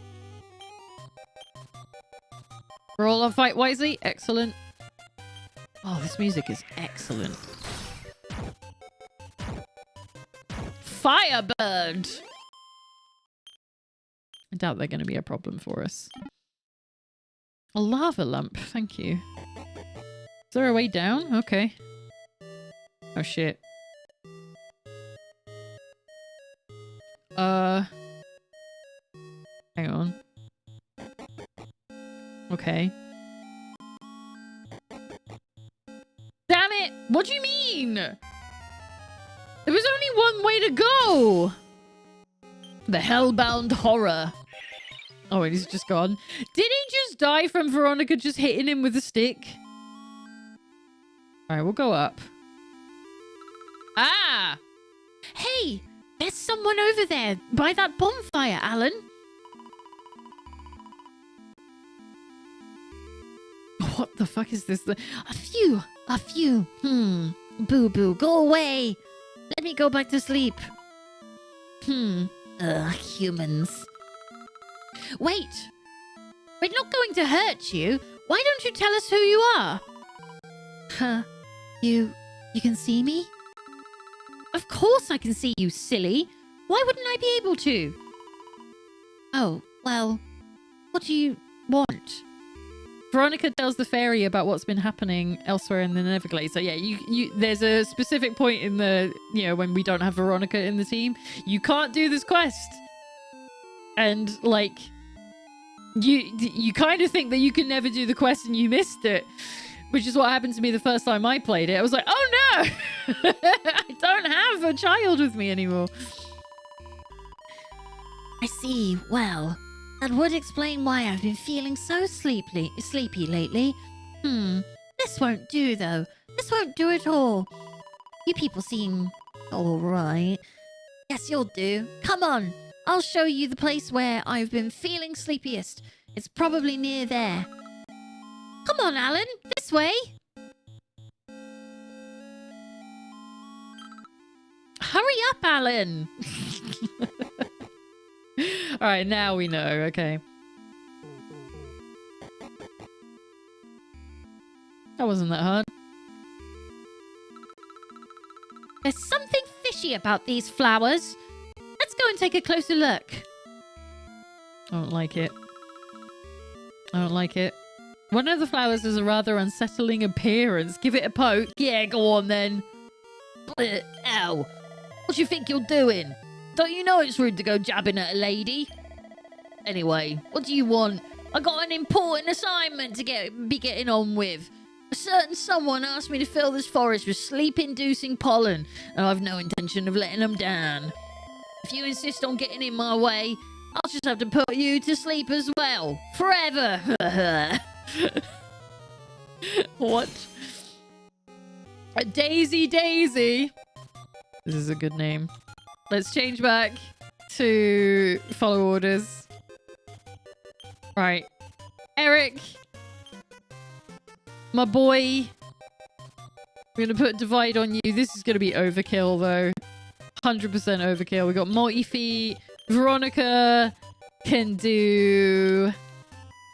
Roll on fight wisely. Excellent. Oh, this music is excellent. Firebird! I doubt they're going to be a problem for us. A lava lump, thank you. Is there a way down? Okay. Oh shit. Hang on. Okay. Damn it! What do you mean? There was only one way to go! The Hellbound Horror. Oh, and he's just gone. Did he just die from Veronica just hitting him with a stick? Alright, we'll go up. Ah! Hey, there's someone over there by that bonfire, Alan. What the fuck is this? A few. Boo boo, go away. Let me go back to sleep. Humans. Wait. We're not going to hurt you. Why don't you tell us who you are? Huh. You can see me? Of course I can see you, silly. Why wouldn't I be able to? Oh, well, what do you want? Veronica tells the fairy about what's been happening elsewhere in the Neverglades. So yeah, you there's a specific point in the, when we don't have Veronica in the team, you can't do this quest. And like, you kind of think that you can never do the quest and you missed it, which is what happened to me the first time I played it. I was like, oh no, I don't have a child with me anymore. I see. Well, that would explain why I've been feeling so sleepy lately. This won't do, though. This won't do at all. You people seem all right. Yes, you'll do. Come on. I'll show you the place where I've been feeling sleepiest. It's probably near there. Come on, Alan. This way. Hurry up, Alan. All right, now we know. Okay. That wasn't that hard. There's something fishy about these flowers. Let's go and take a closer look. I don't like it. I don't like it. One of the flowers has a rather unsettling appearance. Give it a poke. Yeah, go on then. Ow. What do you think you're doing? Don't you know it's rude to go jabbing at a lady? Anyway, what do you want? I got an important assignment to be getting on with. A certain someone asked me to fill this forest with sleep-inducing pollen, and I've no intention of letting them down. If you insist on getting in my way, I'll just have to put you to sleep as well. Forever. What? A Daisy Daisy. This is a good name. Let's change back to follow orders. Right. Eric. My boy. We're going to put divide on you. This is going to be overkill, though. 100% overkill. We got multi-feet. Veronica can do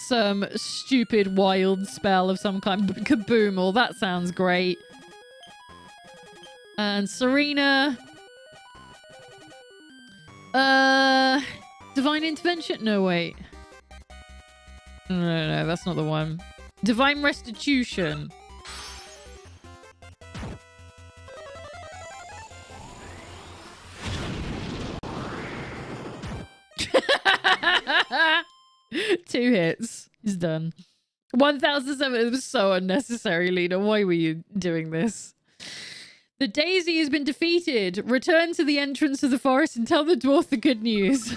some stupid wild spell of some kind. Kaboom. Well, that sounds great. And Serena. Divine Intervention? No, wait. No, that's not the one. Divine Restitution. Two hits. He's done. 1007. It was so unnecessary, Lena. Why were you doing this? The Daisy has been defeated. Return to the entrance of the forest and tell the dwarf the good news.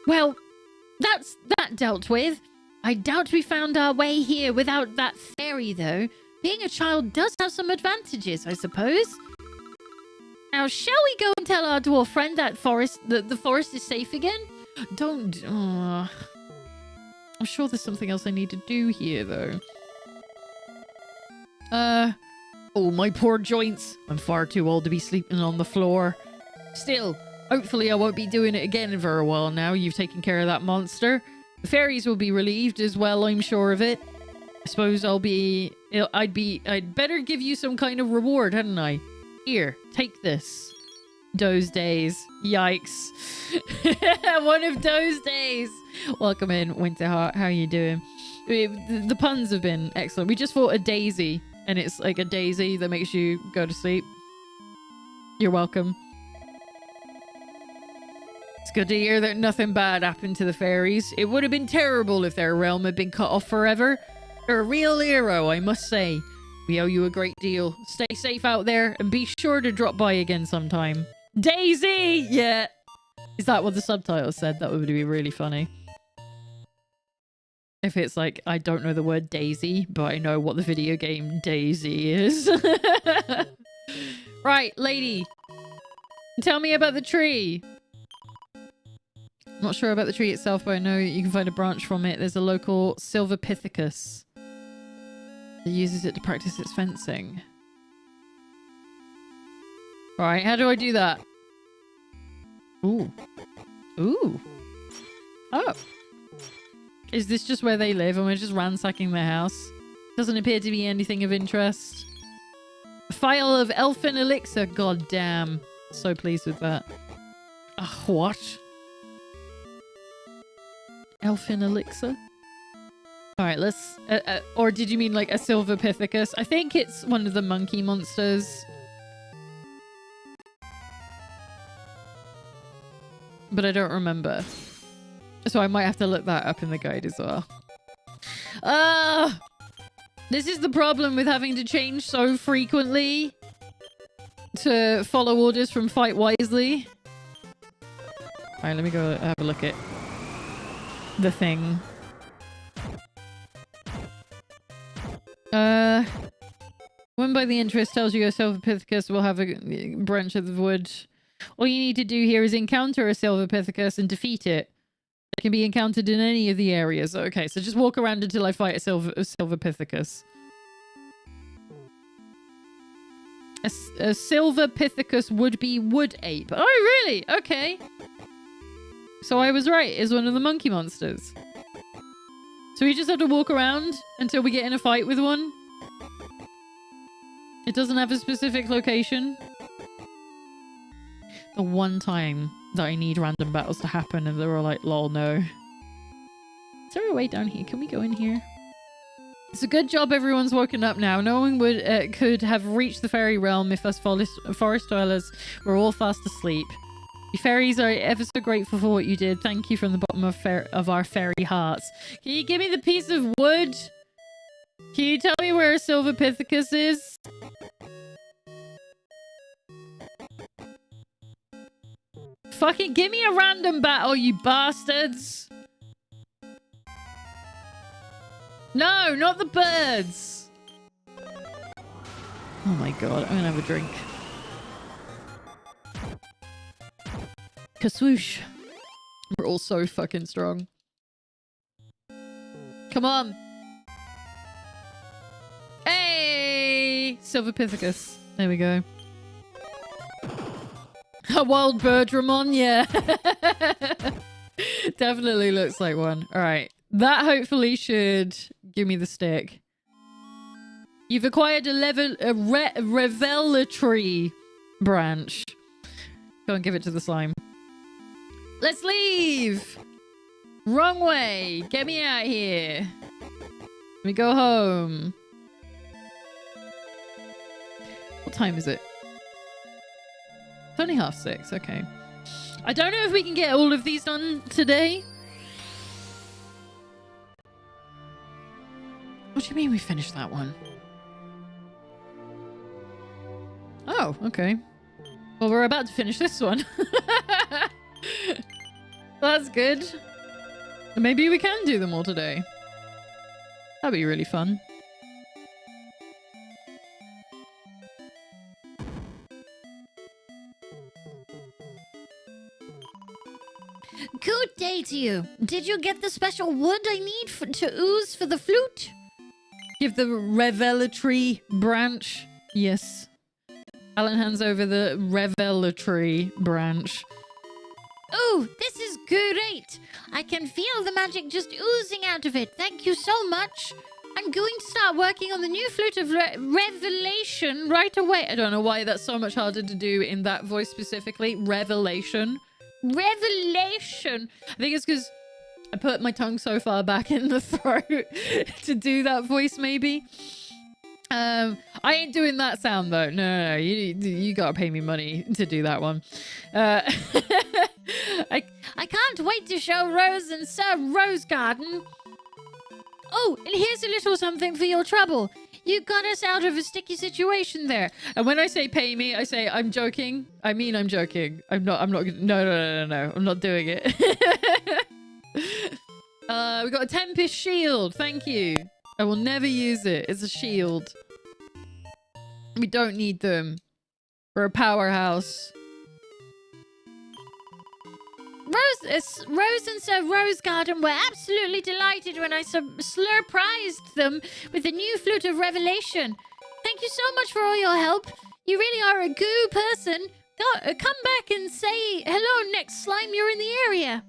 Well, that's that dealt with. I doubt we found our way here without that fairy, though. Being a child does have some advantages, I suppose. Now, shall we go and tell our dwarf friend that the forest is safe again? Don't... I'm sure there's something else I need to do here, though. Oh, my poor joints. I'm far too old to be sleeping on the floor. Still, hopefully I won't be doing it again for a while now. You've taken care of that monster. The fairies will be relieved as well, I'm sure of it. I suppose I'd better give you some kind of reward, hadn't I? Here, take this. those days. Yikes. One of those days. Welcome in, Winterheart. How are you doing? The puns have been excellent. We just fought a daisy, and it's like a daisy that makes you go to sleep. You're welcome. It's good to hear that nothing bad happened to the fairies. It would have been terrible if their realm had been cut off forever. You're a real hero, I must say. We owe you a great deal. Stay safe out there, and be sure to drop by again sometime. Daisy! Yeah. Is that what the subtitles said? That would be really funny. If it's like, I don't know the word Daisy, but I know what the video game Daisy is. Right, lady. Tell me about the tree. I'm not sure about the tree itself, but I know you can find a branch from it. There's a local Silverpithecus that uses it to practice its fencing. Alright, how do I do that? Ooh. Ooh. Oh. Is this just where they live and we're just ransacking their house? Doesn't appear to be anything of interest. A file of elfin elixir. God damn. So pleased with that. What? Elfin elixir? Alright, let's... or did you mean like a Silverpithecus? I think it's one of the monkey monsters. But I don't remember. So I might have to look that up in the guide as well. This is the problem with having to change so frequently to follow orders from Fight Wisely. Alright, let me go have a look at the thing. When by the interest tells you a Silverpithecus will have a branch of the wood. All you need to do here is encounter a Silverpithecus and defeat it. It can be encountered in any of the areas. Okay, so just walk around until I fight a Silverpithecus. A Silverpithecus would be wood ape. Oh, really? Okay. So I was right. It's one of the monkey monsters. So we just have to walk around until we get in a fight with one. It doesn't have a specific location. The one time that I need random battles to happen and they're all like, lol, no. Is there a way down here? Can we go in here? It's a good job everyone's woken up now. No one could have reached the fairy realm if us forest dwellers were all fast asleep. You fairies are ever so grateful for what you did. Thank you from the bottom of our fairy hearts. Can you give me the piece of wood? Can you tell me where a Silverpithecus is? Fucking give me a random battle, you bastards! No, not the birds! Oh my god, I'm gonna have a drink. Kaswoosh. We're all so fucking strong. Come on! Hey! Silverpithecus. There we go. A wild Birdramon, yeah. Definitely looks like one. Alright. That hopefully should give me the stick. You've acquired a revelatory branch. Go and give it to the slime. Let's leave! Wrong way! Get me out here. Let me go home. What time is it? It's only 6:30, okay. I don't know if we can get all of these done today. What do you mean we finished that one? Oh, okay. Well, we're about to finish this one. That's good. Maybe we can do them all today. That'd be really fun. Good day to you. Did you get the special wood I need to ooze for the flute? Give the revelatory branch. Yes. Alan hands over the revelatory branch. Oh, this is great. I can feel the magic just oozing out of it. Thank you so much. I'm going to start working on the new flute of revelation right away. I don't know why that's so much harder to do in that voice specifically. Revelation. Revelation. I think it's because I put my tongue so far back in the throat to do that voice, maybe. I ain't doing that sound though. No. You gotta pay me money to do that one. I can't wait to show Rose and Sir Rose Garden. Oh, and here's a little something for your trouble. You got us out of a sticky situation there. And when I say pay me, I say I'm joking. I mean I'm joking. I'm not. No. I'm not doing it. We got a Tempest shield. Thank you. I will never use it. It's a shield. We don't need them. We're a powerhouse. Rose and Sir Rose Garden were absolutely delighted when I surprised them with the new flute of revelation. Thank you so much for all your help. You really are a goo person. Come back and say hello next slime you're in the area.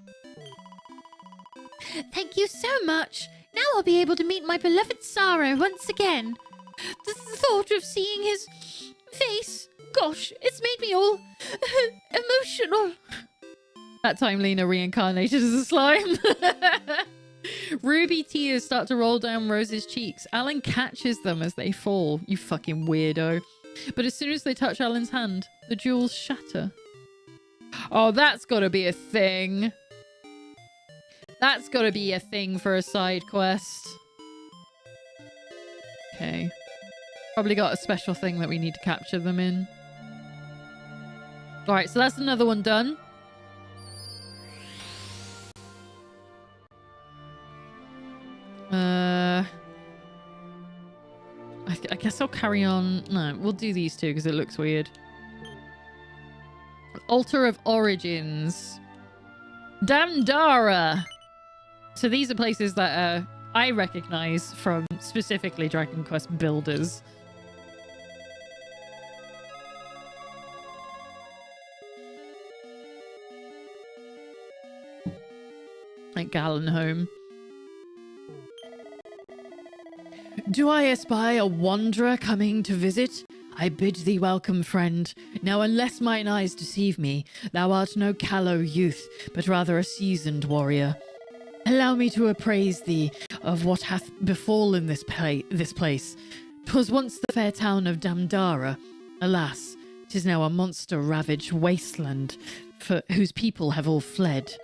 Thank you so much. Now I'll be able to meet my beloved Saro once again. The thought of seeing his face, gosh, it's made me all emotional. That time Lena reincarnated as a slime. Ruby tears start to roll down Rose's cheeks. Alan catches them as they fall. You fucking weirdo. But as soon as they touch Alan's hand, the jewels shatter. Oh, that's gotta be a thing. That's gotta be a thing for a side quest. Okay. Probably got a special thing that we need to capture them in. Alright, so that's another one done. I guess I'll carry on. No, we'll do these two because it looks weird. Altar of Origins. Damdara. So these are places that I recognize from specifically Dragon Quest builders. Like Galenholm. Do I espy a wanderer coming to visit? I bid thee welcome, friend. Now, unless mine eyes deceive me, thou art no callow youth, but rather a seasoned warrior. Allow me to appraise thee of what hath befallen this place. 'Twas once the fair town of Damdara. Alas, 'tis now a monster-ravaged wasteland, whose people have all fled.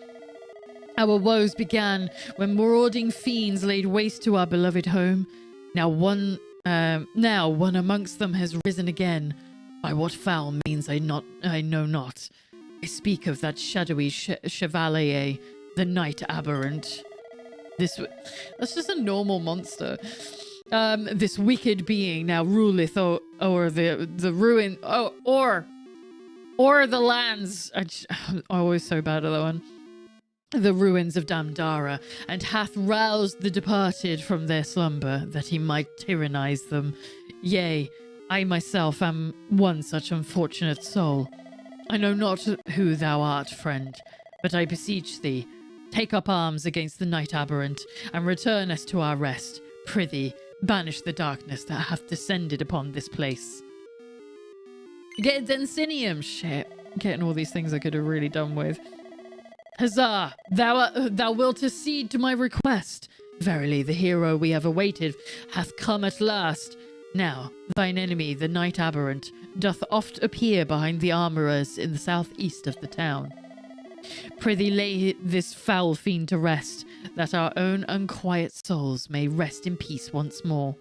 Our woes began when marauding fiends laid waste to our beloved home. Now one amongst them has risen again. By what foul means I know not. I speak of that shadowy chevalier, the Knight Aberrant. That's just a normal monster. This wicked being now ruleth o'er the ruin, or the lands. I'm always so bad at that one. The ruins of Damdara, and hath roused the departed from their slumber, that he might tyrannize them. Yea, I myself am one such unfortunate soul. I know not who thou art, friend, but I beseech thee, take up arms against the Knight Aberrant, and return us to our rest. Prithee, banish the darkness that hath descended upon this place. Get Densinium! Shit. Getting all these things I could have really done with. Huzzah! Thou wilt accede to my request. Verily, the hero we have awaited hath come at last. Now, thine enemy, the Knight Aberrant, doth oft appear behind the armourers in the southeast of the town. Prithee lay this foul fiend to rest, that our own unquiet souls may rest in peace once more.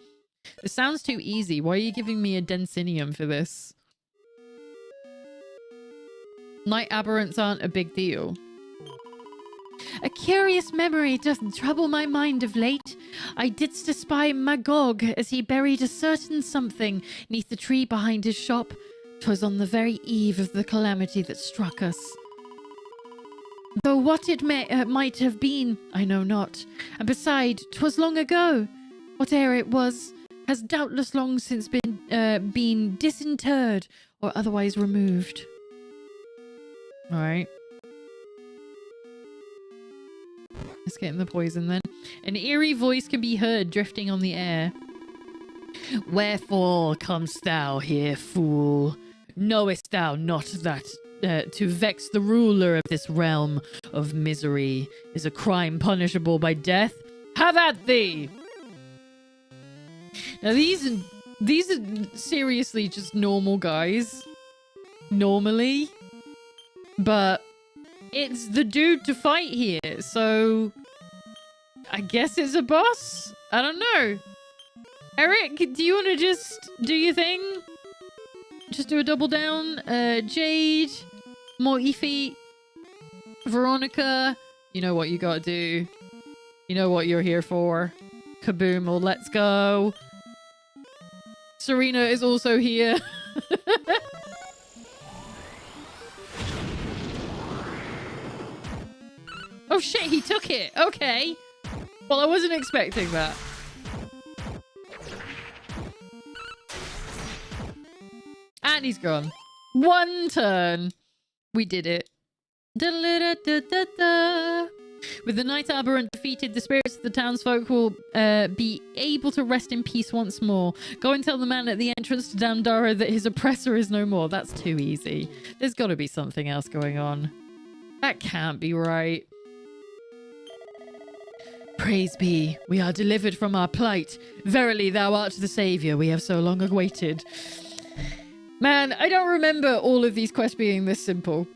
This sounds too easy. Why are you giving me a Densinium for this? Knight Aberrants aren't a big deal. A curious memory doth trouble my mind of late. I didst espy Magog as he buried a certain something neath the tree behind his shop. 'Twas on the very eve of the calamity that struck us. Though what it might have been, I know not. And beside, 'twas long ago. Whate'er it was, has doubtless long since been disinterred or otherwise removed. All right. Let's get in the poison then. An eerie voice can be heard drifting on the air. Wherefore comest thou here, fool? Knowest thou not that to vex the ruler of this realm of misery is a crime punishable by death? Have at thee! Now these are seriously just normal guys. Normally. But it's the dude to fight here, so I guess it's a boss? I don't know. Eric, do you want to just do your thing? Just do a double down. Jade, Moifi, Veronica, you know what you gotta do. You know what you're here for. Kaboom, or let's go. Serena is also here. Oh shit, he took it. Okay. Well, I wasn't expecting that. And he's gone. One turn. We did it. Da-da-da-da-da-da. With the Night Aberrant defeated, the spirits of the townsfolk will be able to rest in peace once more. Go and tell the man at the entrance to Damdara that his oppressor is no more. That's too easy. There's got to be something else going on. That can't be right. Praise be, we are delivered from our plight. Verily, thou art the saviour we have so long awaited. Man, I don't remember all of these quests being this simple.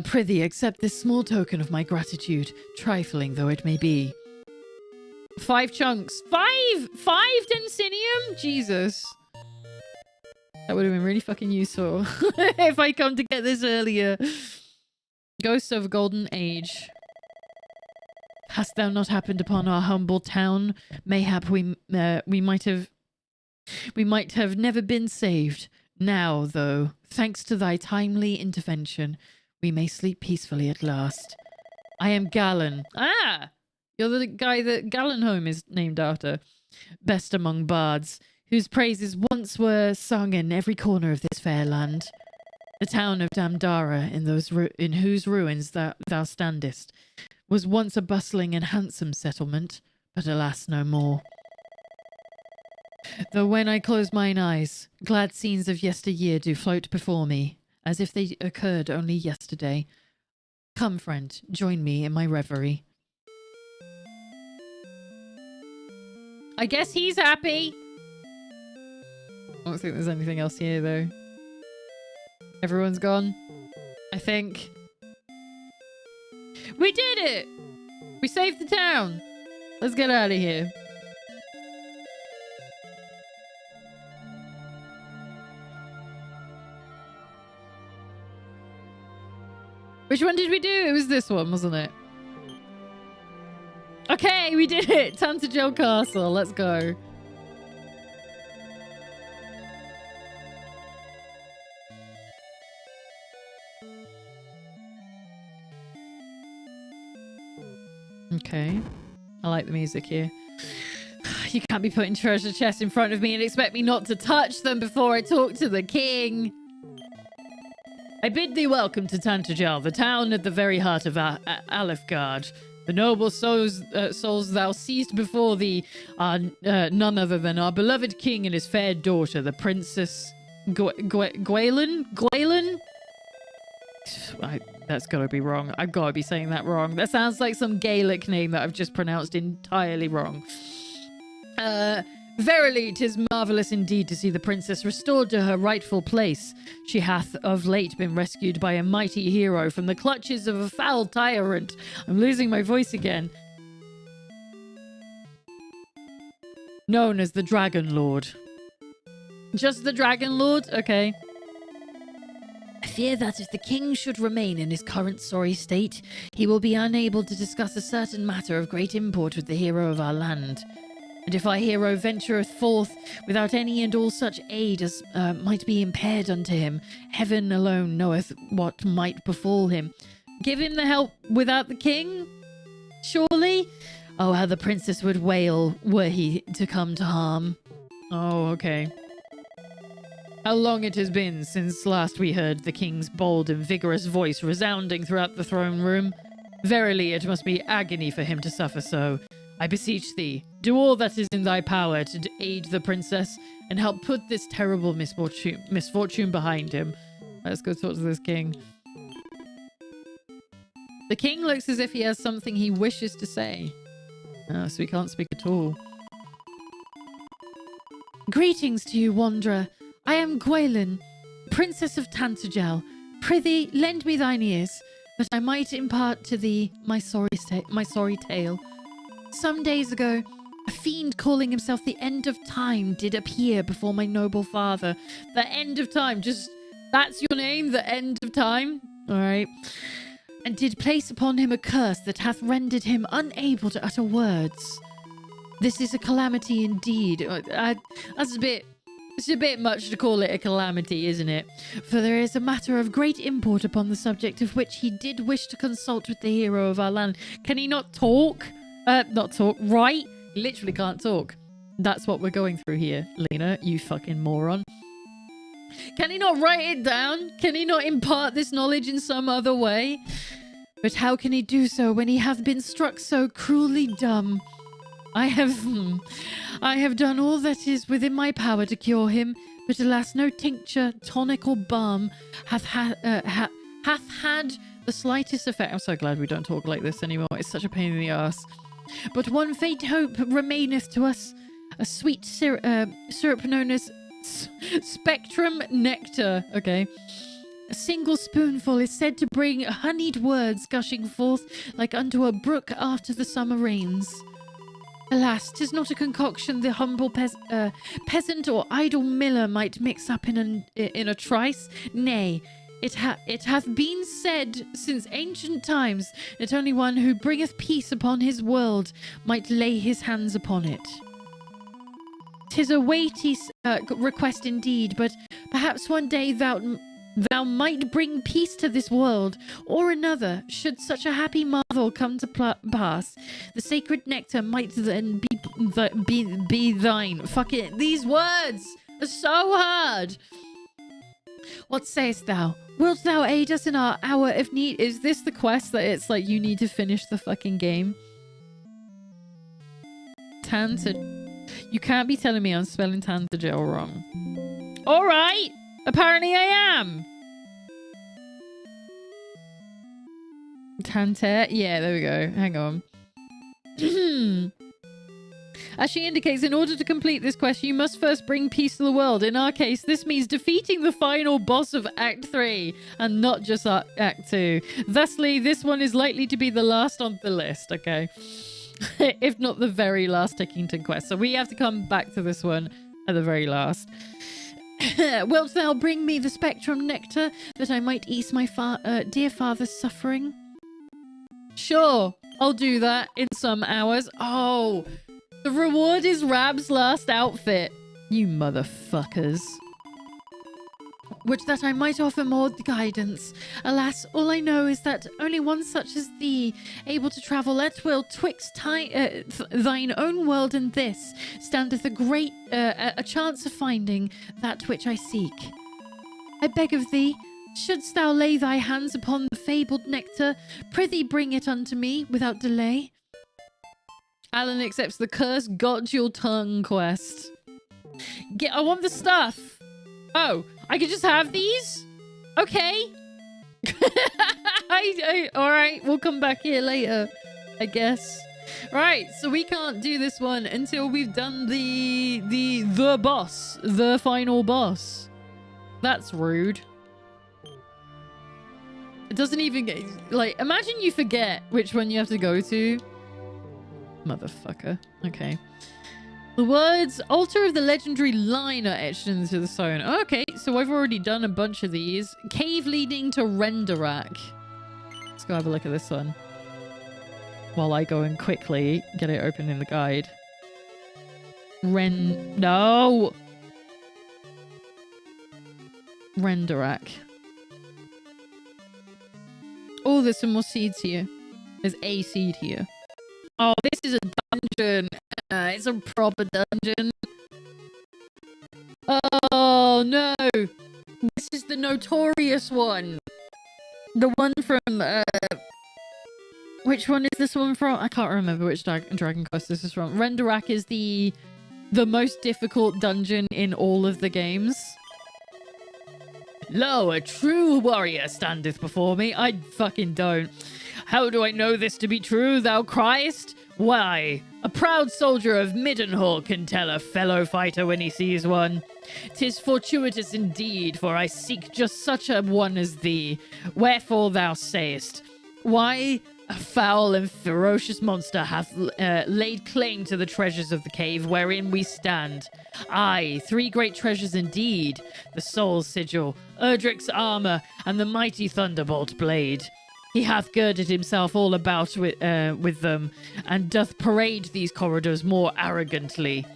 Prithee, accept this small token of my gratitude, trifling though it may be. 5 chunks. 5 Densinium? Jesus. That would have been really fucking useful if I come to get this earlier. Ghosts of Golden Age. Hast thou not happened upon our humble town? Mayhap we might have never been saved. Now, though, thanks to thy timely intervention, we may sleep peacefully at last. I am Galen. Ah! You're the guy that Galenholm is named after. Best among bards, whose praises once were sung in every corner of this fair land. The town of Damdara, in whose ruins thou standest, was once a bustling and handsome settlement, but alas, no more. Though when I close mine eyes, glad scenes of yesteryear do float before me, as if they occurred only yesterday. Come, friend, join me in my reverie. I guess he's happy. I don't think there's anything else here, though. Everyone's gone, I think. We did it! We saved the town! Let's get out of here. Which one did we do? It was this one, wasn't it? Okay, we did it! Tantagel Castle, let's go. Okay. I like the music here. You can't be putting treasure chests in front of me and expect me not to touch them before I talk to the king. I bid thee welcome to Tantagel, the town at the very heart of Alefgard. The noble souls thou seest before thee are none other than our beloved king and his fair daughter, the Princess Gwaelin? Gwaelin? That's got to be wrong. I've got to be saying that wrong. That sounds like some Gaelic name that I've just pronounced entirely wrong. Verily, 'tis marvellous indeed to see the princess restored to her rightful place. She hath of late been rescued by a mighty hero from the clutches of a foul tyrant. I'm losing my voice again. Known as the Dragon Lord. Just the Dragon Lord? Okay. I fear that if the king should remain in his current sorry state, he will be unable to discuss a certain matter of great import with the hero of our land. And if our hero ventureth forth without any and all such aid as might be impaired unto him, heaven alone knoweth what might befall him. Give him the help without the king? Surely? Oh, how the princess would wail were he to come to harm. Oh, okay. How long it has been since last we heard the king's bold and vigorous voice resounding throughout the throne room. Verily, it must be agony for him to suffer so. I beseech thee, do all that is in thy power to aid the princess and help put this terrible misfortune behind him. Let's go talk to this king. The king looks as if he has something he wishes to say. So he can't speak at all. Greetings to you, wanderer. I am Gwaelin, princess of Tantagel. Prithee, lend me thine ears, that I might impart to thee my sorry tale. Some days ago, a fiend calling himself the End of Time did appear before my noble father. The End of Time, just, that's your name, the End of Time? Alright. And did place upon him a curse that hath rendered him unable to utter words. This is a calamity indeed. That's it's a bit much to call it a calamity, isn't it? For there is a matter of great import upon the subject of which he did wish to consult with the hero of our land. Can he not talk? Not talk, right? He literally can't talk. That's what we're going through here, Lena, you fucking moron. Can he not write it down? Can he not impart this knowledge in some other way? But how can he do so when he hath been struck so cruelly dumb? I have done all that is within my power to cure him, but alas, no tincture, tonic, or balm hath had the slightest effect. I'm so glad we don't talk like this anymore. It's such a pain in the ass. But one faint hope remaineth to us, a sweet syrup known as Spectrum Nectar. Okay. A single spoonful is said to bring honeyed words gushing forth like unto a brook after the summer rains. Alas, 'tis not a concoction the humble peasant or idle miller might mix up in a trice. Nay, it hath been said since ancient times that only one who bringeth peace upon his world might lay his hands upon it. 'Tis a weighty request indeed, but perhaps one day thou might bring peace to this world, or another, should such a happy marvel come to pass. The sacred nectar might then be thine. Fuck it, these words are so hard. What sayest thou? Wilt thou aid us in our hour of need? Is this the quest that it's like you need to finish the fucking game? You can't be telling me I'm spelling Tantagel wrong. Alright! Apparently I am! Tanter? Yeah, there we go. Hang on. As she indicates, in order to complete this quest, you must first bring peace to the world. In our case, this means defeating the final boss of Act 3, and not just Act 2. Thusly, this one is likely to be the last on the list, okay? If not the very last Tickington quest. So we have to come back to this one at the very last. Wilt thou bring me the Spectrum Nectar, that I might ease my dear father's suffering? Sure, I'll do that in some hours. Oh, the reward is Rab's last outfit. You motherfuckers. Would that I might offer more guidance. Alas, all I know is that only one such as thee, able to travel at will twixt thine own world and this, standeth a chance of finding that which I seek. I beg of thee, shouldst thou lay thy hands upon the fabled nectar, prithee bring it unto me without delay. Alan accepts the curse got your tongue quest. I want the stuff. Oh, I could just have these? Okay. All right, we'll come back here later, I guess. Right, so we can't do this one until we've done the boss, the final boss. That's rude. It doesn't even get, like, imagine you forget which one you have to go to. Motherfucker. Okay. The words Altar of the Legendary Line are etched into the stone. Okay, so I've already done a bunch of these. Cave leading to Renderak. Let's go have a look at this one. While I go and quickly get it open in the guide. No! Renderak. Oh, there's some more seeds here. There's a seed here. Oh, this is a dungeon. It's a proper dungeon. Oh, no. the notorious one. The one from, which one is this one from? I can't remember which Dragon Quest this is from. Renderak is the most difficult dungeon in all of the games. Lo, a true warrior standeth before me. I fucking don't. How do I know this to be true, thou criest? Why, a proud soldier of Middenhall can tell a fellow fighter when he sees one. 'Tis fortuitous indeed, for I seek just such a one as thee. Wherefore thou sayest, why, a foul and ferocious monster hath laid claim to the treasures of the cave wherein we stand. Aye, 3 great treasures indeed, the Soul's Sigil, Erdrick's armor, and the mighty Thunderbolt blade. He hath girded himself all about with them, and doth parade these corridors more arrogantly.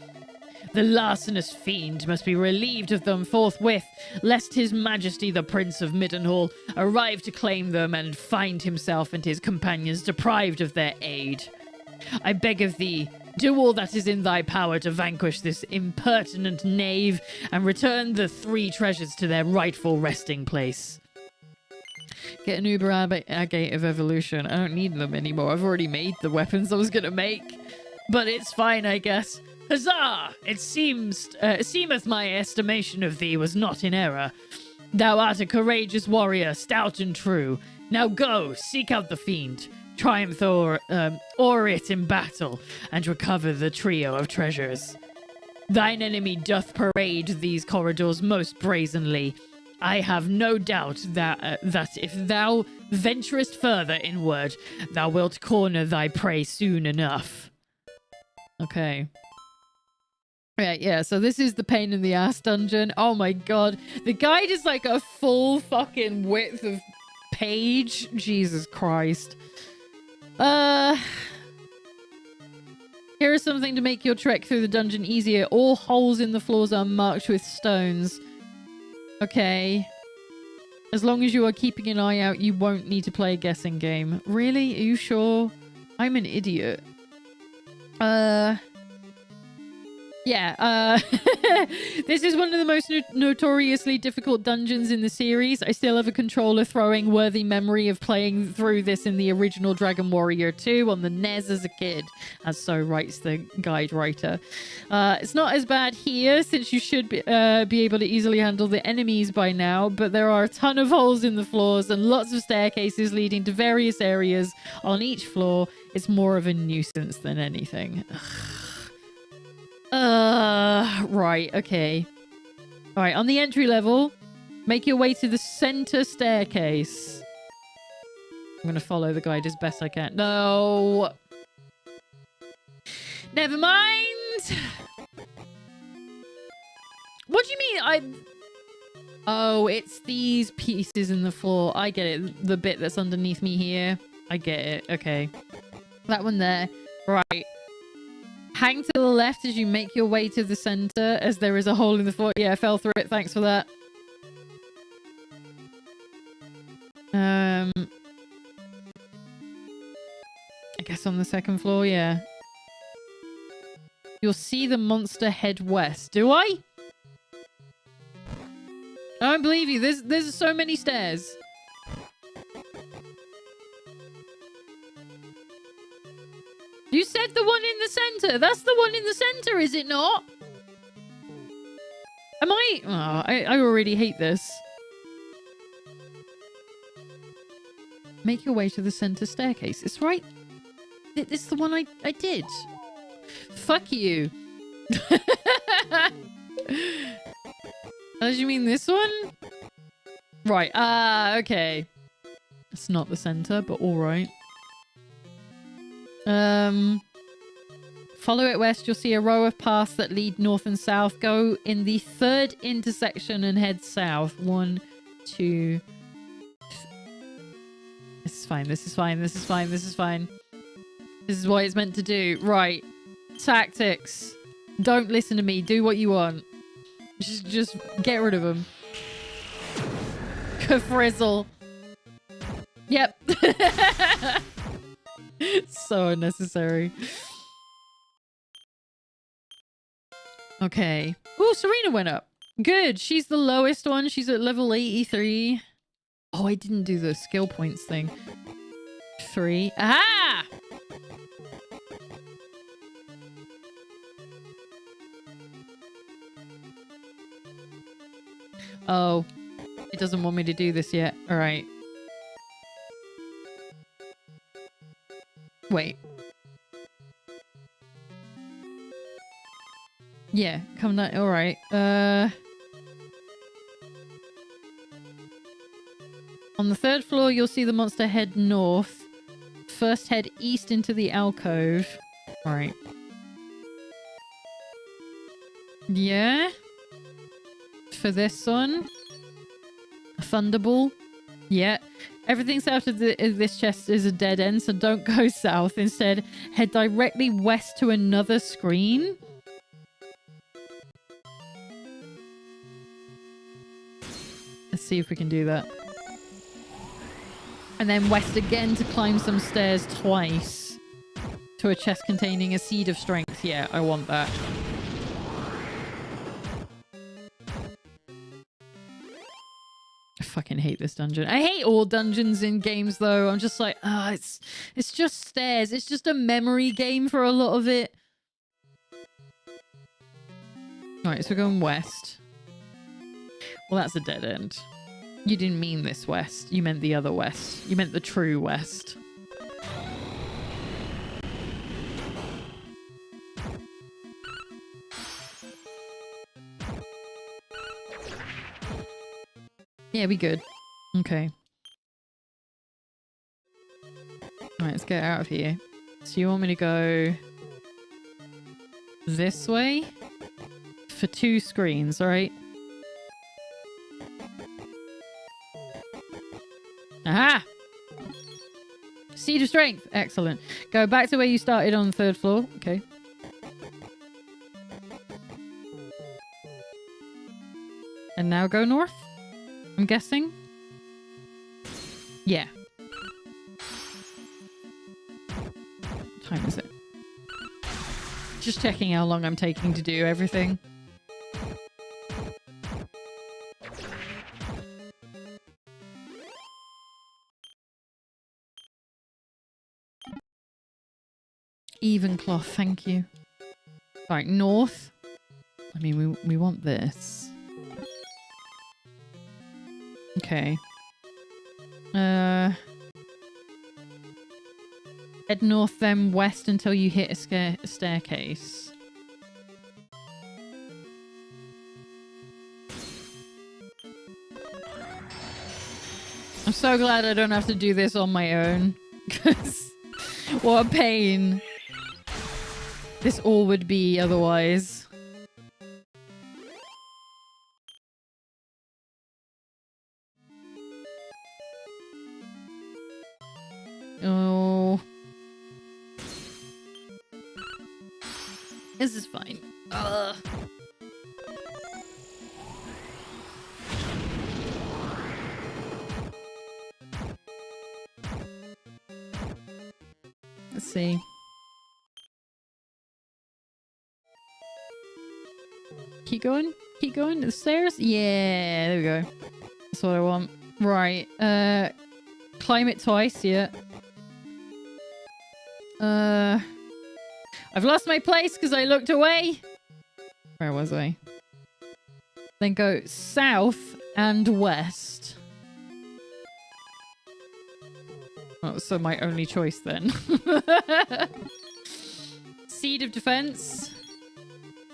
The larcenous fiend must be relieved of them forthwith, lest his majesty the Prince of Middenhall arrive to claim them and find himself and his companions deprived of their aid. I beg of thee, do all that is in thy power to vanquish this impertinent knave and return the 3 treasures to their rightful resting place. Get an Uber Agate of Evolution. I don't need them anymore. I've already made the weapons I was going to make. But it's fine, I guess. Huzzah! It seemeth my estimation of thee was not in error. Thou art a courageous warrior, stout and true. Now go, seek out the fiend, triumph o'er it in battle, and recover the trio of treasures. Thine enemy doth parade these corridors most brazenly. I have no doubt that if thou venturest further inward, thou wilt corner thy prey soon enough. Okay. Yeah, so this is the pain in the ass dungeon. Oh my god. The guide is like a full fucking width of page. Jesus Christ. Here is something to make your trek through the dungeon easier. All holes in the floors are marked with stones. Okay. As long as you are keeping an eye out, you won't need to play a guessing game. Really? Are you sure? I'm an idiot. Yeah, this is one of the most notoriously difficult dungeons in the series. I still have a controller throwing worthy memory of playing through this in the original Dragon Warrior 2 on the NES as a kid, as so writes the guide writer. It's not as bad here, since you should be able to easily handle the enemies by now, but there are a ton of holes in the floors and lots of staircases leading to various areas on each floor. It's more of a nuisance than anything. Right, okay. Alright, on the entry level, make your way to the center staircase. I'm gonna follow the guide as best I can. No! Never mind! What do you mean? Oh, it's these pieces in the floor. I get it. The bit that's underneath me here. I get it. Okay. That one there. Right. Hang to the left as you make your way to the center, as there is a hole in the floor. Yeah, I fell through it. Thanks for that. I guess on the second floor, yeah. You'll see the monster head west. Do I? I don't believe you. There's so many stairs. You said the one in the center. That's the one in the center, is it not? Am I? Oh, I already hate this. Make your way to the center staircase. It's right. It's the one I did. Fuck you. Oh, you mean this one? Right. Okay. It's not the center, but all right. Follow it west. You'll see a row of paths that lead north and south. Go in the third intersection and head south. 1, 2. This is fine. This is fine. This is fine. This is fine. This is what it's meant to do. Right. Tactics. Don't listen to me. Do what you want. Just get rid of them. Kafrizzle. Yep. So unnecessary. Okay. Oh, Serena went up. Good. She's the lowest one. She's at level 83. Oh, I didn't do the skill points thing. 3. Aha! Oh, it doesn't want me to do this yet. All right. Wait. Yeah, come down. All right. On the 3rd floor, you'll see the monster head north. First, head east into the alcove. All right. Yeah. For this one. A thunderball. Yeah. Everything south of this chest is a dead end, so don't go south. Instead, head directly west to another screen. Let's see if we can do that. And then west again to climb some stairs twice. To a chest containing a seed of strength. Yeah, I want that. I fucking hate this dungeon. I hate all dungeons in games though. I'm just like, it's just stairs. It's just a memory game for a lot of it. Alright, so we're going west. Well, that's a dead end. You didn't mean this west. You meant the other west. You meant the true west. Yeah, we good. Okay. Alright, let's get out of here. So you want me to go this way? For 2 screens, alright? Aha! Seed of strength. Excellent. Go back to where you started on the 3rd floor. Okay. And now go north? I'm guessing? Yeah. What time is it? Just checking how long I'm taking to do everything. Even cloth, thank you. Right, north. I mean, we want this. Okay. Head north, then west until you hit a staircase. I'm so glad I don't have to do this on my own. Because what a pain this all would be otherwise. Oh. This is fine. Ugh. Let's see. Keep going? Keep going to the stairs? Yeah, there we go. That's what I want. Right. Climb it twice, yeah. I've lost my place because I looked away. Where was I? Then go south and west. Oh, so my only choice then. Seed of defense.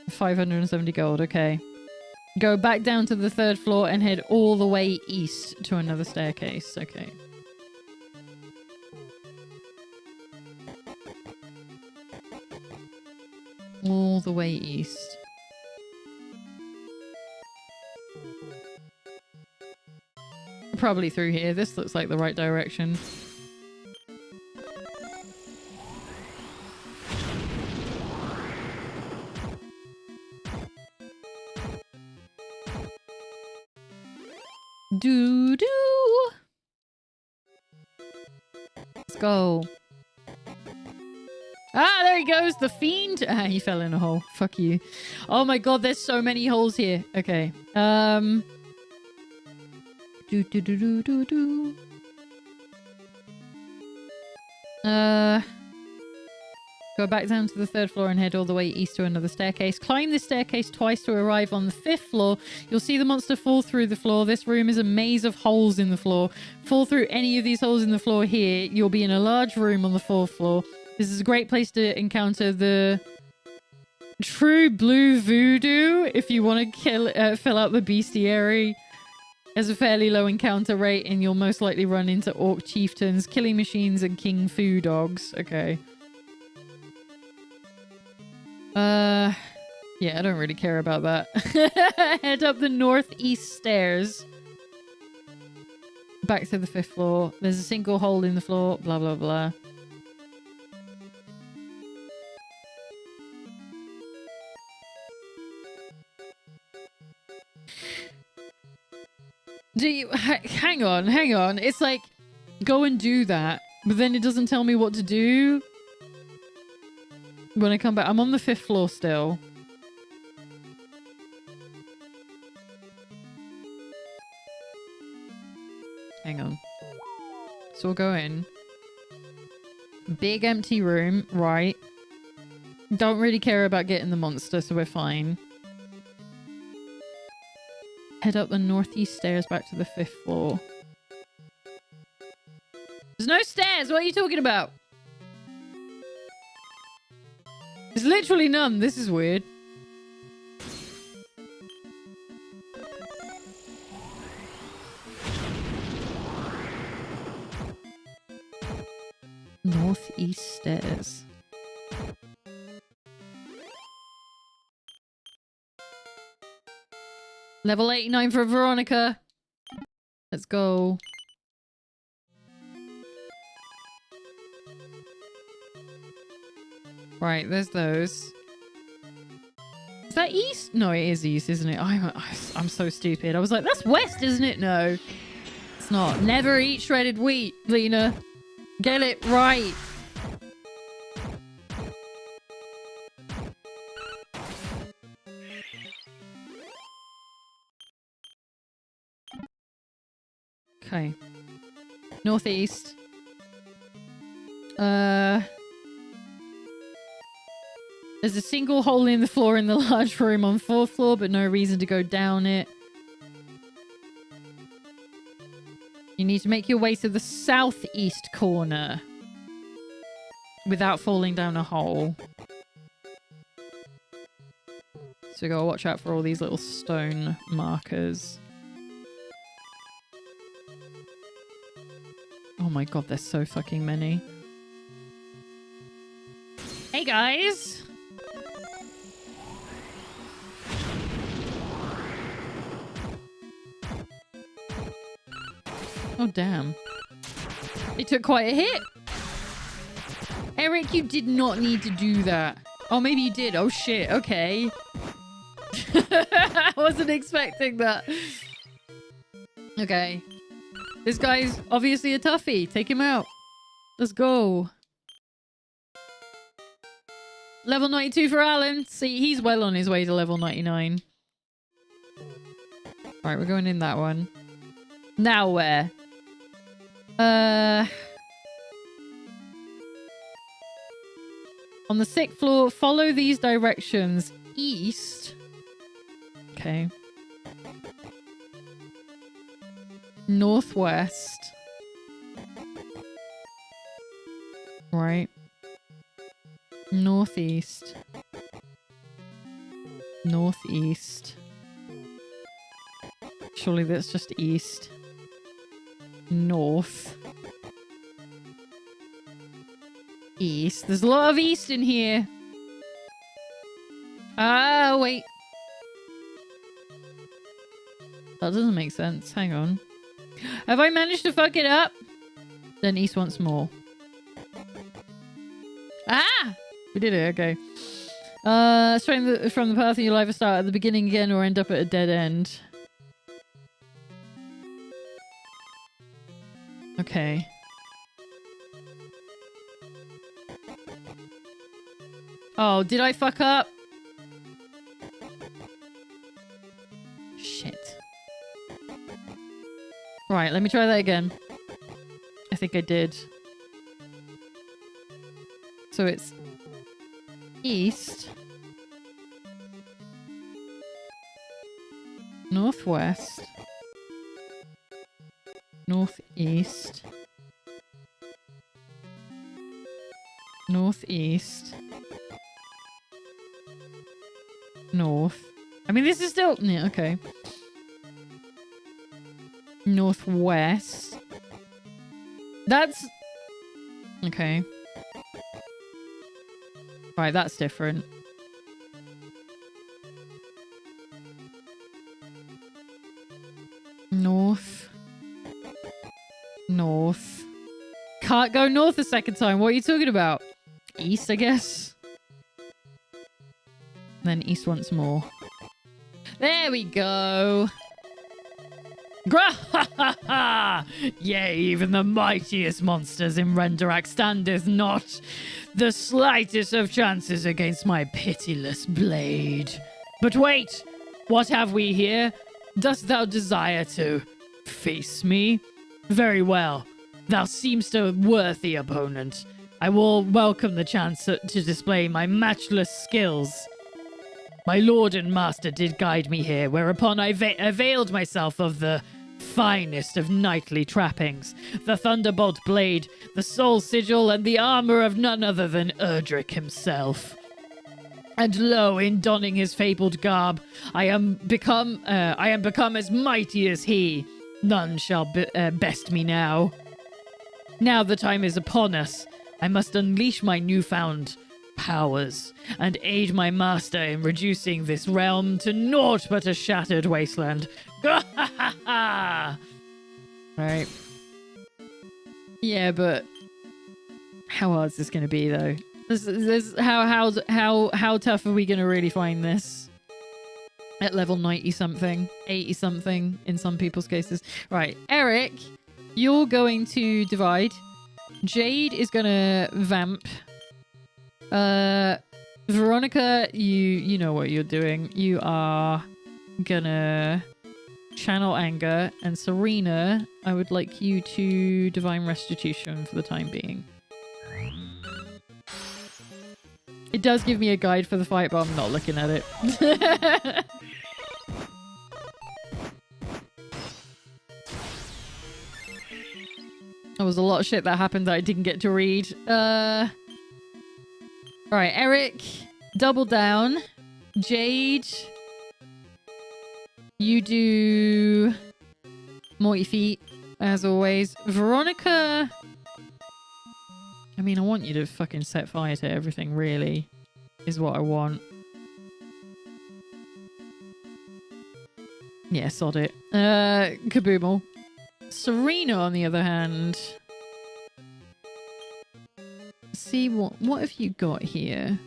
570 gold, okay. Go back down to the 3rd floor and head all the way east to another staircase, okay. All the way east. Probably through here. This looks like the right direction. Doo-doo! Let's go. Ah, there he goes, the fiend. Ah, he fell in a hole. Fuck you. Oh my god, there's so many holes here. Okay. Do do do do do do. Go back down to the 3rd floor and head all the way east to another staircase. Climb this staircase twice to arrive on the 5th floor. You'll see the monster fall through the floor. This room is a maze of holes in the floor. Fall through any of these holes in the floor here. You'll be in a large room on the 4th floor. This is a great place to encounter the true blue voodoo if you want to fill out the bestiary. Has a fairly low encounter rate, and you'll most likely run into orc chieftains, killing machines, and king foo dogs. Okay. Yeah, I don't really care about that. Head up the northeast stairs. Back to the 5th floor. There's a single hole in the floor. Blah, blah, blah. Do you... Hang on. It's like, go and do that. But then it doesn't tell me what to do. When I come back, I'm on the 5th floor still. Hang on. So we'll go in. Big empty room, right. Don't really care about getting the monster, so we're fine. Head up the northeast stairs back to the 5th floor. There's no stairs! What are you talking about? There's literally none. This is weird. Northeast stairs. Level 89 for Veronica. Let's go. Right, there's those. Is that east? No, it is east, isn't it? I'm so stupid. I was like, that's west, isn't it? No, it's not. Never eat shredded wheat, Lena. Get it right. Okay. Northeast. There's a single hole in the floor in the large room on 4th floor, but no reason to go down it. You need to make your way to the southeast corner without falling down a hole. So you gotta watch out for all these little stone markers. Oh my god, there's so fucking many. Hey guys! Oh damn. It took quite a hit! Eric, you did not need to do that. Oh, maybe you did. Oh shit, okay. I wasn't expecting that. Okay. This guy's obviously a toughie. Take him out. Let's go. Level 92 for Alan. See, he's well on his way to level 99. Alright, we're going in that one. Now where? On the 6th floor, follow these directions. East. Okay. Northwest. Right. Northeast. Northeast. Surely that's just east. North. East. There's a lot of east in here. Ah, wait. That doesn't make sense. Hang on. Have I managed to fuck it up? Then east once more. Ah! We did it, okay. Straight from the path, you'll either start at the beginning again or end up at a dead end. Okay. Oh, did I fuck up? Shit. Right, let me try that again. I think I did. So it's east, northwest, northeast, northeast, north. I mean, this is still... Yeah, okay. Northwest. That's... Okay. Right, that's different. North. North. Can't go north a second time. What are you talking about? East, I guess. Then east once more. There we go. Gra-ha-ha-ha! Yea, even the mightiest monsters in Renderak standeth not the slightest of chances against my pitiless blade. But wait, what have we here? Dost thou desire to face me? Very well. Thou seemst a worthy opponent. I will welcome the chance to display my matchless skills. My lord and master did guide me here, whereupon I availed myself of the finest of knightly trappings, the thunderbolt blade, the soul sigil, and the armor of none other than Erdrick himself. And lo, in donning his fabled garb, I am become as mighty as he. None shall best me now. Now the time is upon us. I must unleash my newfound powers and aid my master in reducing this realm to naught but a shattered wasteland. Right. Yeah, but how hard is this going to be, though? How tough are we going to really find this? At level 90 something, 80 something in some people's cases. Right, Eric, you're going to divide. Jade is going to vamp. Veronica, you know what you're doing. You are gonna channel anger, and Serena, I would like you to divine restitution for the time being. It does give me a guide for the fight, but I'm not looking at it. There was a lot of shit that happened that I didn't get to read. Alright, Eric, double down. Jade, you do Morty feet, as always. Veronica, I mean, I want you to fucking set fire to everything, really, is what I want. Yeah, sod it. Kaboomal. Serena, on the other hand... See, what have you got here?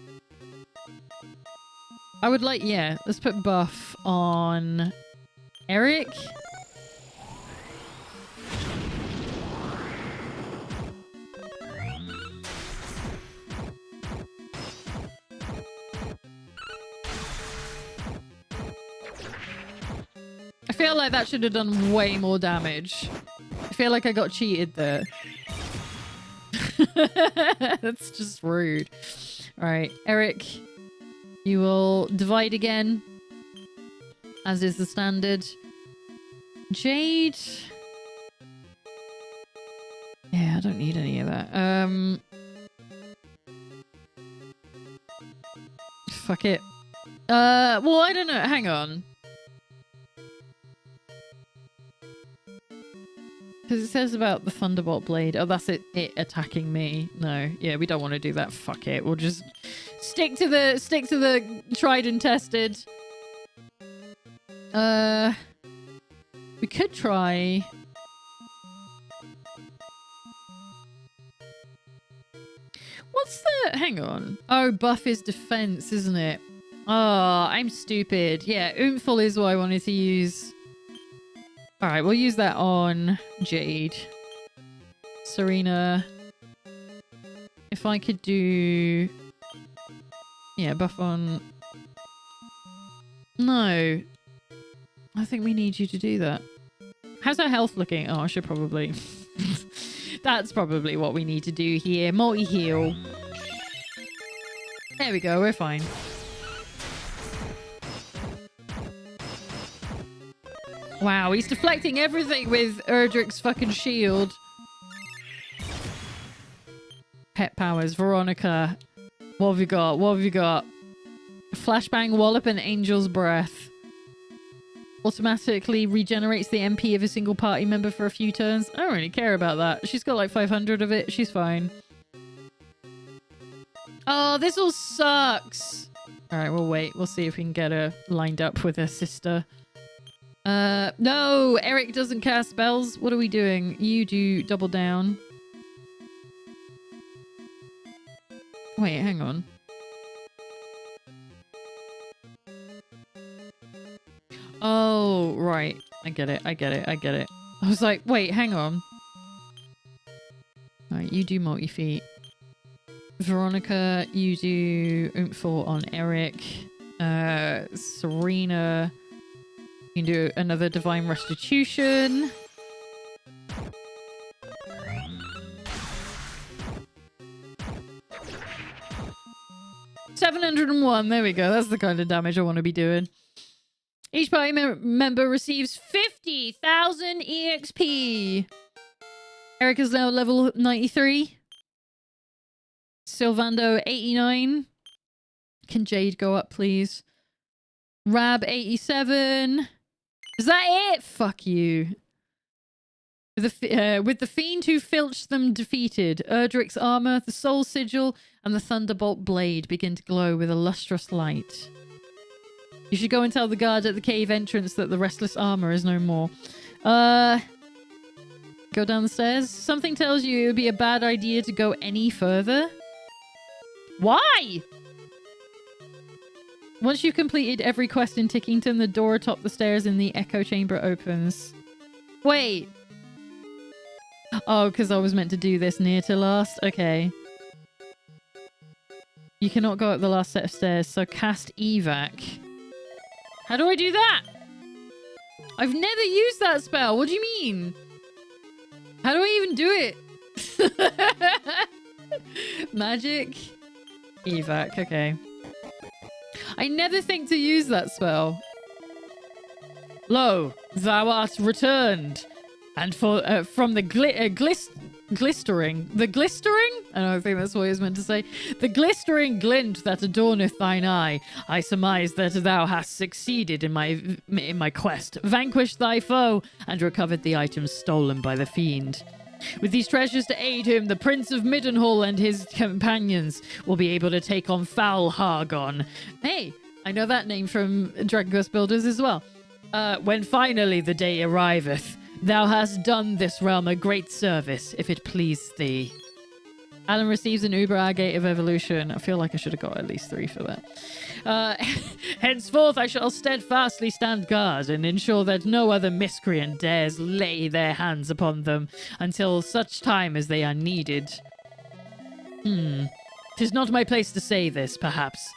I would like, yeah, let's put buff on Eric. I feel like that should have done way more damage. I feel like I got cheated there. That's just rude. Alright, Eric, you will divide again, as is the standard. Jade. Yeah, I don't need any of that. Fuck it. Well, I don't know. Hang on. Because it says about the Thunderbolt Blade. Oh, that's it attacking me. No. Yeah, we don't want to do that. Fuck it. We'll just stick to the tried and tested. We could try... What's the... Hang on. Oh, buff is defense, isn't it? Oh, I'm stupid. Yeah, Oompful is what I wanted to use. Alright, we'll use that on Jade. Serena. If I could do... Yeah, buff on... No. I think we need you to do that. How's our health looking? Oh, I should probably... That's probably what we need to do here. Multi-heal. There we go, we're fine. Wow, he's deflecting everything with Erdrick's fucking shield. Pet powers, Veronica. What have you got? What have you got? Flashbang, Wallop, and Angel's Breath. Automatically regenerates the MP of a single party member for a few turns. I don't really care about that. She's got like 500 of it. She's fine. Oh, this all sucks. All right, we'll wait. We'll see if we can get her lined up with her sister. No, Eric doesn't cast spells. What are we doing? You do double down. Wait, hang on. Oh, right. I get it. I get it. I get it. I was like, wait, hang on. Alright, you do multi-feet. Veronica, you do Oomph-4 on Eric. Serena, you can do another Divine Restitution. $701. There we go. That's the kind of damage I want to be doing. Each party member receives 50,000 EXP. Eric is now level 93. Sylvando 89. Can Jade go up, please? Rab 87. Is that it? Fuck you. With the fiend who filched them defeated, Erdrick's armor, the soul sigil, and the thunderbolt blade begin to glow with a lustrous light. You should go and tell the guard at the cave entrance that the restless armor is no more. Go down the stairs. Something tells you it would be a bad idea to go any further. Why? Once you've completed every quest in Tickington, the door atop the stairs in the echo chamber opens. Wait. Oh, because I was meant to do this near to last? Okay. You cannot go up the last set of stairs, so cast evac. How do I do that? I've never used that spell. What do you mean? How do I even do it? Magic. Evac. Okay. I never think to use that spell. Lo, thou art returned. And for from the glistering. The glistering? I don't think that's what he was meant to say. The glistering glint that adorneth thine eye. I surmise that thou hast succeeded in my quest, vanquished thy foe, and recovered the items stolen by the fiend. With these treasures to aid him, the Prince of Middenhall and his companions will be able to take on Foul Hargon. Hey, I know that name from Dragon Quest Builders as well. When finally the day arriveth, thou hast done this realm a great service, if it please thee. Alan receives an Uber Agate of Evolution. I feel like I should have got at least 3 for that. Henceforth I shall steadfastly stand guard and ensure that no other miscreant dares lay their hands upon them until such time as they are needed. 'Tis not my place to say this, perhaps,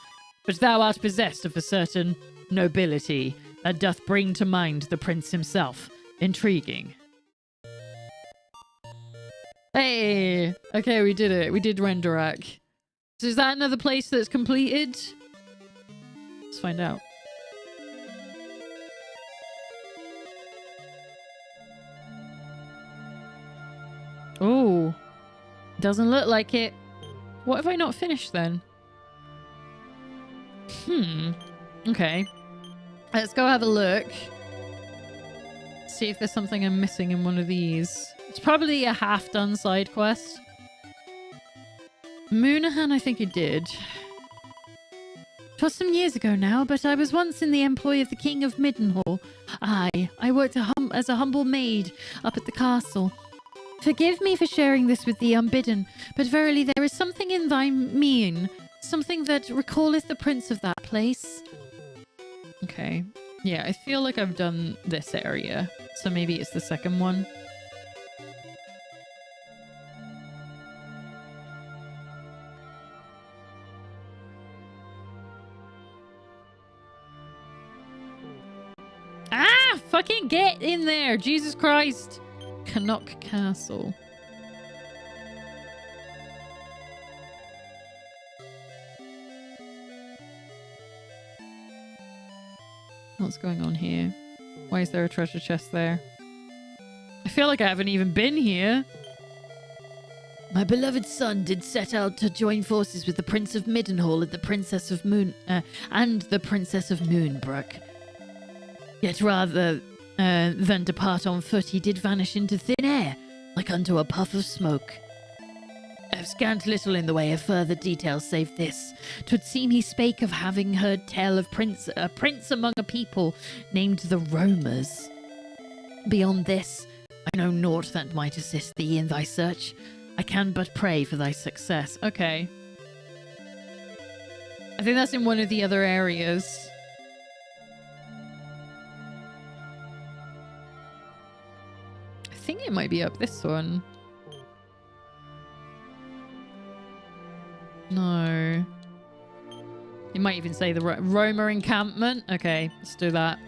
but thou art possessed of a certain nobility that doth bring to mind the prince himself. Intriguing. Hey! Okay, we did it. We did Renderak. So is that another place that's completed? Let's find out. Oh. Doesn't look like it. What have I not finished then? Okay. Let's go have a look. See if there's something I'm missing in one of these. It's probably a half-done side quest. Moonahan, I think it did. 'Twas some years ago now, but I was once in the employ of the King of Middenhall. I worked as a humble maid up at the castle. Forgive me for sharing this with thee unbidden, but verily there is something in thy mien, something that recalleth the prince of that place. Okay. Yeah, I feel like I've done this area, so maybe it's the second one. Yeah, fucking get in there. Jesus Christ. Canuck Castle. What's going on here? Why is there a treasure chest there? I feel like I haven't even been here. My beloved son did set out to join forces with the Prince of Middenhall and the Princess of Moonbrook. Yet rather than depart on foot, he did vanish into thin air, like unto a puff of smoke. I have scant little in the way of further details save this. 'Twould seem he spake of having heard tell of a prince among a people named the Romers. Beyond this, I know naught that might assist thee in thy search. I can but pray for thy success. Okay. I think that's in one of the other areas. I think it might be up this one. No. It might even say the Roma encampment. Okay, let's do that.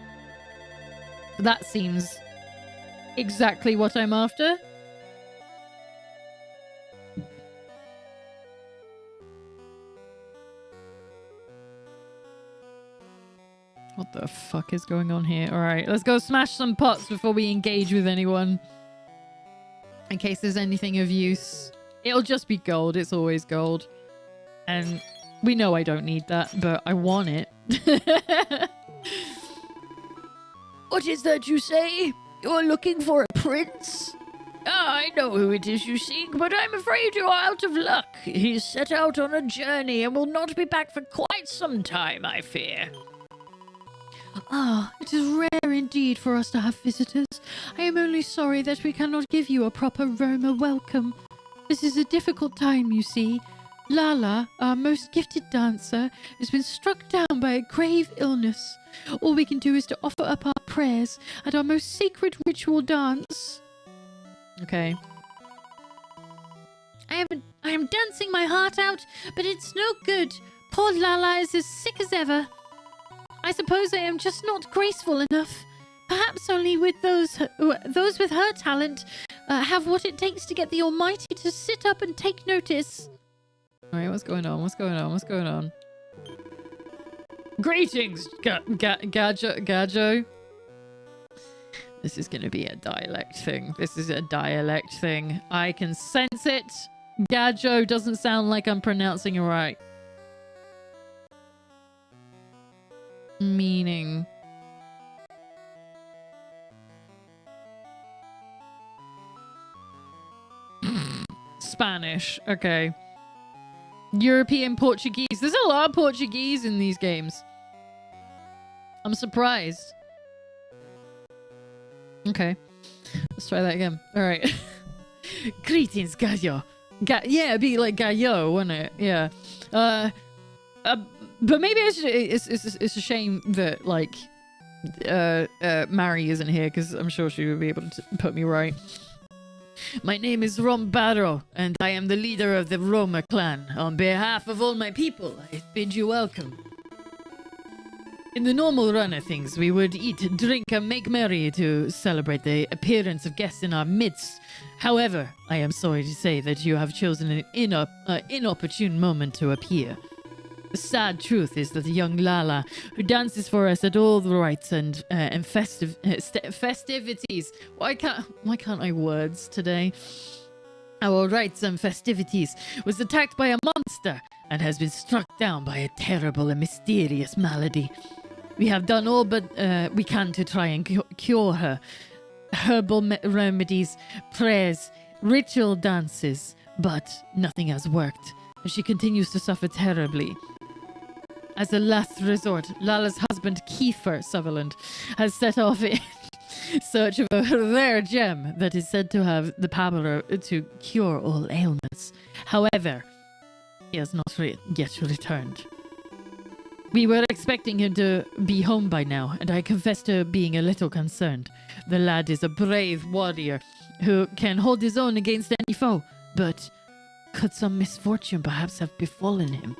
That seems exactly what I'm after. What the fuck is going on here? Alright, let's go smash some pots before we engage with anyone. In case there's anything of use. It'll just be gold. It's always gold. And we know I don't need that, but I want it. What is that you say? You're looking for a prince? Ah, I know who it is you seek, but I'm afraid you're out of luck. He's set out on a journey and will not be back for quite some time, I fear. Ah, it is rare indeed for us to have visitors. I am only sorry that we cannot give you a proper Roma welcome. This is a difficult time, you see. Lala, our most gifted dancer, has been struck down by a grave illness. All we can do is to offer up our prayers at our most sacred ritual dance. Okay. I am dancing my heart out, but it's no good. Poor Lala is as sick as ever. I suppose I am just not graceful enough. Perhaps only with those with her talent have what it takes to get the Almighty to sit up and take notice. Alright, what's going on? What's going on? What's going on? Greetings, Gajo. This is going to be a dialect thing. This is a dialect thing. I can sense it. Gajo doesn't sound like I'm pronouncing it right. Meaning. Spanish. Okay. European Portuguese. There's a lot of Portuguese in these games. I'm surprised. Okay. Let's try that again. Alright. Greetings, Gallo. Yeah, it'd be like Gallo, wouldn't it? Yeah. But maybe it's a shame that, like, Mari isn't here, because I'm sure she would be able to put me right. My name is Rombaro, and I am the leader of the Roma clan. On behalf of all my people, I bid you welcome. In the normal run of things, we would eat, drink, and make merry to celebrate the appearance of guests in our midst. However, I am sorry to say that you have chosen an inopportune moment to appear. The sad truth is that the young Lala, who dances for us at all the rites and festivities. Why can't I words today? Our rites and festivities was attacked by a monster and has been struck down by a terrible and mysterious malady. We have done all but we can to try and cure her. Herbal remedies, prayers, ritual dances, but nothing has worked. And she continues to suffer terribly. As a last resort, Lala's husband, Kiefer Sutherland, has set off in search of a rare gem that is said to have the power to cure all ailments. However, he has not yet returned. We were expecting him to be home by now, and I confess to being a little concerned. The lad is a brave warrior who can hold his own against any foe, but could some misfortune perhaps have befallen him?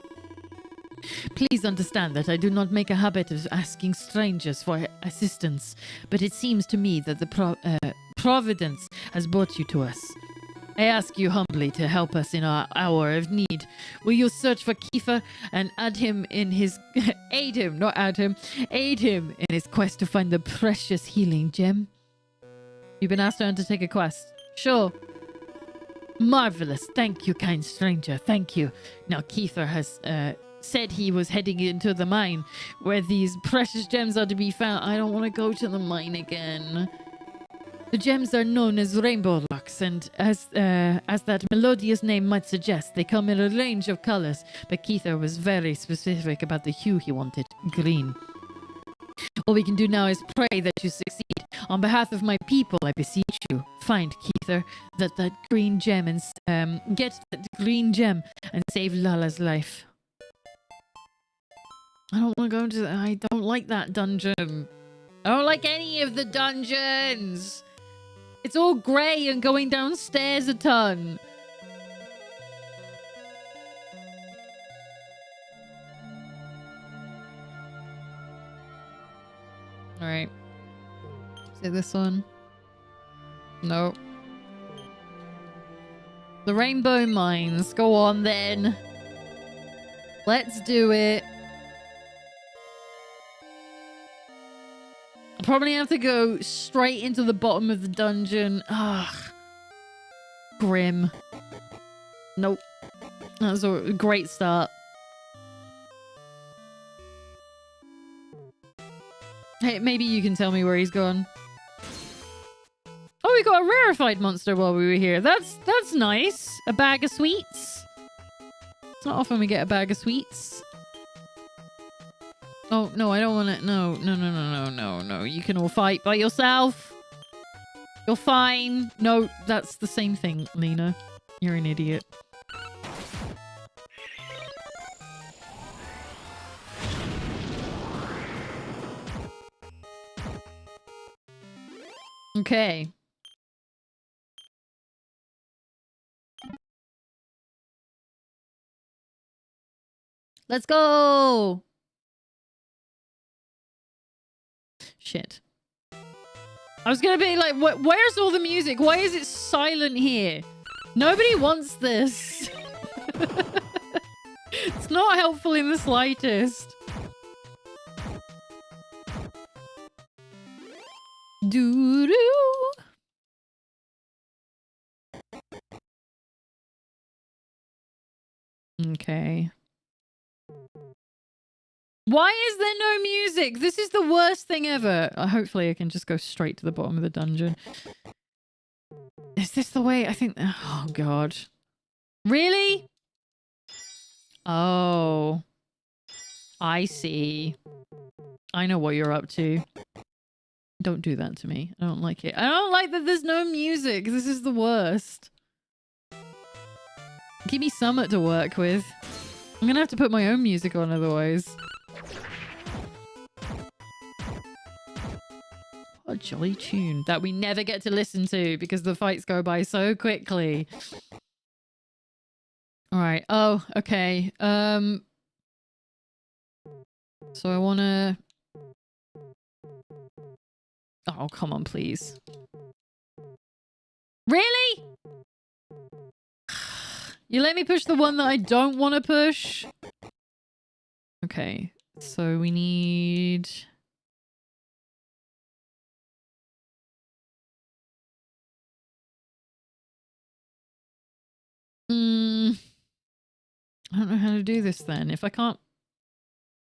Please understand that I do not make a habit of asking strangers for assistance, but it seems to me that the Providence has brought you to us. I ask you humbly to help us in our hour of need. Will you search for Kiefer and aid him in his aid him in his quest to find the precious healing gem? You've been asked to undertake a quest. Sure. Marvelous. Thank you, kind stranger. Thank you. Now, Kiefer has said he was heading into the mine where these precious gems are to be found. I don't want to go to the mine again. The gems are known as rainbow locks, and as that melodious name might suggest, they come in a range of colors. But Kiefer was very specific about the hue he wanted: green. All we can do now is pray that you succeed. On behalf of my people, I beseech you, find Kiefer that green gem and get that green gem and save Lala's life. I don't want to go into. I don't like that dungeon. I don't like any of the dungeons. It's all grey and going downstairs a ton. All right. Is it this one? No. The Rainbow Mines. Go on then. Let's do it. I probably have to go straight into the bottom of the dungeon. Ugh. Grim. Nope. That's a great start. Hey, maybe you can tell me where he's gone. Oh, we got a rarefied monster while we were here. That's nice. A bag of sweets. It's not often we get a bag of sweets. Oh, no, I don't want it. No. You can all fight by yourself. You're fine. No, that's the same thing, Lena. You're an idiot. Okay. Let's go! Shit. I was gonna be like, where's all the music? Why is it silent here? Nobody wants this. It's not helpful in the slightest. Doo-doo. Okay. Why is there no music? This is the worst thing ever. Hopefully I can just go straight to the bottom of the dungeon. Is this the way? I think... Oh, God. Really? Oh. I see. I know what you're up to. Don't do that to me. I don't like it. I don't like that there's no music. This is the worst. Give me something to work with. I'm gonna have to put my own music on otherwise. What a jolly tune that we never get to listen to because the fights go by so quickly. All right. Oh, okay. So I want to... Oh, come on, please. Really? You let me push the one that I don't want to push? Okay. So we need... I don't know how to do this then. If I can't...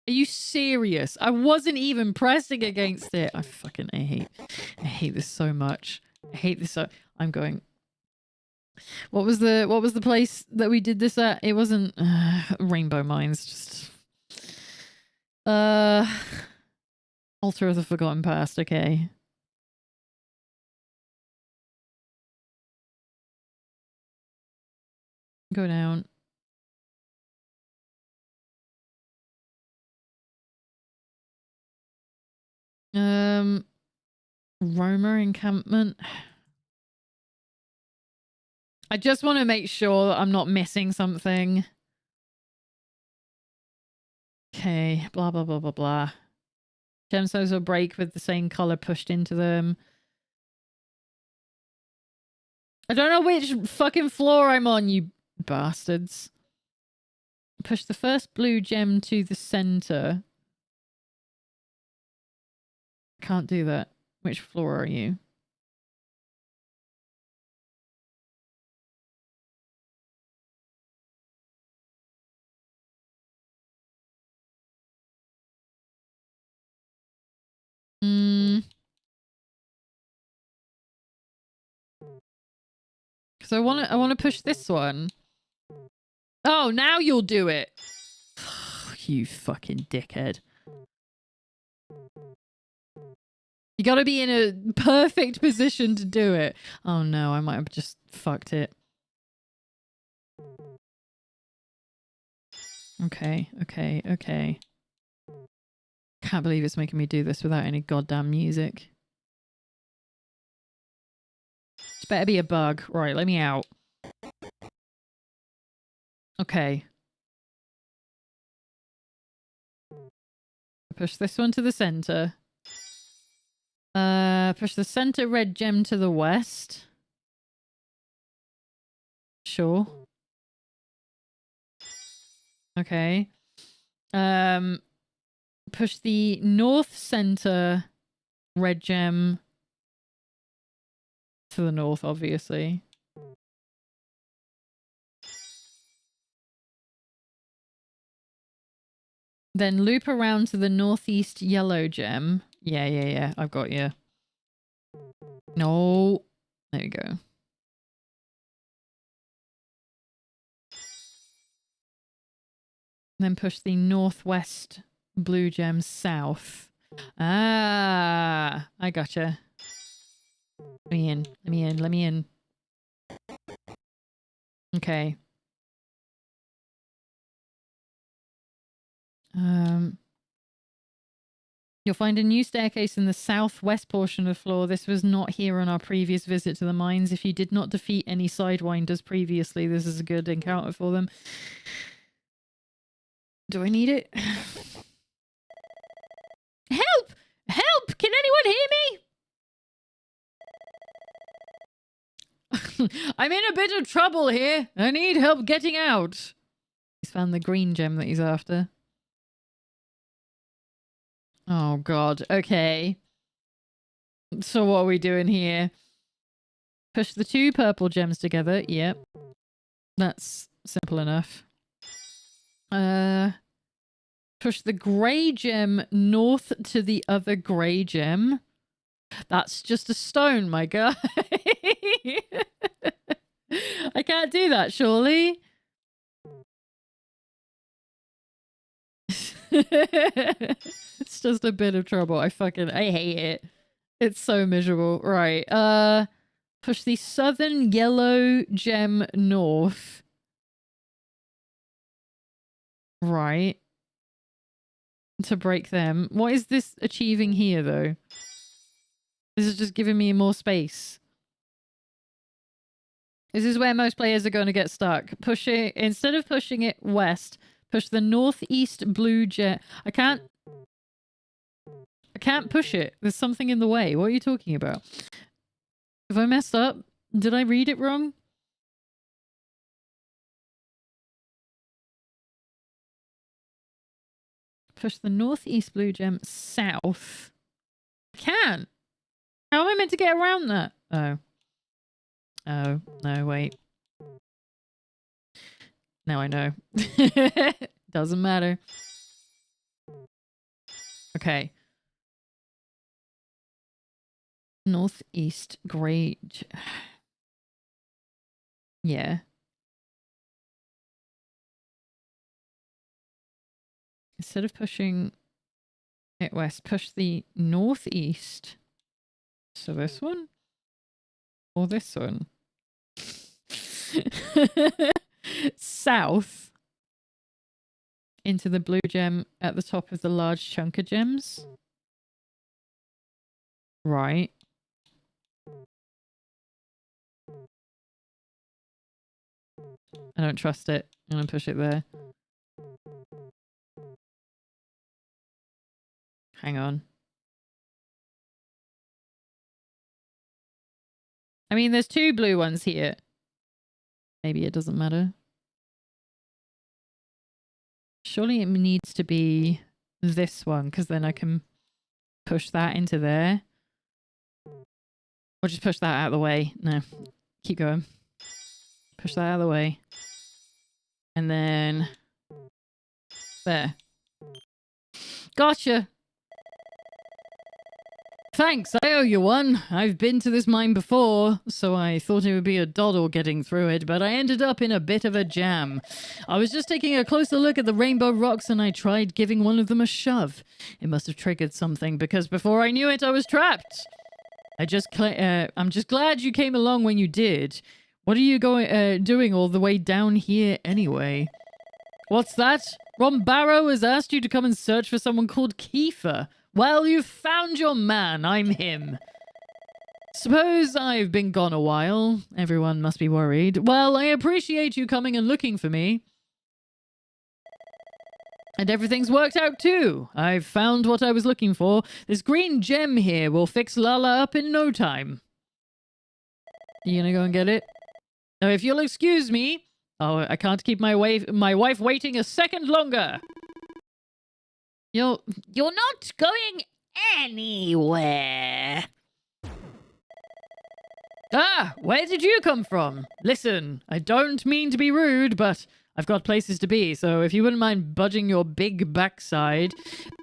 Are you serious? I wasn't even pressing against it. I hate this so much. I hate this so... I'm going... What was the place that we did this at? It wasn't Rainbow Mines, just Altar of the Forgotten Past, okay. Go down. Roma encampment. I just want to make sure that I'm not missing something. Okay, blah, blah, blah, blah, blah. Gemstones will break with the same color pushed into them. I don't know which fucking floor I'm on, you bastards. Push the first blue gem to the center. Can't do that. Which floor are you? Because I want to push this one. Oh, now you'll do it. You fucking dickhead. You gotta be in a perfect position to do it. Oh no, I might have just fucked it. Okay, okay, okay. Can't believe it's making me do this without any goddamn music. It's better be a bug. Right, let me out. Okay. Push this one to the center. Push the center red gem to the west. Sure. Okay. Push the north center red gem to the north, obviously. Then loop around to the northeast yellow gem. Yeah. I've got you. No. There you go. Then push the northwest blue gem south. Ah, I gotcha. Let me in. Let me in. Let me in. Okay. You'll find a new staircase in the southwest portion of the floor. This was not here on our previous visit to the mines. If you did not defeat any sidewinders previously, this is a good encounter for them. Do I need it? Help! Help! Can anyone hear me? I'm in a bit of trouble here. I need help getting out. He's found the green gem that he's after. Oh, God. Okay. So what are we doing here? Push the two purple gems together. Yep. That's simple enough. Push the grey gem north to the other grey gem. That's just a stone, my guy. I can't do that, surely. It's just a bit of trouble. I hate it. It's so miserable. Right. Push the southern yellow gem north. Right. To break them. What is this achieving here, though? This is just giving me more space. This is where most players are going to get stuck. Push it, instead of pushing it west, push the northeast blue gem. I can't push it. There's something in the way. What are you talking about? Have I messed up? Did I read it wrong? Push the northeast blue gem south. I can't. How am I meant to get around that? Oh. Oh, no, wait. Now I know. Doesn't matter. Okay. Northeast grey. Yeah. Instead of pushing it west, push the northeast. So this one? Or this one? South. Into the blue gem at the top of the large chunk of gems. Right. I don't trust it. I'm gonna push it there. Hang on. I mean, there's 2 blue ones here. Maybe it doesn't matter. Surely it needs to be this one, because then I can push that into there. Or just push that out of the way. No, keep going. Push that out of the way. And then... there. Gotcha! Thanks, I owe you one. I've been to this mine before, so I thought it would be a doddle getting through it, but I ended up in a bit of a jam. I was just taking a closer look at the rainbow rocks and I tried giving one of them a shove. It must have triggered something, because before I knew it, I was trapped. I'm just glad you came along when you did. What are you doing all the way down here anyway? What's that? Ron Barrow has asked you to come and search for someone called Kiefer. Well, you've found your man. I'm him. Suppose I've been gone a while. Everyone must be worried. Well, I appreciate you coming and looking for me. And everything's worked out too. I've found what I was looking for. This green gem here will fix Lala up in no time. You gonna go and get it? Now, if you'll excuse me... Oh, I can't keep my wife waiting a second longer. You're not going anywhere. Ah, where did you come from? Listen, I don't mean to be rude, but I've got places to be, so if you wouldn't mind budging your big backside...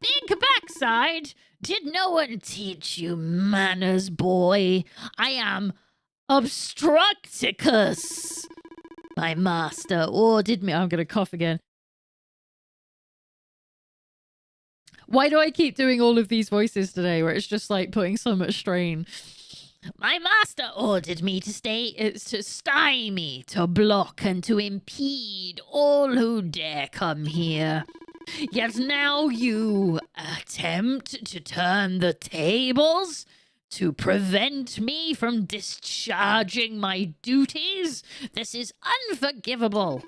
Big backside? Did no one teach you manners, boy? I am Obstructicus. My master ordered me... I'm gonna cough again. Why do I keep doing all of these voices today where it's just like putting so much strain? My master ordered me to stymie, to block, and to impede all who dare come here. Yet now you attempt to turn the tables to prevent me from discharging my duties? This is unforgivable.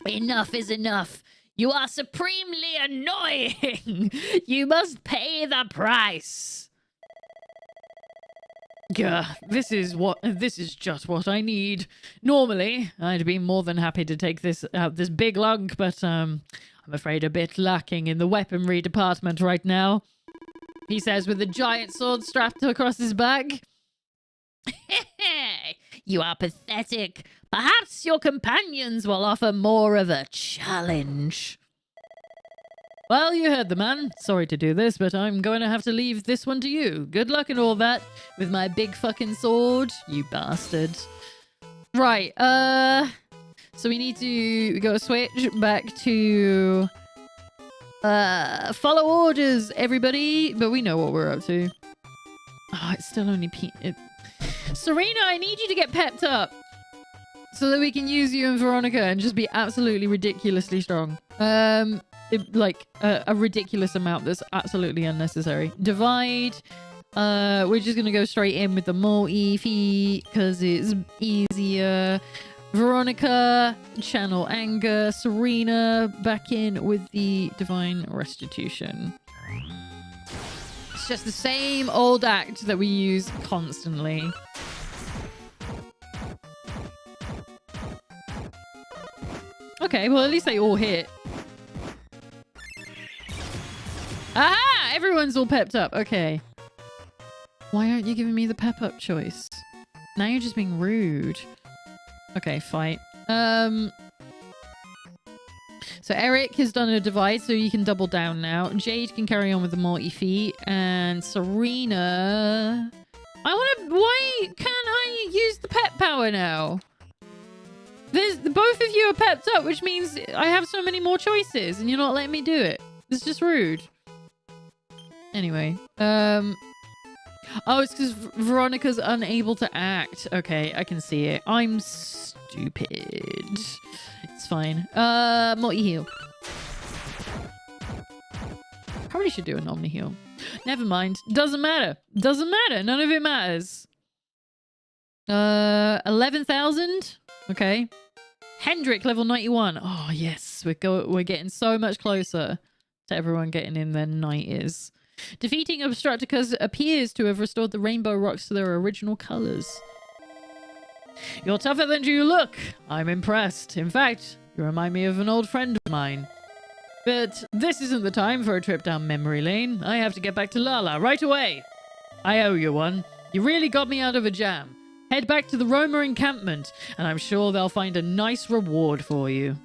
Enough is enough. You are supremely annoying. You must pay the price. Yeah, this is just what I need. Normally, I'd be more than happy to take this big lunk, but I'm afraid a bit lacking in the weaponry department right now. He says with a giant sword strapped across his back. You are pathetic. Perhaps your companions will offer more of a challenge. Well, you heard the man. Sorry to do this, but I'm going to have to leave this one to you. Good luck and all that with my big fucking sword, you bastard. Right, so we need to go switch back to follow orders, everybody. But we know what we're up to. Oh, it's still only Serena, I need you to get pepped up so that we can use you and Veronica and just be absolutely ridiculously strong. A ridiculous amount that's absolutely unnecessary. Divide. We're just gonna go straight in with the multi-feet because it's easier. Veronica, channel anger. Serena, back in with the divine restitution. It's just the same old act that we use constantly. Okay, well at least they all hit. Aha! Everyone's all pepped up. Okay. Why aren't you giving me the pep up choice? Now you're just being rude. Okay, fight. So Eric has done a divide, so you can double down now. Jade can carry on with the multi-feet. And Serena... Why can't I use the pep power now? Both of you are pepped up, which means I have so many more choices, and you're not letting me do it. It's just rude. Anyway, oh, it's because Veronica's unable to act. Okay, I can see it. I'm stupid. It's fine. Multi-heal. Probably should do an omni-heal. Never mind. Doesn't matter. Doesn't matter. None of it matters. 11,000? Okay. Hendrik, level 91. Oh, yes. We're getting so much closer to everyone getting in their 90s. Defeating Obstructicus appears to have restored the rainbow rocks to their original colors. You're tougher than you look. I'm impressed. In fact, you remind me of an old friend of mine. But this isn't the time for a trip down memory lane. I have to get back to Lala right away. I owe you one. You really got me out of a jam. Head back to the Roma encampment, and I'm sure they'll find a nice reward for you.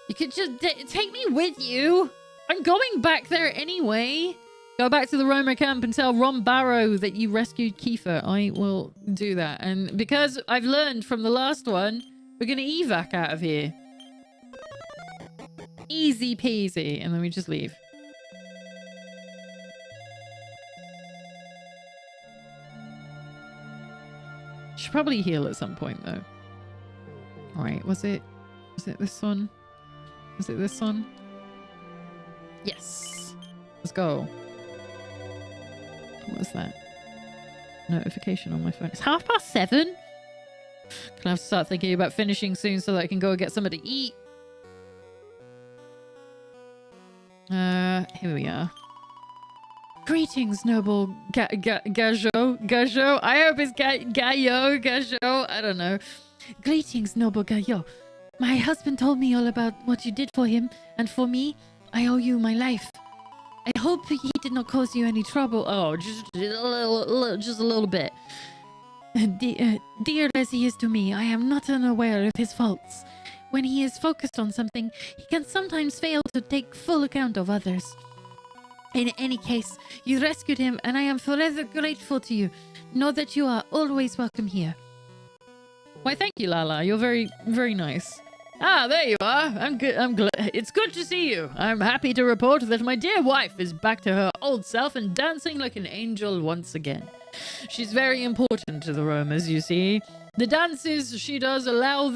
You could just take me with you. I'm going back there anyway. Go back to the Roma camp and tell Ron Barrow that you rescued Kiefer. I will do that. And because I've learned from the last one, we're going to evac out of here. Easy peasy. And then we just leave. Should probably heal at some point though. Alright, was it this one? Was it this one? Yes. Let's go. What was that? Notification on my phone. It's 7:30. Can I have to start thinking about finishing soon so that I can go and get something to eat? Here we are. Greetings, noble Gajo. I hope it's Gajo. I don't know. Greetings, noble Gajo. My husband told me all about what you did for him, and for me, I owe you my life. I hope he did not cause you any trouble. Oh, just a little bit. Dear as he is to me, I am not unaware of his faults. When he is focused on something, he can sometimes fail to take full account of others. In any case, you rescued him, and I am forever grateful to you. Know that you are always welcome here. Why, thank you, Lala. You're very, very nice. Ah, there you are. I'm good. I'm glad. It's good to see you. I'm happy to report that my dear wife is back to her old self and dancing like an angel once again. She's very important to the Romas, you see. The dances she does allow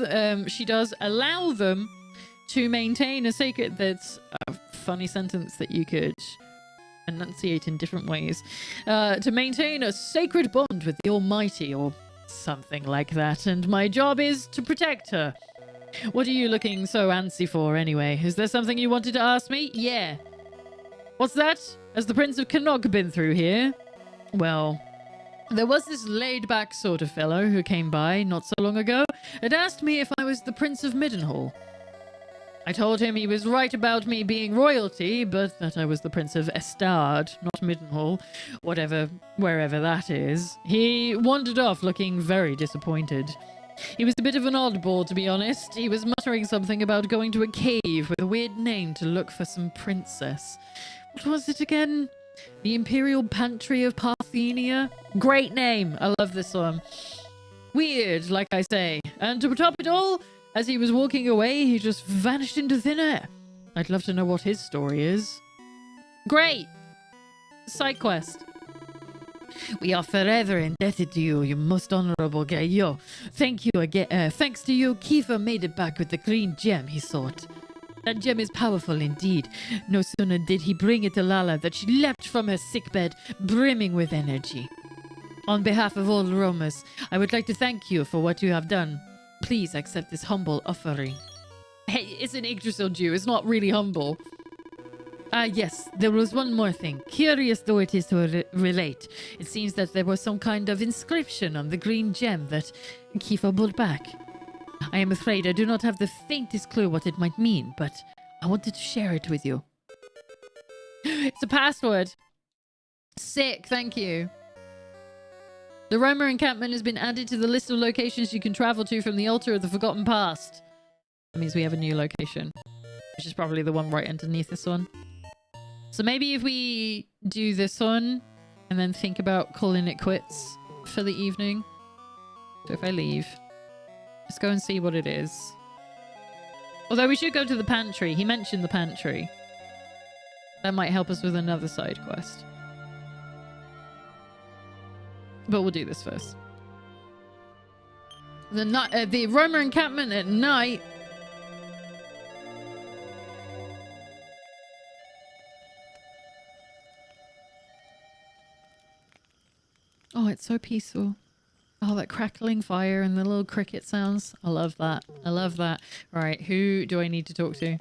them to maintain a sacred. That's a funny sentence that you could enunciate in different ways. To maintain a sacred bond with the Almighty, or something like that. And my job is to protect her. What are you looking so antsy for, anyway? Is there something you wanted to ask me? Yeah. What's that? Has the Prince of Canuck been through here? Well, there was this laid-back sort of fellow who came by not so long ago and asked me if I was the Prince of Middenhall. I told him he was right about me being royalty, but that I was the Prince of Estard, not Middenhall, wherever that is. He wandered off looking very disappointed. He was a bit of an oddball, to be honest. He was muttering something about going to a cave with a weird name to look for some princess. What was it again? The Imperial Pantry of Parthenia? Great name. I love this one. Weird, like I say. And to top it all, as he was walking away, he just vanished into thin air. I'd love to know what his story is. Great. Side quest. We are forever indebted to you, you most honorable Gaio. Thank you again. Thanks to you, Kiefer made it back with the green gem he sought. That gem is powerful indeed. No sooner did he bring it to Lala that she leapt from her sickbed, brimming with energy. On behalf of all Romas, I would like to thank you for what you have done. Please accept this humble offering. Hey, it's an Yggdrasil Jew. It's not really humble. Yes, there was one more thing. Curious though it is to relate, it seems that there was some kind of inscription on the green gem that Kiefer brought back. I am afraid I do not have the faintest clue what it might mean, but I wanted to share it with you. It's a password. Sick, thank you. The Roma encampment has been added to the list of locations you can travel to from the altar of the Forgotten Past. That means we have a new location, which is probably the one right underneath this one. So maybe if we do this one and then think about calling it quits for the evening. So if I leave, let's go and see what it is. Although we should go to the pantry. He mentioned the pantry. That might help us with another side quest. But we'll do this first. The Roma encampment at night. Oh, it's so peaceful. Oh, that crackling fire and the little cricket sounds. I love that. I love that. All right, who do I need to talk to?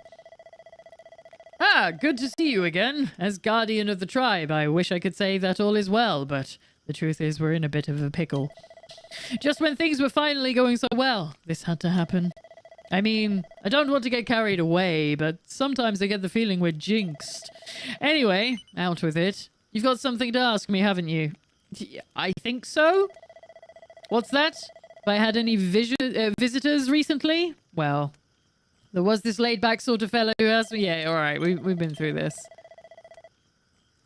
Ah! Ah, good to see you again. As guardian of the tribe, I wish I could say that all is well, but the truth is we're in a bit of a pickle. Just when things were finally going so well, this had to happen. I mean, I don't want to get carried away, but sometimes I get the feeling we're jinxed. Anyway, out with it. You've got something to ask me, haven't you? I think so? What's that? Have I had any visitors recently? Well, there was this laid-back sort of fellow who asked me... Yeah, alright, we've been through this.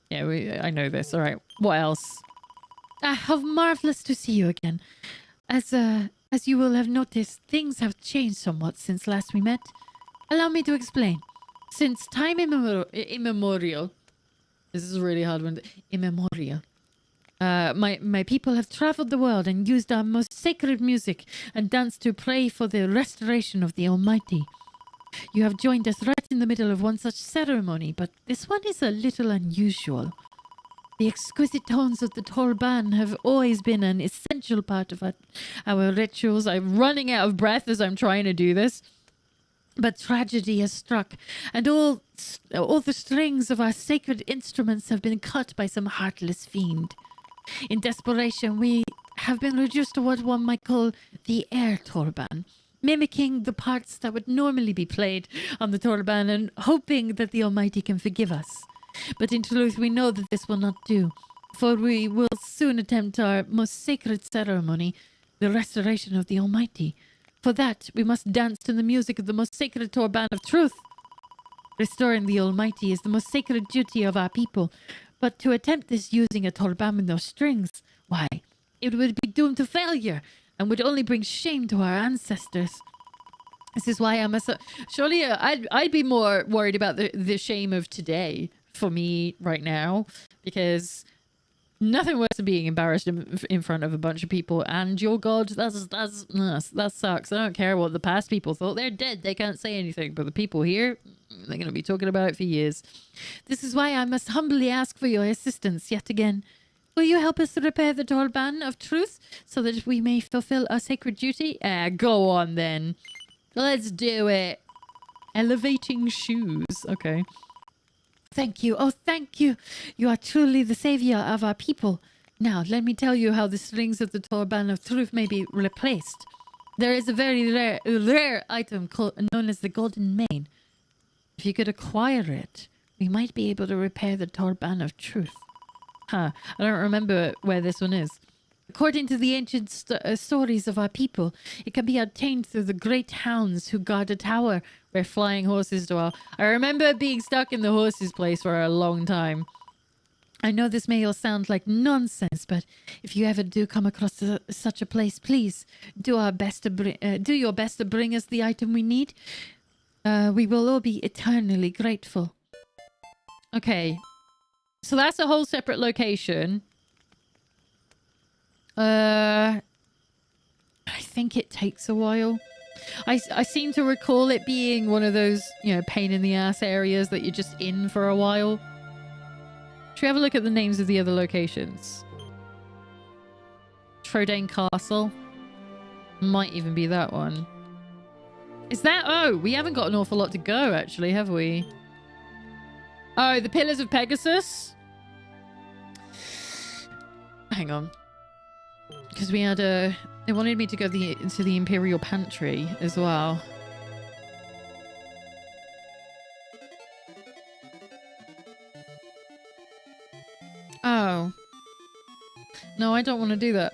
Yeah, I know this. Alright, what else? How marvelous to see you again. As you will have noticed, things have changed somewhat since last we met. Allow me to explain. Since time immemorial... This is a really hard one. Immemorial. My people have traveled the world and used our most sacred music and danced to pray for the restoration of the Almighty. You have joined us right in the middle of one such ceremony, but this one is a little unusual. The exquisite tones of the Torban have always been an essential part of our rituals. I'm running out of breath as I'm trying to do this. But tragedy has struck, and all the strings of our sacred instruments have been cut by some heartless fiend. In desperation, we have been reduced to what one might call the air Torban, mimicking the parts that would normally be played on the Torban and hoping that the Almighty can forgive us. But in truth, we know that this will not do, for we will soon attempt our most sacred ceremony, the restoration of the Almighty. For that, we must dance to the music of the most sacred Torban of truth. Restoring the Almighty is the most sacred duty of our people, but to attempt this using a Torban with no strings, why, it would be doomed to failure and would only bring shame to our ancestors. This is why I must... Surely I'd be more worried about the shame of today for me right now, because nothing worse than being embarrassed in front of a bunch of people and your god. That sucks. I don't care what the past people thought. They're dead. They can't say anything. But the people here, they're going to be talking about it for years. This is why I must humbly ask for your assistance yet again. Will you help us repair the Torban of truth so that we may fulfill our sacred duty? Go on then. Let's do it. Elevating shoes. Okay. Thank you. Oh, thank you. You are truly the savior of our people. Now, let me tell you how the strings of the Torban of truth may be replaced. There is a very rare item known as the Golden Mane. If you could acquire it, we might be able to repair the Torban of truth. I don't remember where this one is. According to the ancient stories of our people, it can be obtained through the great hounds who guard a tower where flying horses dwell. I remember being stuck in the horses place for a long time. I know this may all sound like nonsense, but if you ever do come across such a place, please do your best to bring us the item we need. We will all be eternally grateful. Okay, so that's a whole separate location. I think it takes a while. I seem to recall it being one of those, pain in the ass areas that you're just in for a while. Should we have a look at the names of the other locations? Trodane Castle. Might even be that one. Is that... Oh, we haven't got an awful lot to go, actually, have we? Oh, the Pillars of Pegasus? Hang on. Because we had a... They wanted me to go into the Imperial Pantry as well. Oh. No, I don't want to do that.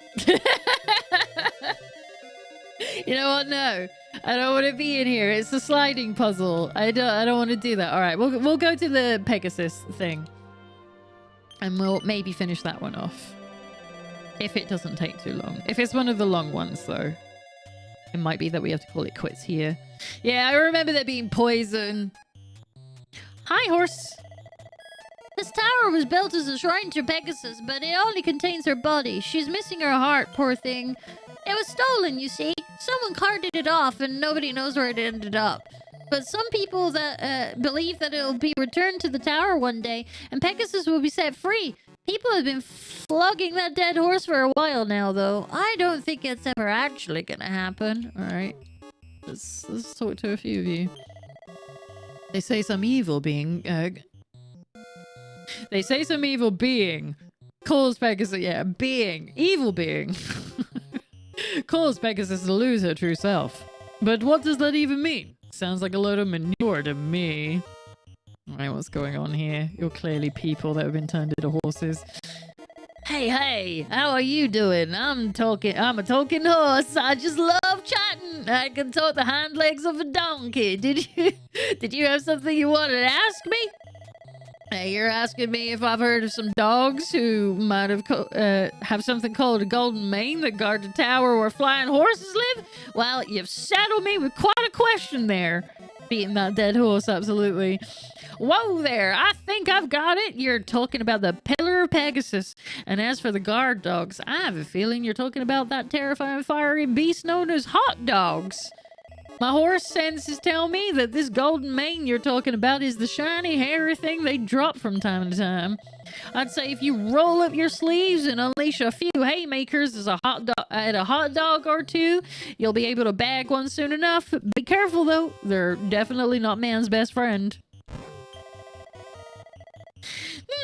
You know what? No. I don't want to be in here. It's a sliding puzzle. I don't want to do that. All right, we'll go to the Pegasus thing. And we'll maybe finish that one off. If it doesn't take too long. If it's one of the long ones, though, it might be that we have to call it quits here. Yeah, I remember there being poison. Hi, horse. This tower was built as a shrine to Pegasus, but it only contains her body. She's missing her heart, poor thing. It was stolen, you see. Someone carted it off, and nobody knows where it ended up. But some people that believe that it'll be returned to the tower one day, and Pegasus will be set free. People have been flogging that dead horse for a while now, though. I don't think it's ever actually gonna happen. All right. Let's talk to a few of you. They say some evil being, they say some evil being calls Pegasus, evil being calls Pegasus to lose her true self. But what does that even mean? Sounds like a load of manure to me. Alright, what's going on here? You're clearly people that have been turned into horses. Hey, how are you doing? I'm a talking horse. I just love chatting. I can talk the hind legs of a donkey. Did you have something you wanted to ask me? Hey, you're asking me if I've heard of some dogs who might have something called a golden mane that guard the tower where flying horses live? Well, you've saddled me with quite a question there. Beating that dead horse, absolutely. Whoa there, I think I've got it. You're talking about the Pillar of Pegasus. And as for the guard dogs, I have a feeling you're talking about that terrifying fiery beast known as hot dogs. My horse senses tell me that this golden mane you're talking about is the shiny, hairy thing they drop from time to time. I'd say if you roll up your sleeves and unleash a few haymakers at a hot dog or two, you'll be able to bag one soon enough. Be careful though, they're definitely not man's best friend.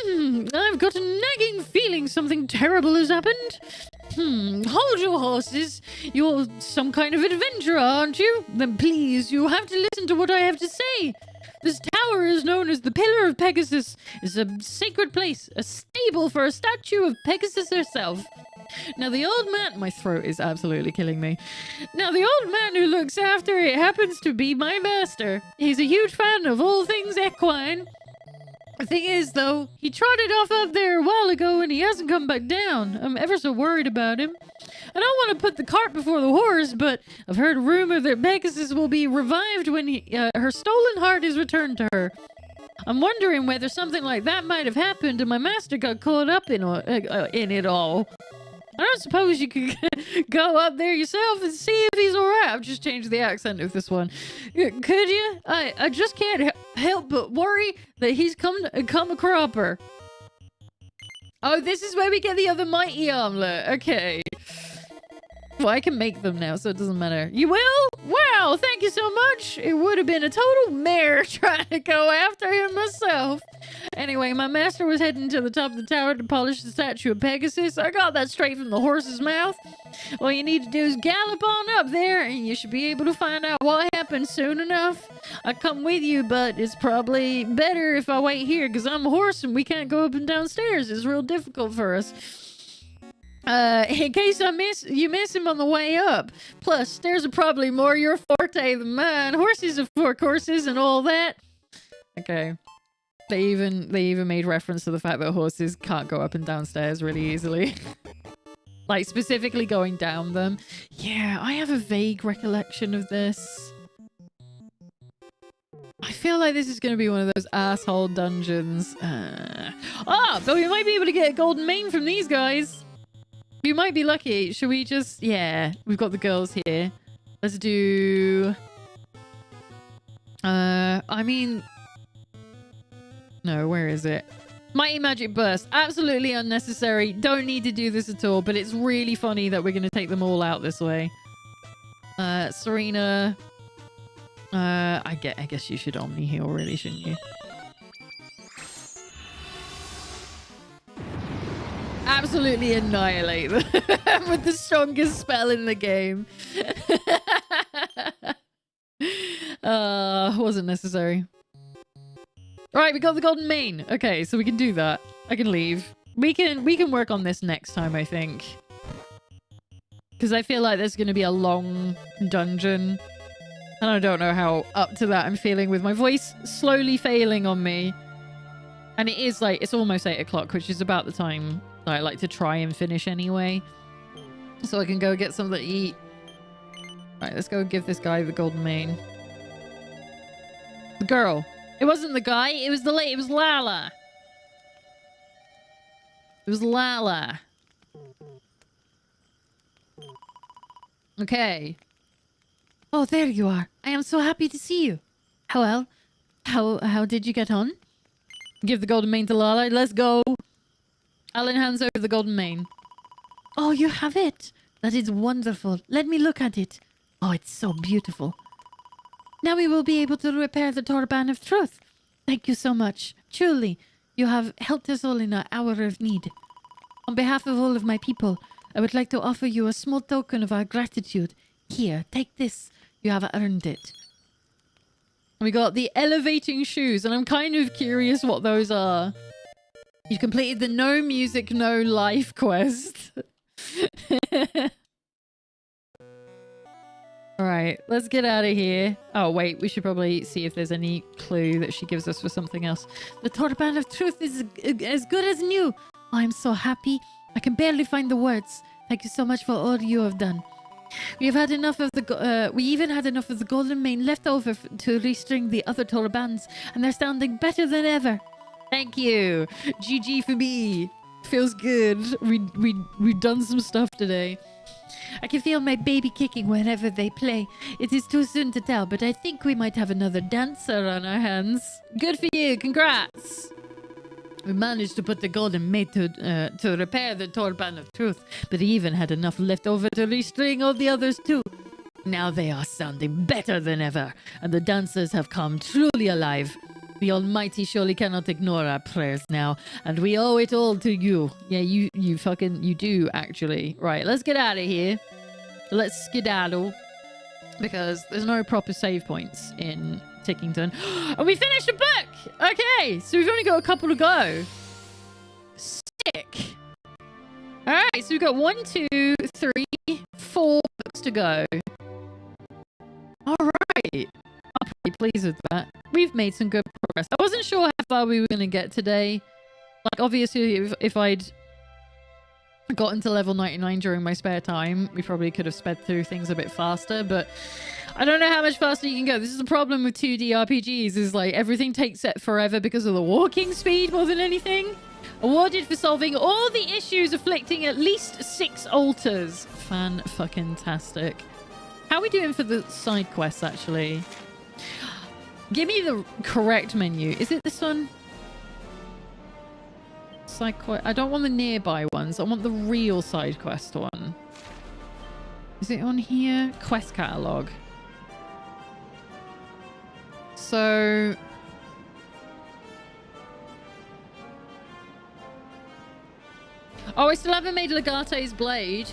I've got a nagging feeling something terrible has happened. Hold your horses. You're some kind of adventurer, aren't you? Then please, you have to listen to what I have to say. This tower is known as the Pillar of Pegasus. It's a sacred place, a stable for a statue of Pegasus herself. Now the old man... My throat is absolutely killing me. Now the old man who looks after it happens to be my master. He's a huge fan of all things equine. The thing is, though, he trotted off up there a while ago and he hasn't come back down. I'm ever so worried about him. I don't want to put the cart before the horse, but I've heard a rumor that Pegasus will be revived when her stolen heart is returned to her. I'm wondering whether something like that might have happened and my master got caught up in it all. I don't suppose you could go up there yourself and see if he's alright. I've just changed the accent of this one. Could you? I just can't help but worry that he's come a cropper. Oh, this is where we get the other mighty armlet. Okay. Well, I can make them now, so it doesn't matter. You will? Wow, thank you so much. It would have been a total mare trying to go after him myself. Anyway, my master was heading to the top of the tower to polish the statue of Pegasus. I got that straight from the horse's mouth. All you need to do is gallop on up there, and you should be able to find out what happened soon enough. I come with you, but it's probably better if I wait here, because I'm a horse and we can't go up and down stairs. It's real difficult for us. In case you miss him on the way up. Plus, stairs are probably more your forte than mine. Horses are for courses and all that. Okay. They even made reference to the fact that horses can't go up and down stairs really easily. Like, specifically going down them. Yeah, I have a vague recollection of this. I feel like this is going to be one of those asshole dungeons. But we might be able to get a golden mane from these guys. We might be lucky. Should we just... Yeah, we've got the girls here. Let's do... I mean... No, where is it? Mighty Magic Burst. Absolutely unnecessary. Don't need to do this at all, but it's really funny that we're going to take them all out this way. Serena... I guess you should Omni heal, really, shouldn't you? Absolutely annihilate them with the strongest spell in the game. Wasn't necessary. Right, we got the golden mane. Okay, so we can do that. I can leave. We can work on this next time, I think. Because I feel like there's going to be a long dungeon. And I don't know how up to that I'm feeling with my voice slowly failing on me. And it is like, it's almost 8 o'clock, which is about the time that I like to try and finish anyway. So I can go get something to eat. Right, let's go give this guy the golden mane. The girl. It wasn't the guy, it was the lady. It was Lala. It was Lala. Okay. Oh, there you are. I am so happy to see you. Well, how did you get on? Give the golden mane to Lala. Let's go. Alan hands over the golden mane. Oh, you have it. That is wonderful. Let me look at it. Oh, it's so beautiful. Now we will be able to repair the Torban of Truth. Thank you so much. Truly, you have helped us all in our hour of need. On behalf of all of my people, I would like to offer you a small token of our gratitude. Here, take this. You have earned it. We got the elevating shoes, and I'm kind of curious what those are. You completed the no music, no life quest. Alright, let's get out of here. Oh, wait, we should probably see if there's any clue that she gives us for something else. The Torban of Truth is as good as new. I'm so happy. I can barely find the words. Thank you so much for all you have done. We have had enough of the... we even had enough of the golden mane left over to restring the other Torbans, and they're sounding better than ever. Thank you. GG for me. Feels good. We've done some stuff today. I can feel my baby kicking whenever they play. It is too soon to tell, but I think we might have another dancer on our hands. Good for you. Congrats. We managed to put the golden mate to repair the Torban of Truth, but he even had enough left over to restring all the others too. Now they are sounding better than ever, and the dancers have come truly alive. The Almighty surely cannot ignore our prayers now, and we owe it all to you. Yeah, you do, actually. Right, let's get out of here. Let's skedaddle, because there's no proper save points in Tickington. And we finished a book! Okay, so we've only got a couple to go. Sick. Alright, so we've got 1, 2, 3, 4 books to go. Alright. I'm pretty pleased with that. We've made some good progress. I wasn't sure how far we were going to get today. Like, obviously, if I'd gotten to level 99 during my spare time, we probably could have sped through things a bit faster, but I don't know how much faster you can go. This is the problem with 2D RPGs, is like everything takes it forever because of the walking speed more than anything. Awarded for solving all the issues afflicting at least 6 altars. Fan-fucking-tastic. How are we doing for the side quests, actually? Give me the correct menu. Is it this one? Side quest. I don't want the nearby ones. I want the real side quest one. Is it on here? Quest catalog. So... oh, I still haven't made Legate's blade.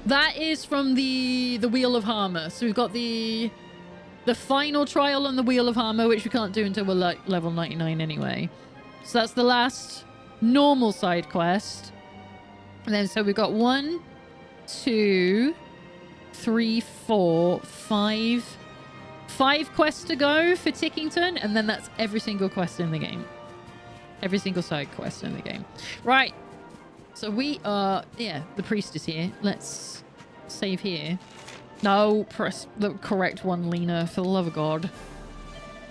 That is from the Wheel of Harmor. So we've got the final trial on the Wheel of Harmor, which we can't do until we're like level 99 anyway. So that's the last normal side quest. And then so we've got 1, 2, 3, 4, 5. 5 quests to go for Tickington, and then that's every single quest in the game. Every single side quest in the game. Right. So we are... yeah, the priest is here. Let's save here. No, press the correct one, Lena, for the love of God.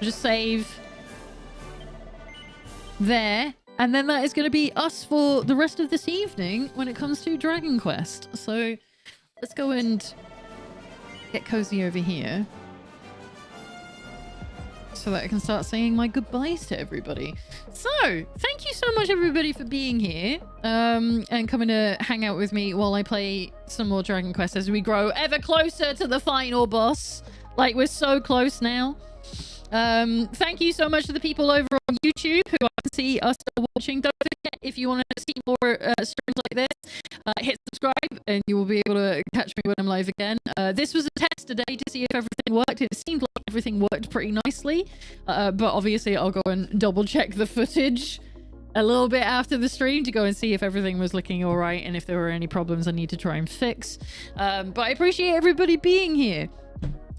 Just save there. And then that is going to be us for the rest of this evening when it comes to Dragon Quest. So let's go and get cozy over here so that I can start saying my goodbyes to everybody. So, thank you so much, everybody, for being here and coming to hang out with me while I play some more Dragon Quest as we grow ever closer to the final boss. Like, we're so close now. Thank you so much to the people over on YouTube who I can see are still watching. Don't forget, if you want to see more streams like this, hit subscribe and you will be able to catch me when I'm live again. This was a test today to see if everything worked. It seemed like everything worked pretty nicely, but obviously I'll go and double check the footage a little bit after the stream to go and see if everything was looking all right and if there were any problems I need to try and fix. But I appreciate everybody being here.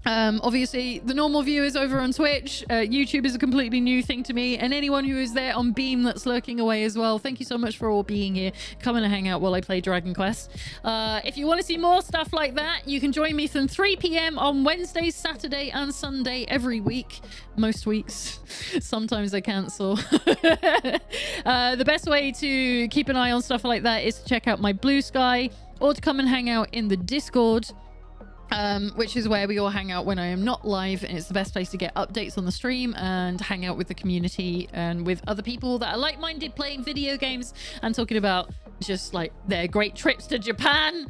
Obviously the normal viewers over on Twitch, YouTube is a completely new thing to me, and anyone who is there on Beam that's lurking away as well, thank you so much for all being here. Come and hang out while I play Dragon Quest. If you want to see more stuff like that, you can join me from 3 p.m. on Wednesday, Saturday and Sunday every week. Most weeks. Sometimes I cancel. The best way to keep an eye on stuff like that is to check out my Blue Sky or to come and hang out in the Discord. Which is where we all hang out when I am not live, and it's the best place to get updates on the stream and hang out with the community and with other people that are like-minded playing video games and talking about just like their great trips to Japan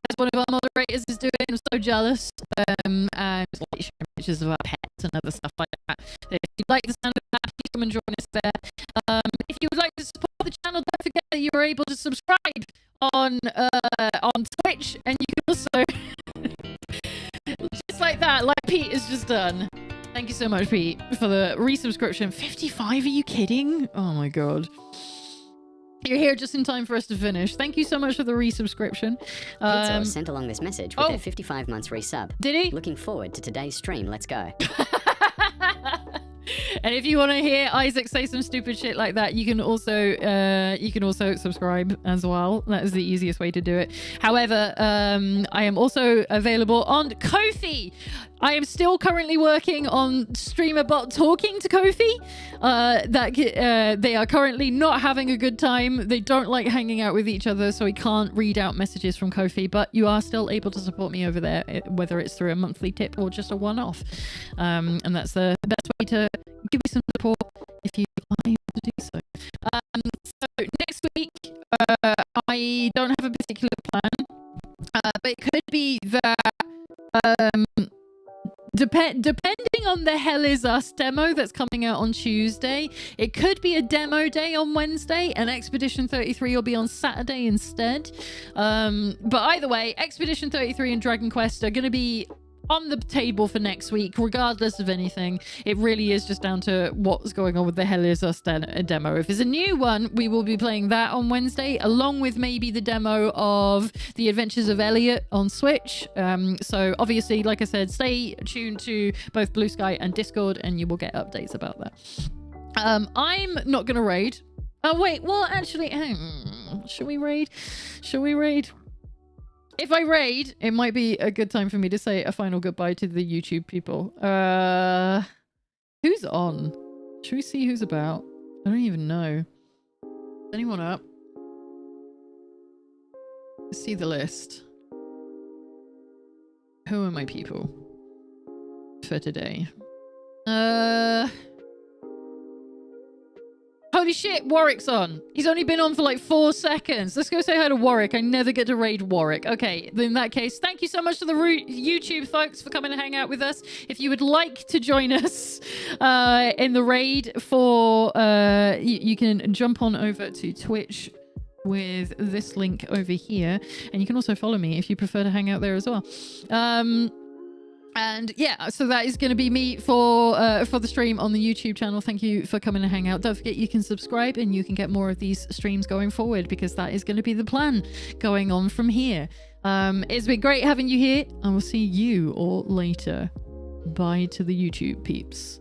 as one of our moderators is doing. I'm so jealous. And like sharing pictures of our pets and other stuff like that. If you like the sound of that, please come and join us there. If you would like to support the channel, don't forget that you are able to subscribe on Twitch, and you can also just like that, like Pete has just done. Thank you so much, Pete, for the resubscription. 55? Are you kidding? Oh my god. You're here just in time for us to finish. Thank you so much for the resubscription. Pizza sent along this message with their 55 months resub. Did he? Looking forward to today's stream. Let's go. And if you want to hear Isaac say some stupid shit like that, you can also subscribe as well. That is the easiest way to do it. However, I am also available on Ko-fi. I am still currently working on StreamerBot talking to Ko-fi. They are currently not having a good time. They don't like hanging out with each other, so we can't read out messages from Ko-fi. But you are still able to support me over there, whether it's through a monthly tip or just a one-off. And that's the best way to give me some support if you are able to do so. So next week, I don't have a particular plan, but it could be that depending on the Hell Is Us demo that's coming out on Tuesday, it could be a demo day on Wednesday, and Expedition 33 will be on Saturday instead. But either way, Expedition 33 and Dragon Quest are going to be on the table for next week, regardless of anything. It really is just down to what's going on with the Hell Is Us demo. If there's a new one, we will be playing that on Wednesday, along with maybe the demo of The Adventures of Elliot on Switch. So obviously, like I said, stay tuned to both Blue Sky and Discord, and you will get updates about that. I'm not going to raid. Oh, wait. Well, actually, should we raid? Should we raid? If I raid, it might be a good time for me to say a final goodbye to the YouTube people. Who's on? Should we see who's about? I don't even know. Is anyone up? Let's see the list. Who are my people for today? Holy shit, Warwick's on. He's only been on for like 4 seconds. Let's go say hi to Warwick. I never get to raid Warwick. Okay, in that case, thank you so much to the YouTube folks for coming to hang out with us. If you would like to join us in the raid for... you can jump on over to Twitch with this link over here. And you can also follow me if you prefer to hang out there as well. And yeah, so that is going to be me for the stream on the YouTube channel. Thank you for coming to hang out. Don't forget you can subscribe and you can get more of these streams going forward, because that is going to be the plan going on from here. It's been great having you here, and we'll see you all later. Bye to the YouTube peeps.